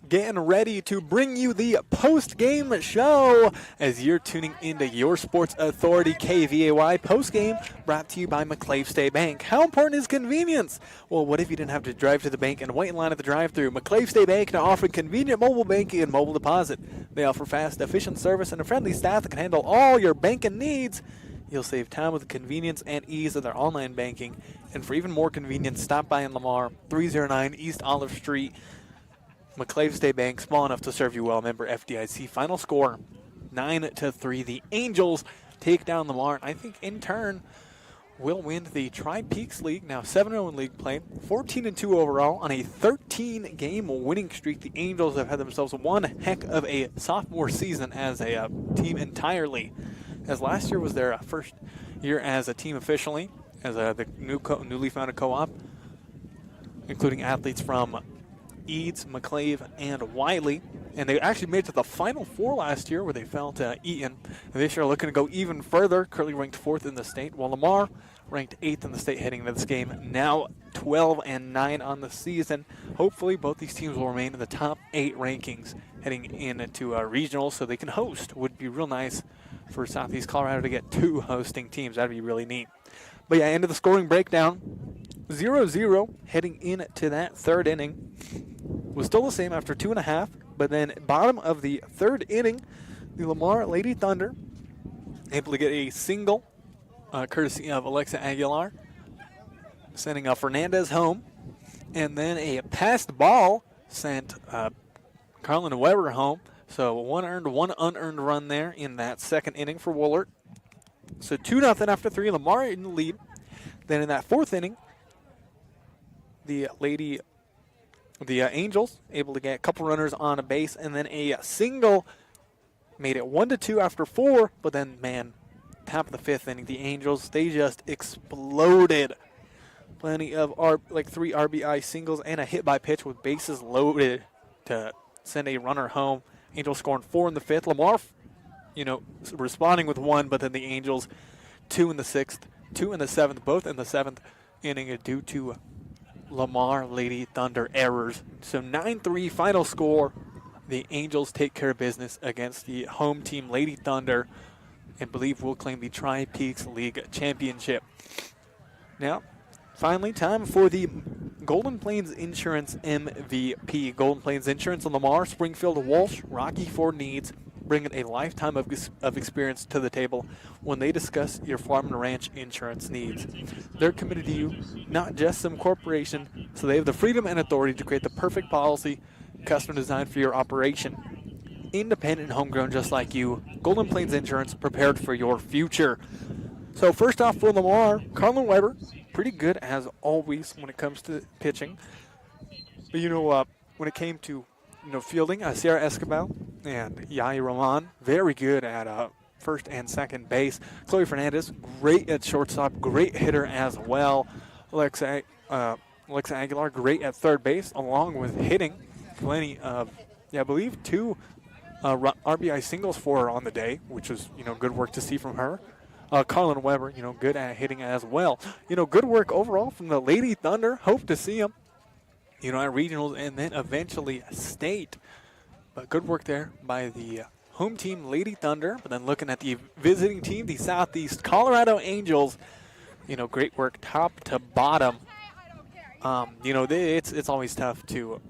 Getting ready to bring you the post-game show as you're tuning into your Sports Authority KVAY post-game, brought to you by McClave State Bank. How important is convenience? Well, what if you didn't have to drive to the bank and wait in line at the drive-thru? McClave State Bank now offering convenient mobile banking and mobile deposit. They offer fast, efficient service and a friendly staff that can handle all your banking needs. You'll save time with the convenience and ease of their online banking. And for even more convenience, stop by in Lamar, 309 East Olive Street. McClave State Bank, small enough to serve you well. Member FDIC. Final score, 9-3. The Angels take down Lamar. I think in turn will win the Tri-Peaks League, now 7-0 in league play, 14-2 overall on a 13-game winning streak. The Angels have had themselves one heck of a sophomore season as a team entirely, as last year was their first year as a team officially, as the newly founded co-op, including athletes from Eads, McClave, and Wiley. And they actually made it to the Final Four last year where they fell to Eaton. And this year looking to go even further, currently ranked 4th in the state, while Lamar ranked 8th in the state heading into this game, now 12-9 on the season. Hopefully both these teams will remain in the top 8 rankings heading into regionals so they can host. Would be real nice for Southeast Colorado to get 2 hosting teams. That'd be really neat. But yeah, end of the scoring breakdown. 0-0 heading into that 3rd inning. Was still the same after 2.5, but then bottom of the 3rd inning, the Lamar Lady Thunder able to get a single courtesy of Alexa Aguilar, sending Fernandez home, and then a passed ball sent Carlin Weber home. So 1 earned, 1 unearned run there in that 2nd inning for Woolert. So 2-0 after 3, Lamar in the lead. Then in that 4th inning, the Angels able to get a couple runners on a base, and then a single made it 1-2 after 4. But then, man, top of the 5th inning, the Angels, they just exploded. Plenty of 3 RBI singles and a hit by pitch with bases loaded to send a runner home. Angels scoring 4 in the 5th. Lamar, responding with 1, but then the Angels 2 in the 6th, 2 in the 7th, both in the 7th inning due to Lamar Lady Thunder errors. So 9-3 final score. The Angels take care of business against the home team Lady Thunder and believe will claim the Tri-Peaks League Championship. Now, finally, time for the Golden Plains Insurance MVP. Golden Plains Insurance on Lamar, Springfield, Walsh, Rocky Ford needs, bringing a lifetime of experience to the table when they discuss your farm and ranch insurance needs. They're committed to you, not just some corporation, so they have the freedom and authority to create the perfect policy, custom designed for your operation. Independent and homegrown just like you, Golden Plains Insurance, prepared for your future. So first off for Lamar, Carlin Weber, pretty good as always when it comes to pitching. But when it came to fielding, Sierra Escobar and Yai Roman, very good at first and second base. Chloe Fernandez, great at shortstop, great hitter as well. Alexa Aguilar, great at third base, along with hitting. Plenty of, I believe 2 RBI singles for her on the day, which was, good work to see from her. Carlin Weber, good at hitting as well. Good work overall from the Lady Thunder. Hope to see them, at regionals and then eventually state. But good work there by the home team, Lady Thunder. But then looking at the visiting team, the Southeast Colorado Angels, great work top to bottom. It's always tough to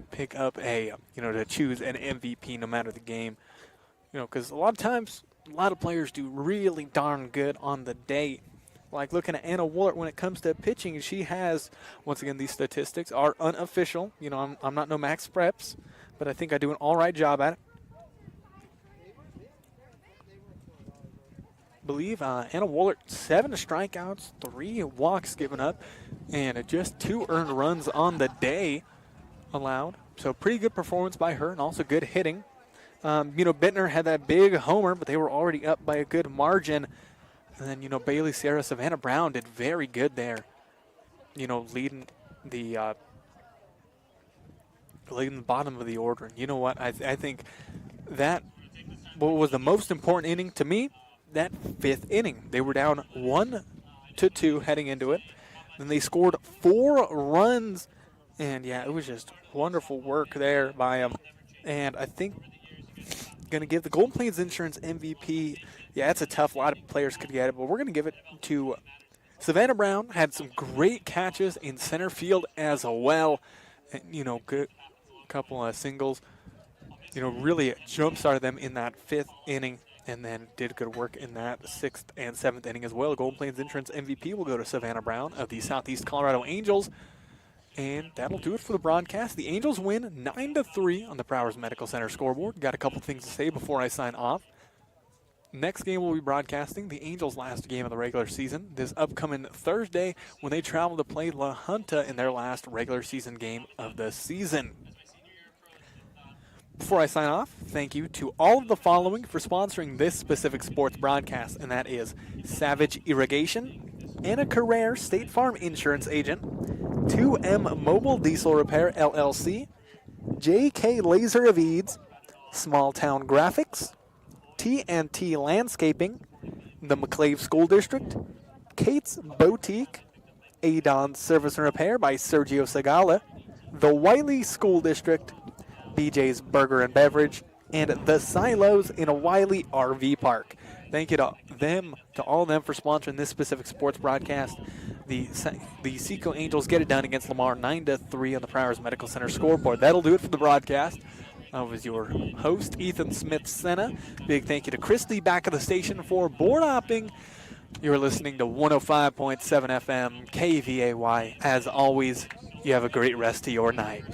pick up to choose an MVP no matter the game. Because a lot of times, a lot of players do really darn good on the day. Like looking at Anna Woolert when it comes to pitching, she has, once again, these statistics are unofficial. I'm not no Max Preps, but I think I do an all right job at it. Believe Anna Woolert, 7 strikeouts, 3 walks given up, and just 2 earned runs on the day allowed. So pretty good performance by her, and also good hitting. Bittner had that big homer, but they were already up by a good margin. And then, Bailey, Sierra, Savannah Brown did very good there. Leading the bottom of the order. And you know what? I think that what was the most important inning to me, that 5th inning. They were down 1-2 heading into it. Then they scored 4 runs. And, it was just wonderful work there by them. And I think going to give the Golden Plains Insurance MVP. It's a tough. A lot of players could get it, but we're going to give it to Savannah Brown. Had some great catches in center field as well. And, good couple of singles. Really jump-started them in that 5th inning and then did good work in that 6th and 7th inning as well. Golden Plains Insurance MVP will go to Savannah Brown of the Southeast Colorado Angels. And that'll do it for the broadcast. The Angels win 9-3 on the Prowers Medical Center scoreboard. Got a couple things to say before I sign off. Next game we'll be broadcasting the Angels' last game of the regular season this upcoming Thursday when they travel to play La Junta in their last regular season game of the season. Before I sign off, thank you to all of the following for sponsoring this specific sports broadcast, and that is Savage Irrigation, Anna Carrere State Farm Insurance Agent, 2M Mobile Diesel Repair LLC, JK Laser of Eads, Small Town Graphics, TNT Landscaping, the McClave School District, Kate's Boutique, Adon Service and Repair by Sergio Segala, the Wiley School District, BJ's Burger and Beverage, and the Silos in a Wiley RV Park. Thank you to all of them for sponsoring this specific sports broadcast. The SECO Angels get it done against Lamar 9-3 on the Prowers Medical Center scoreboard. That'll do it for the broadcast. I was your host, Ethan Smith-Senna. Big thank you to Christy back at the station for board hopping. You're listening to 105.7 FM KVAY. As always, you have a great rest of your night.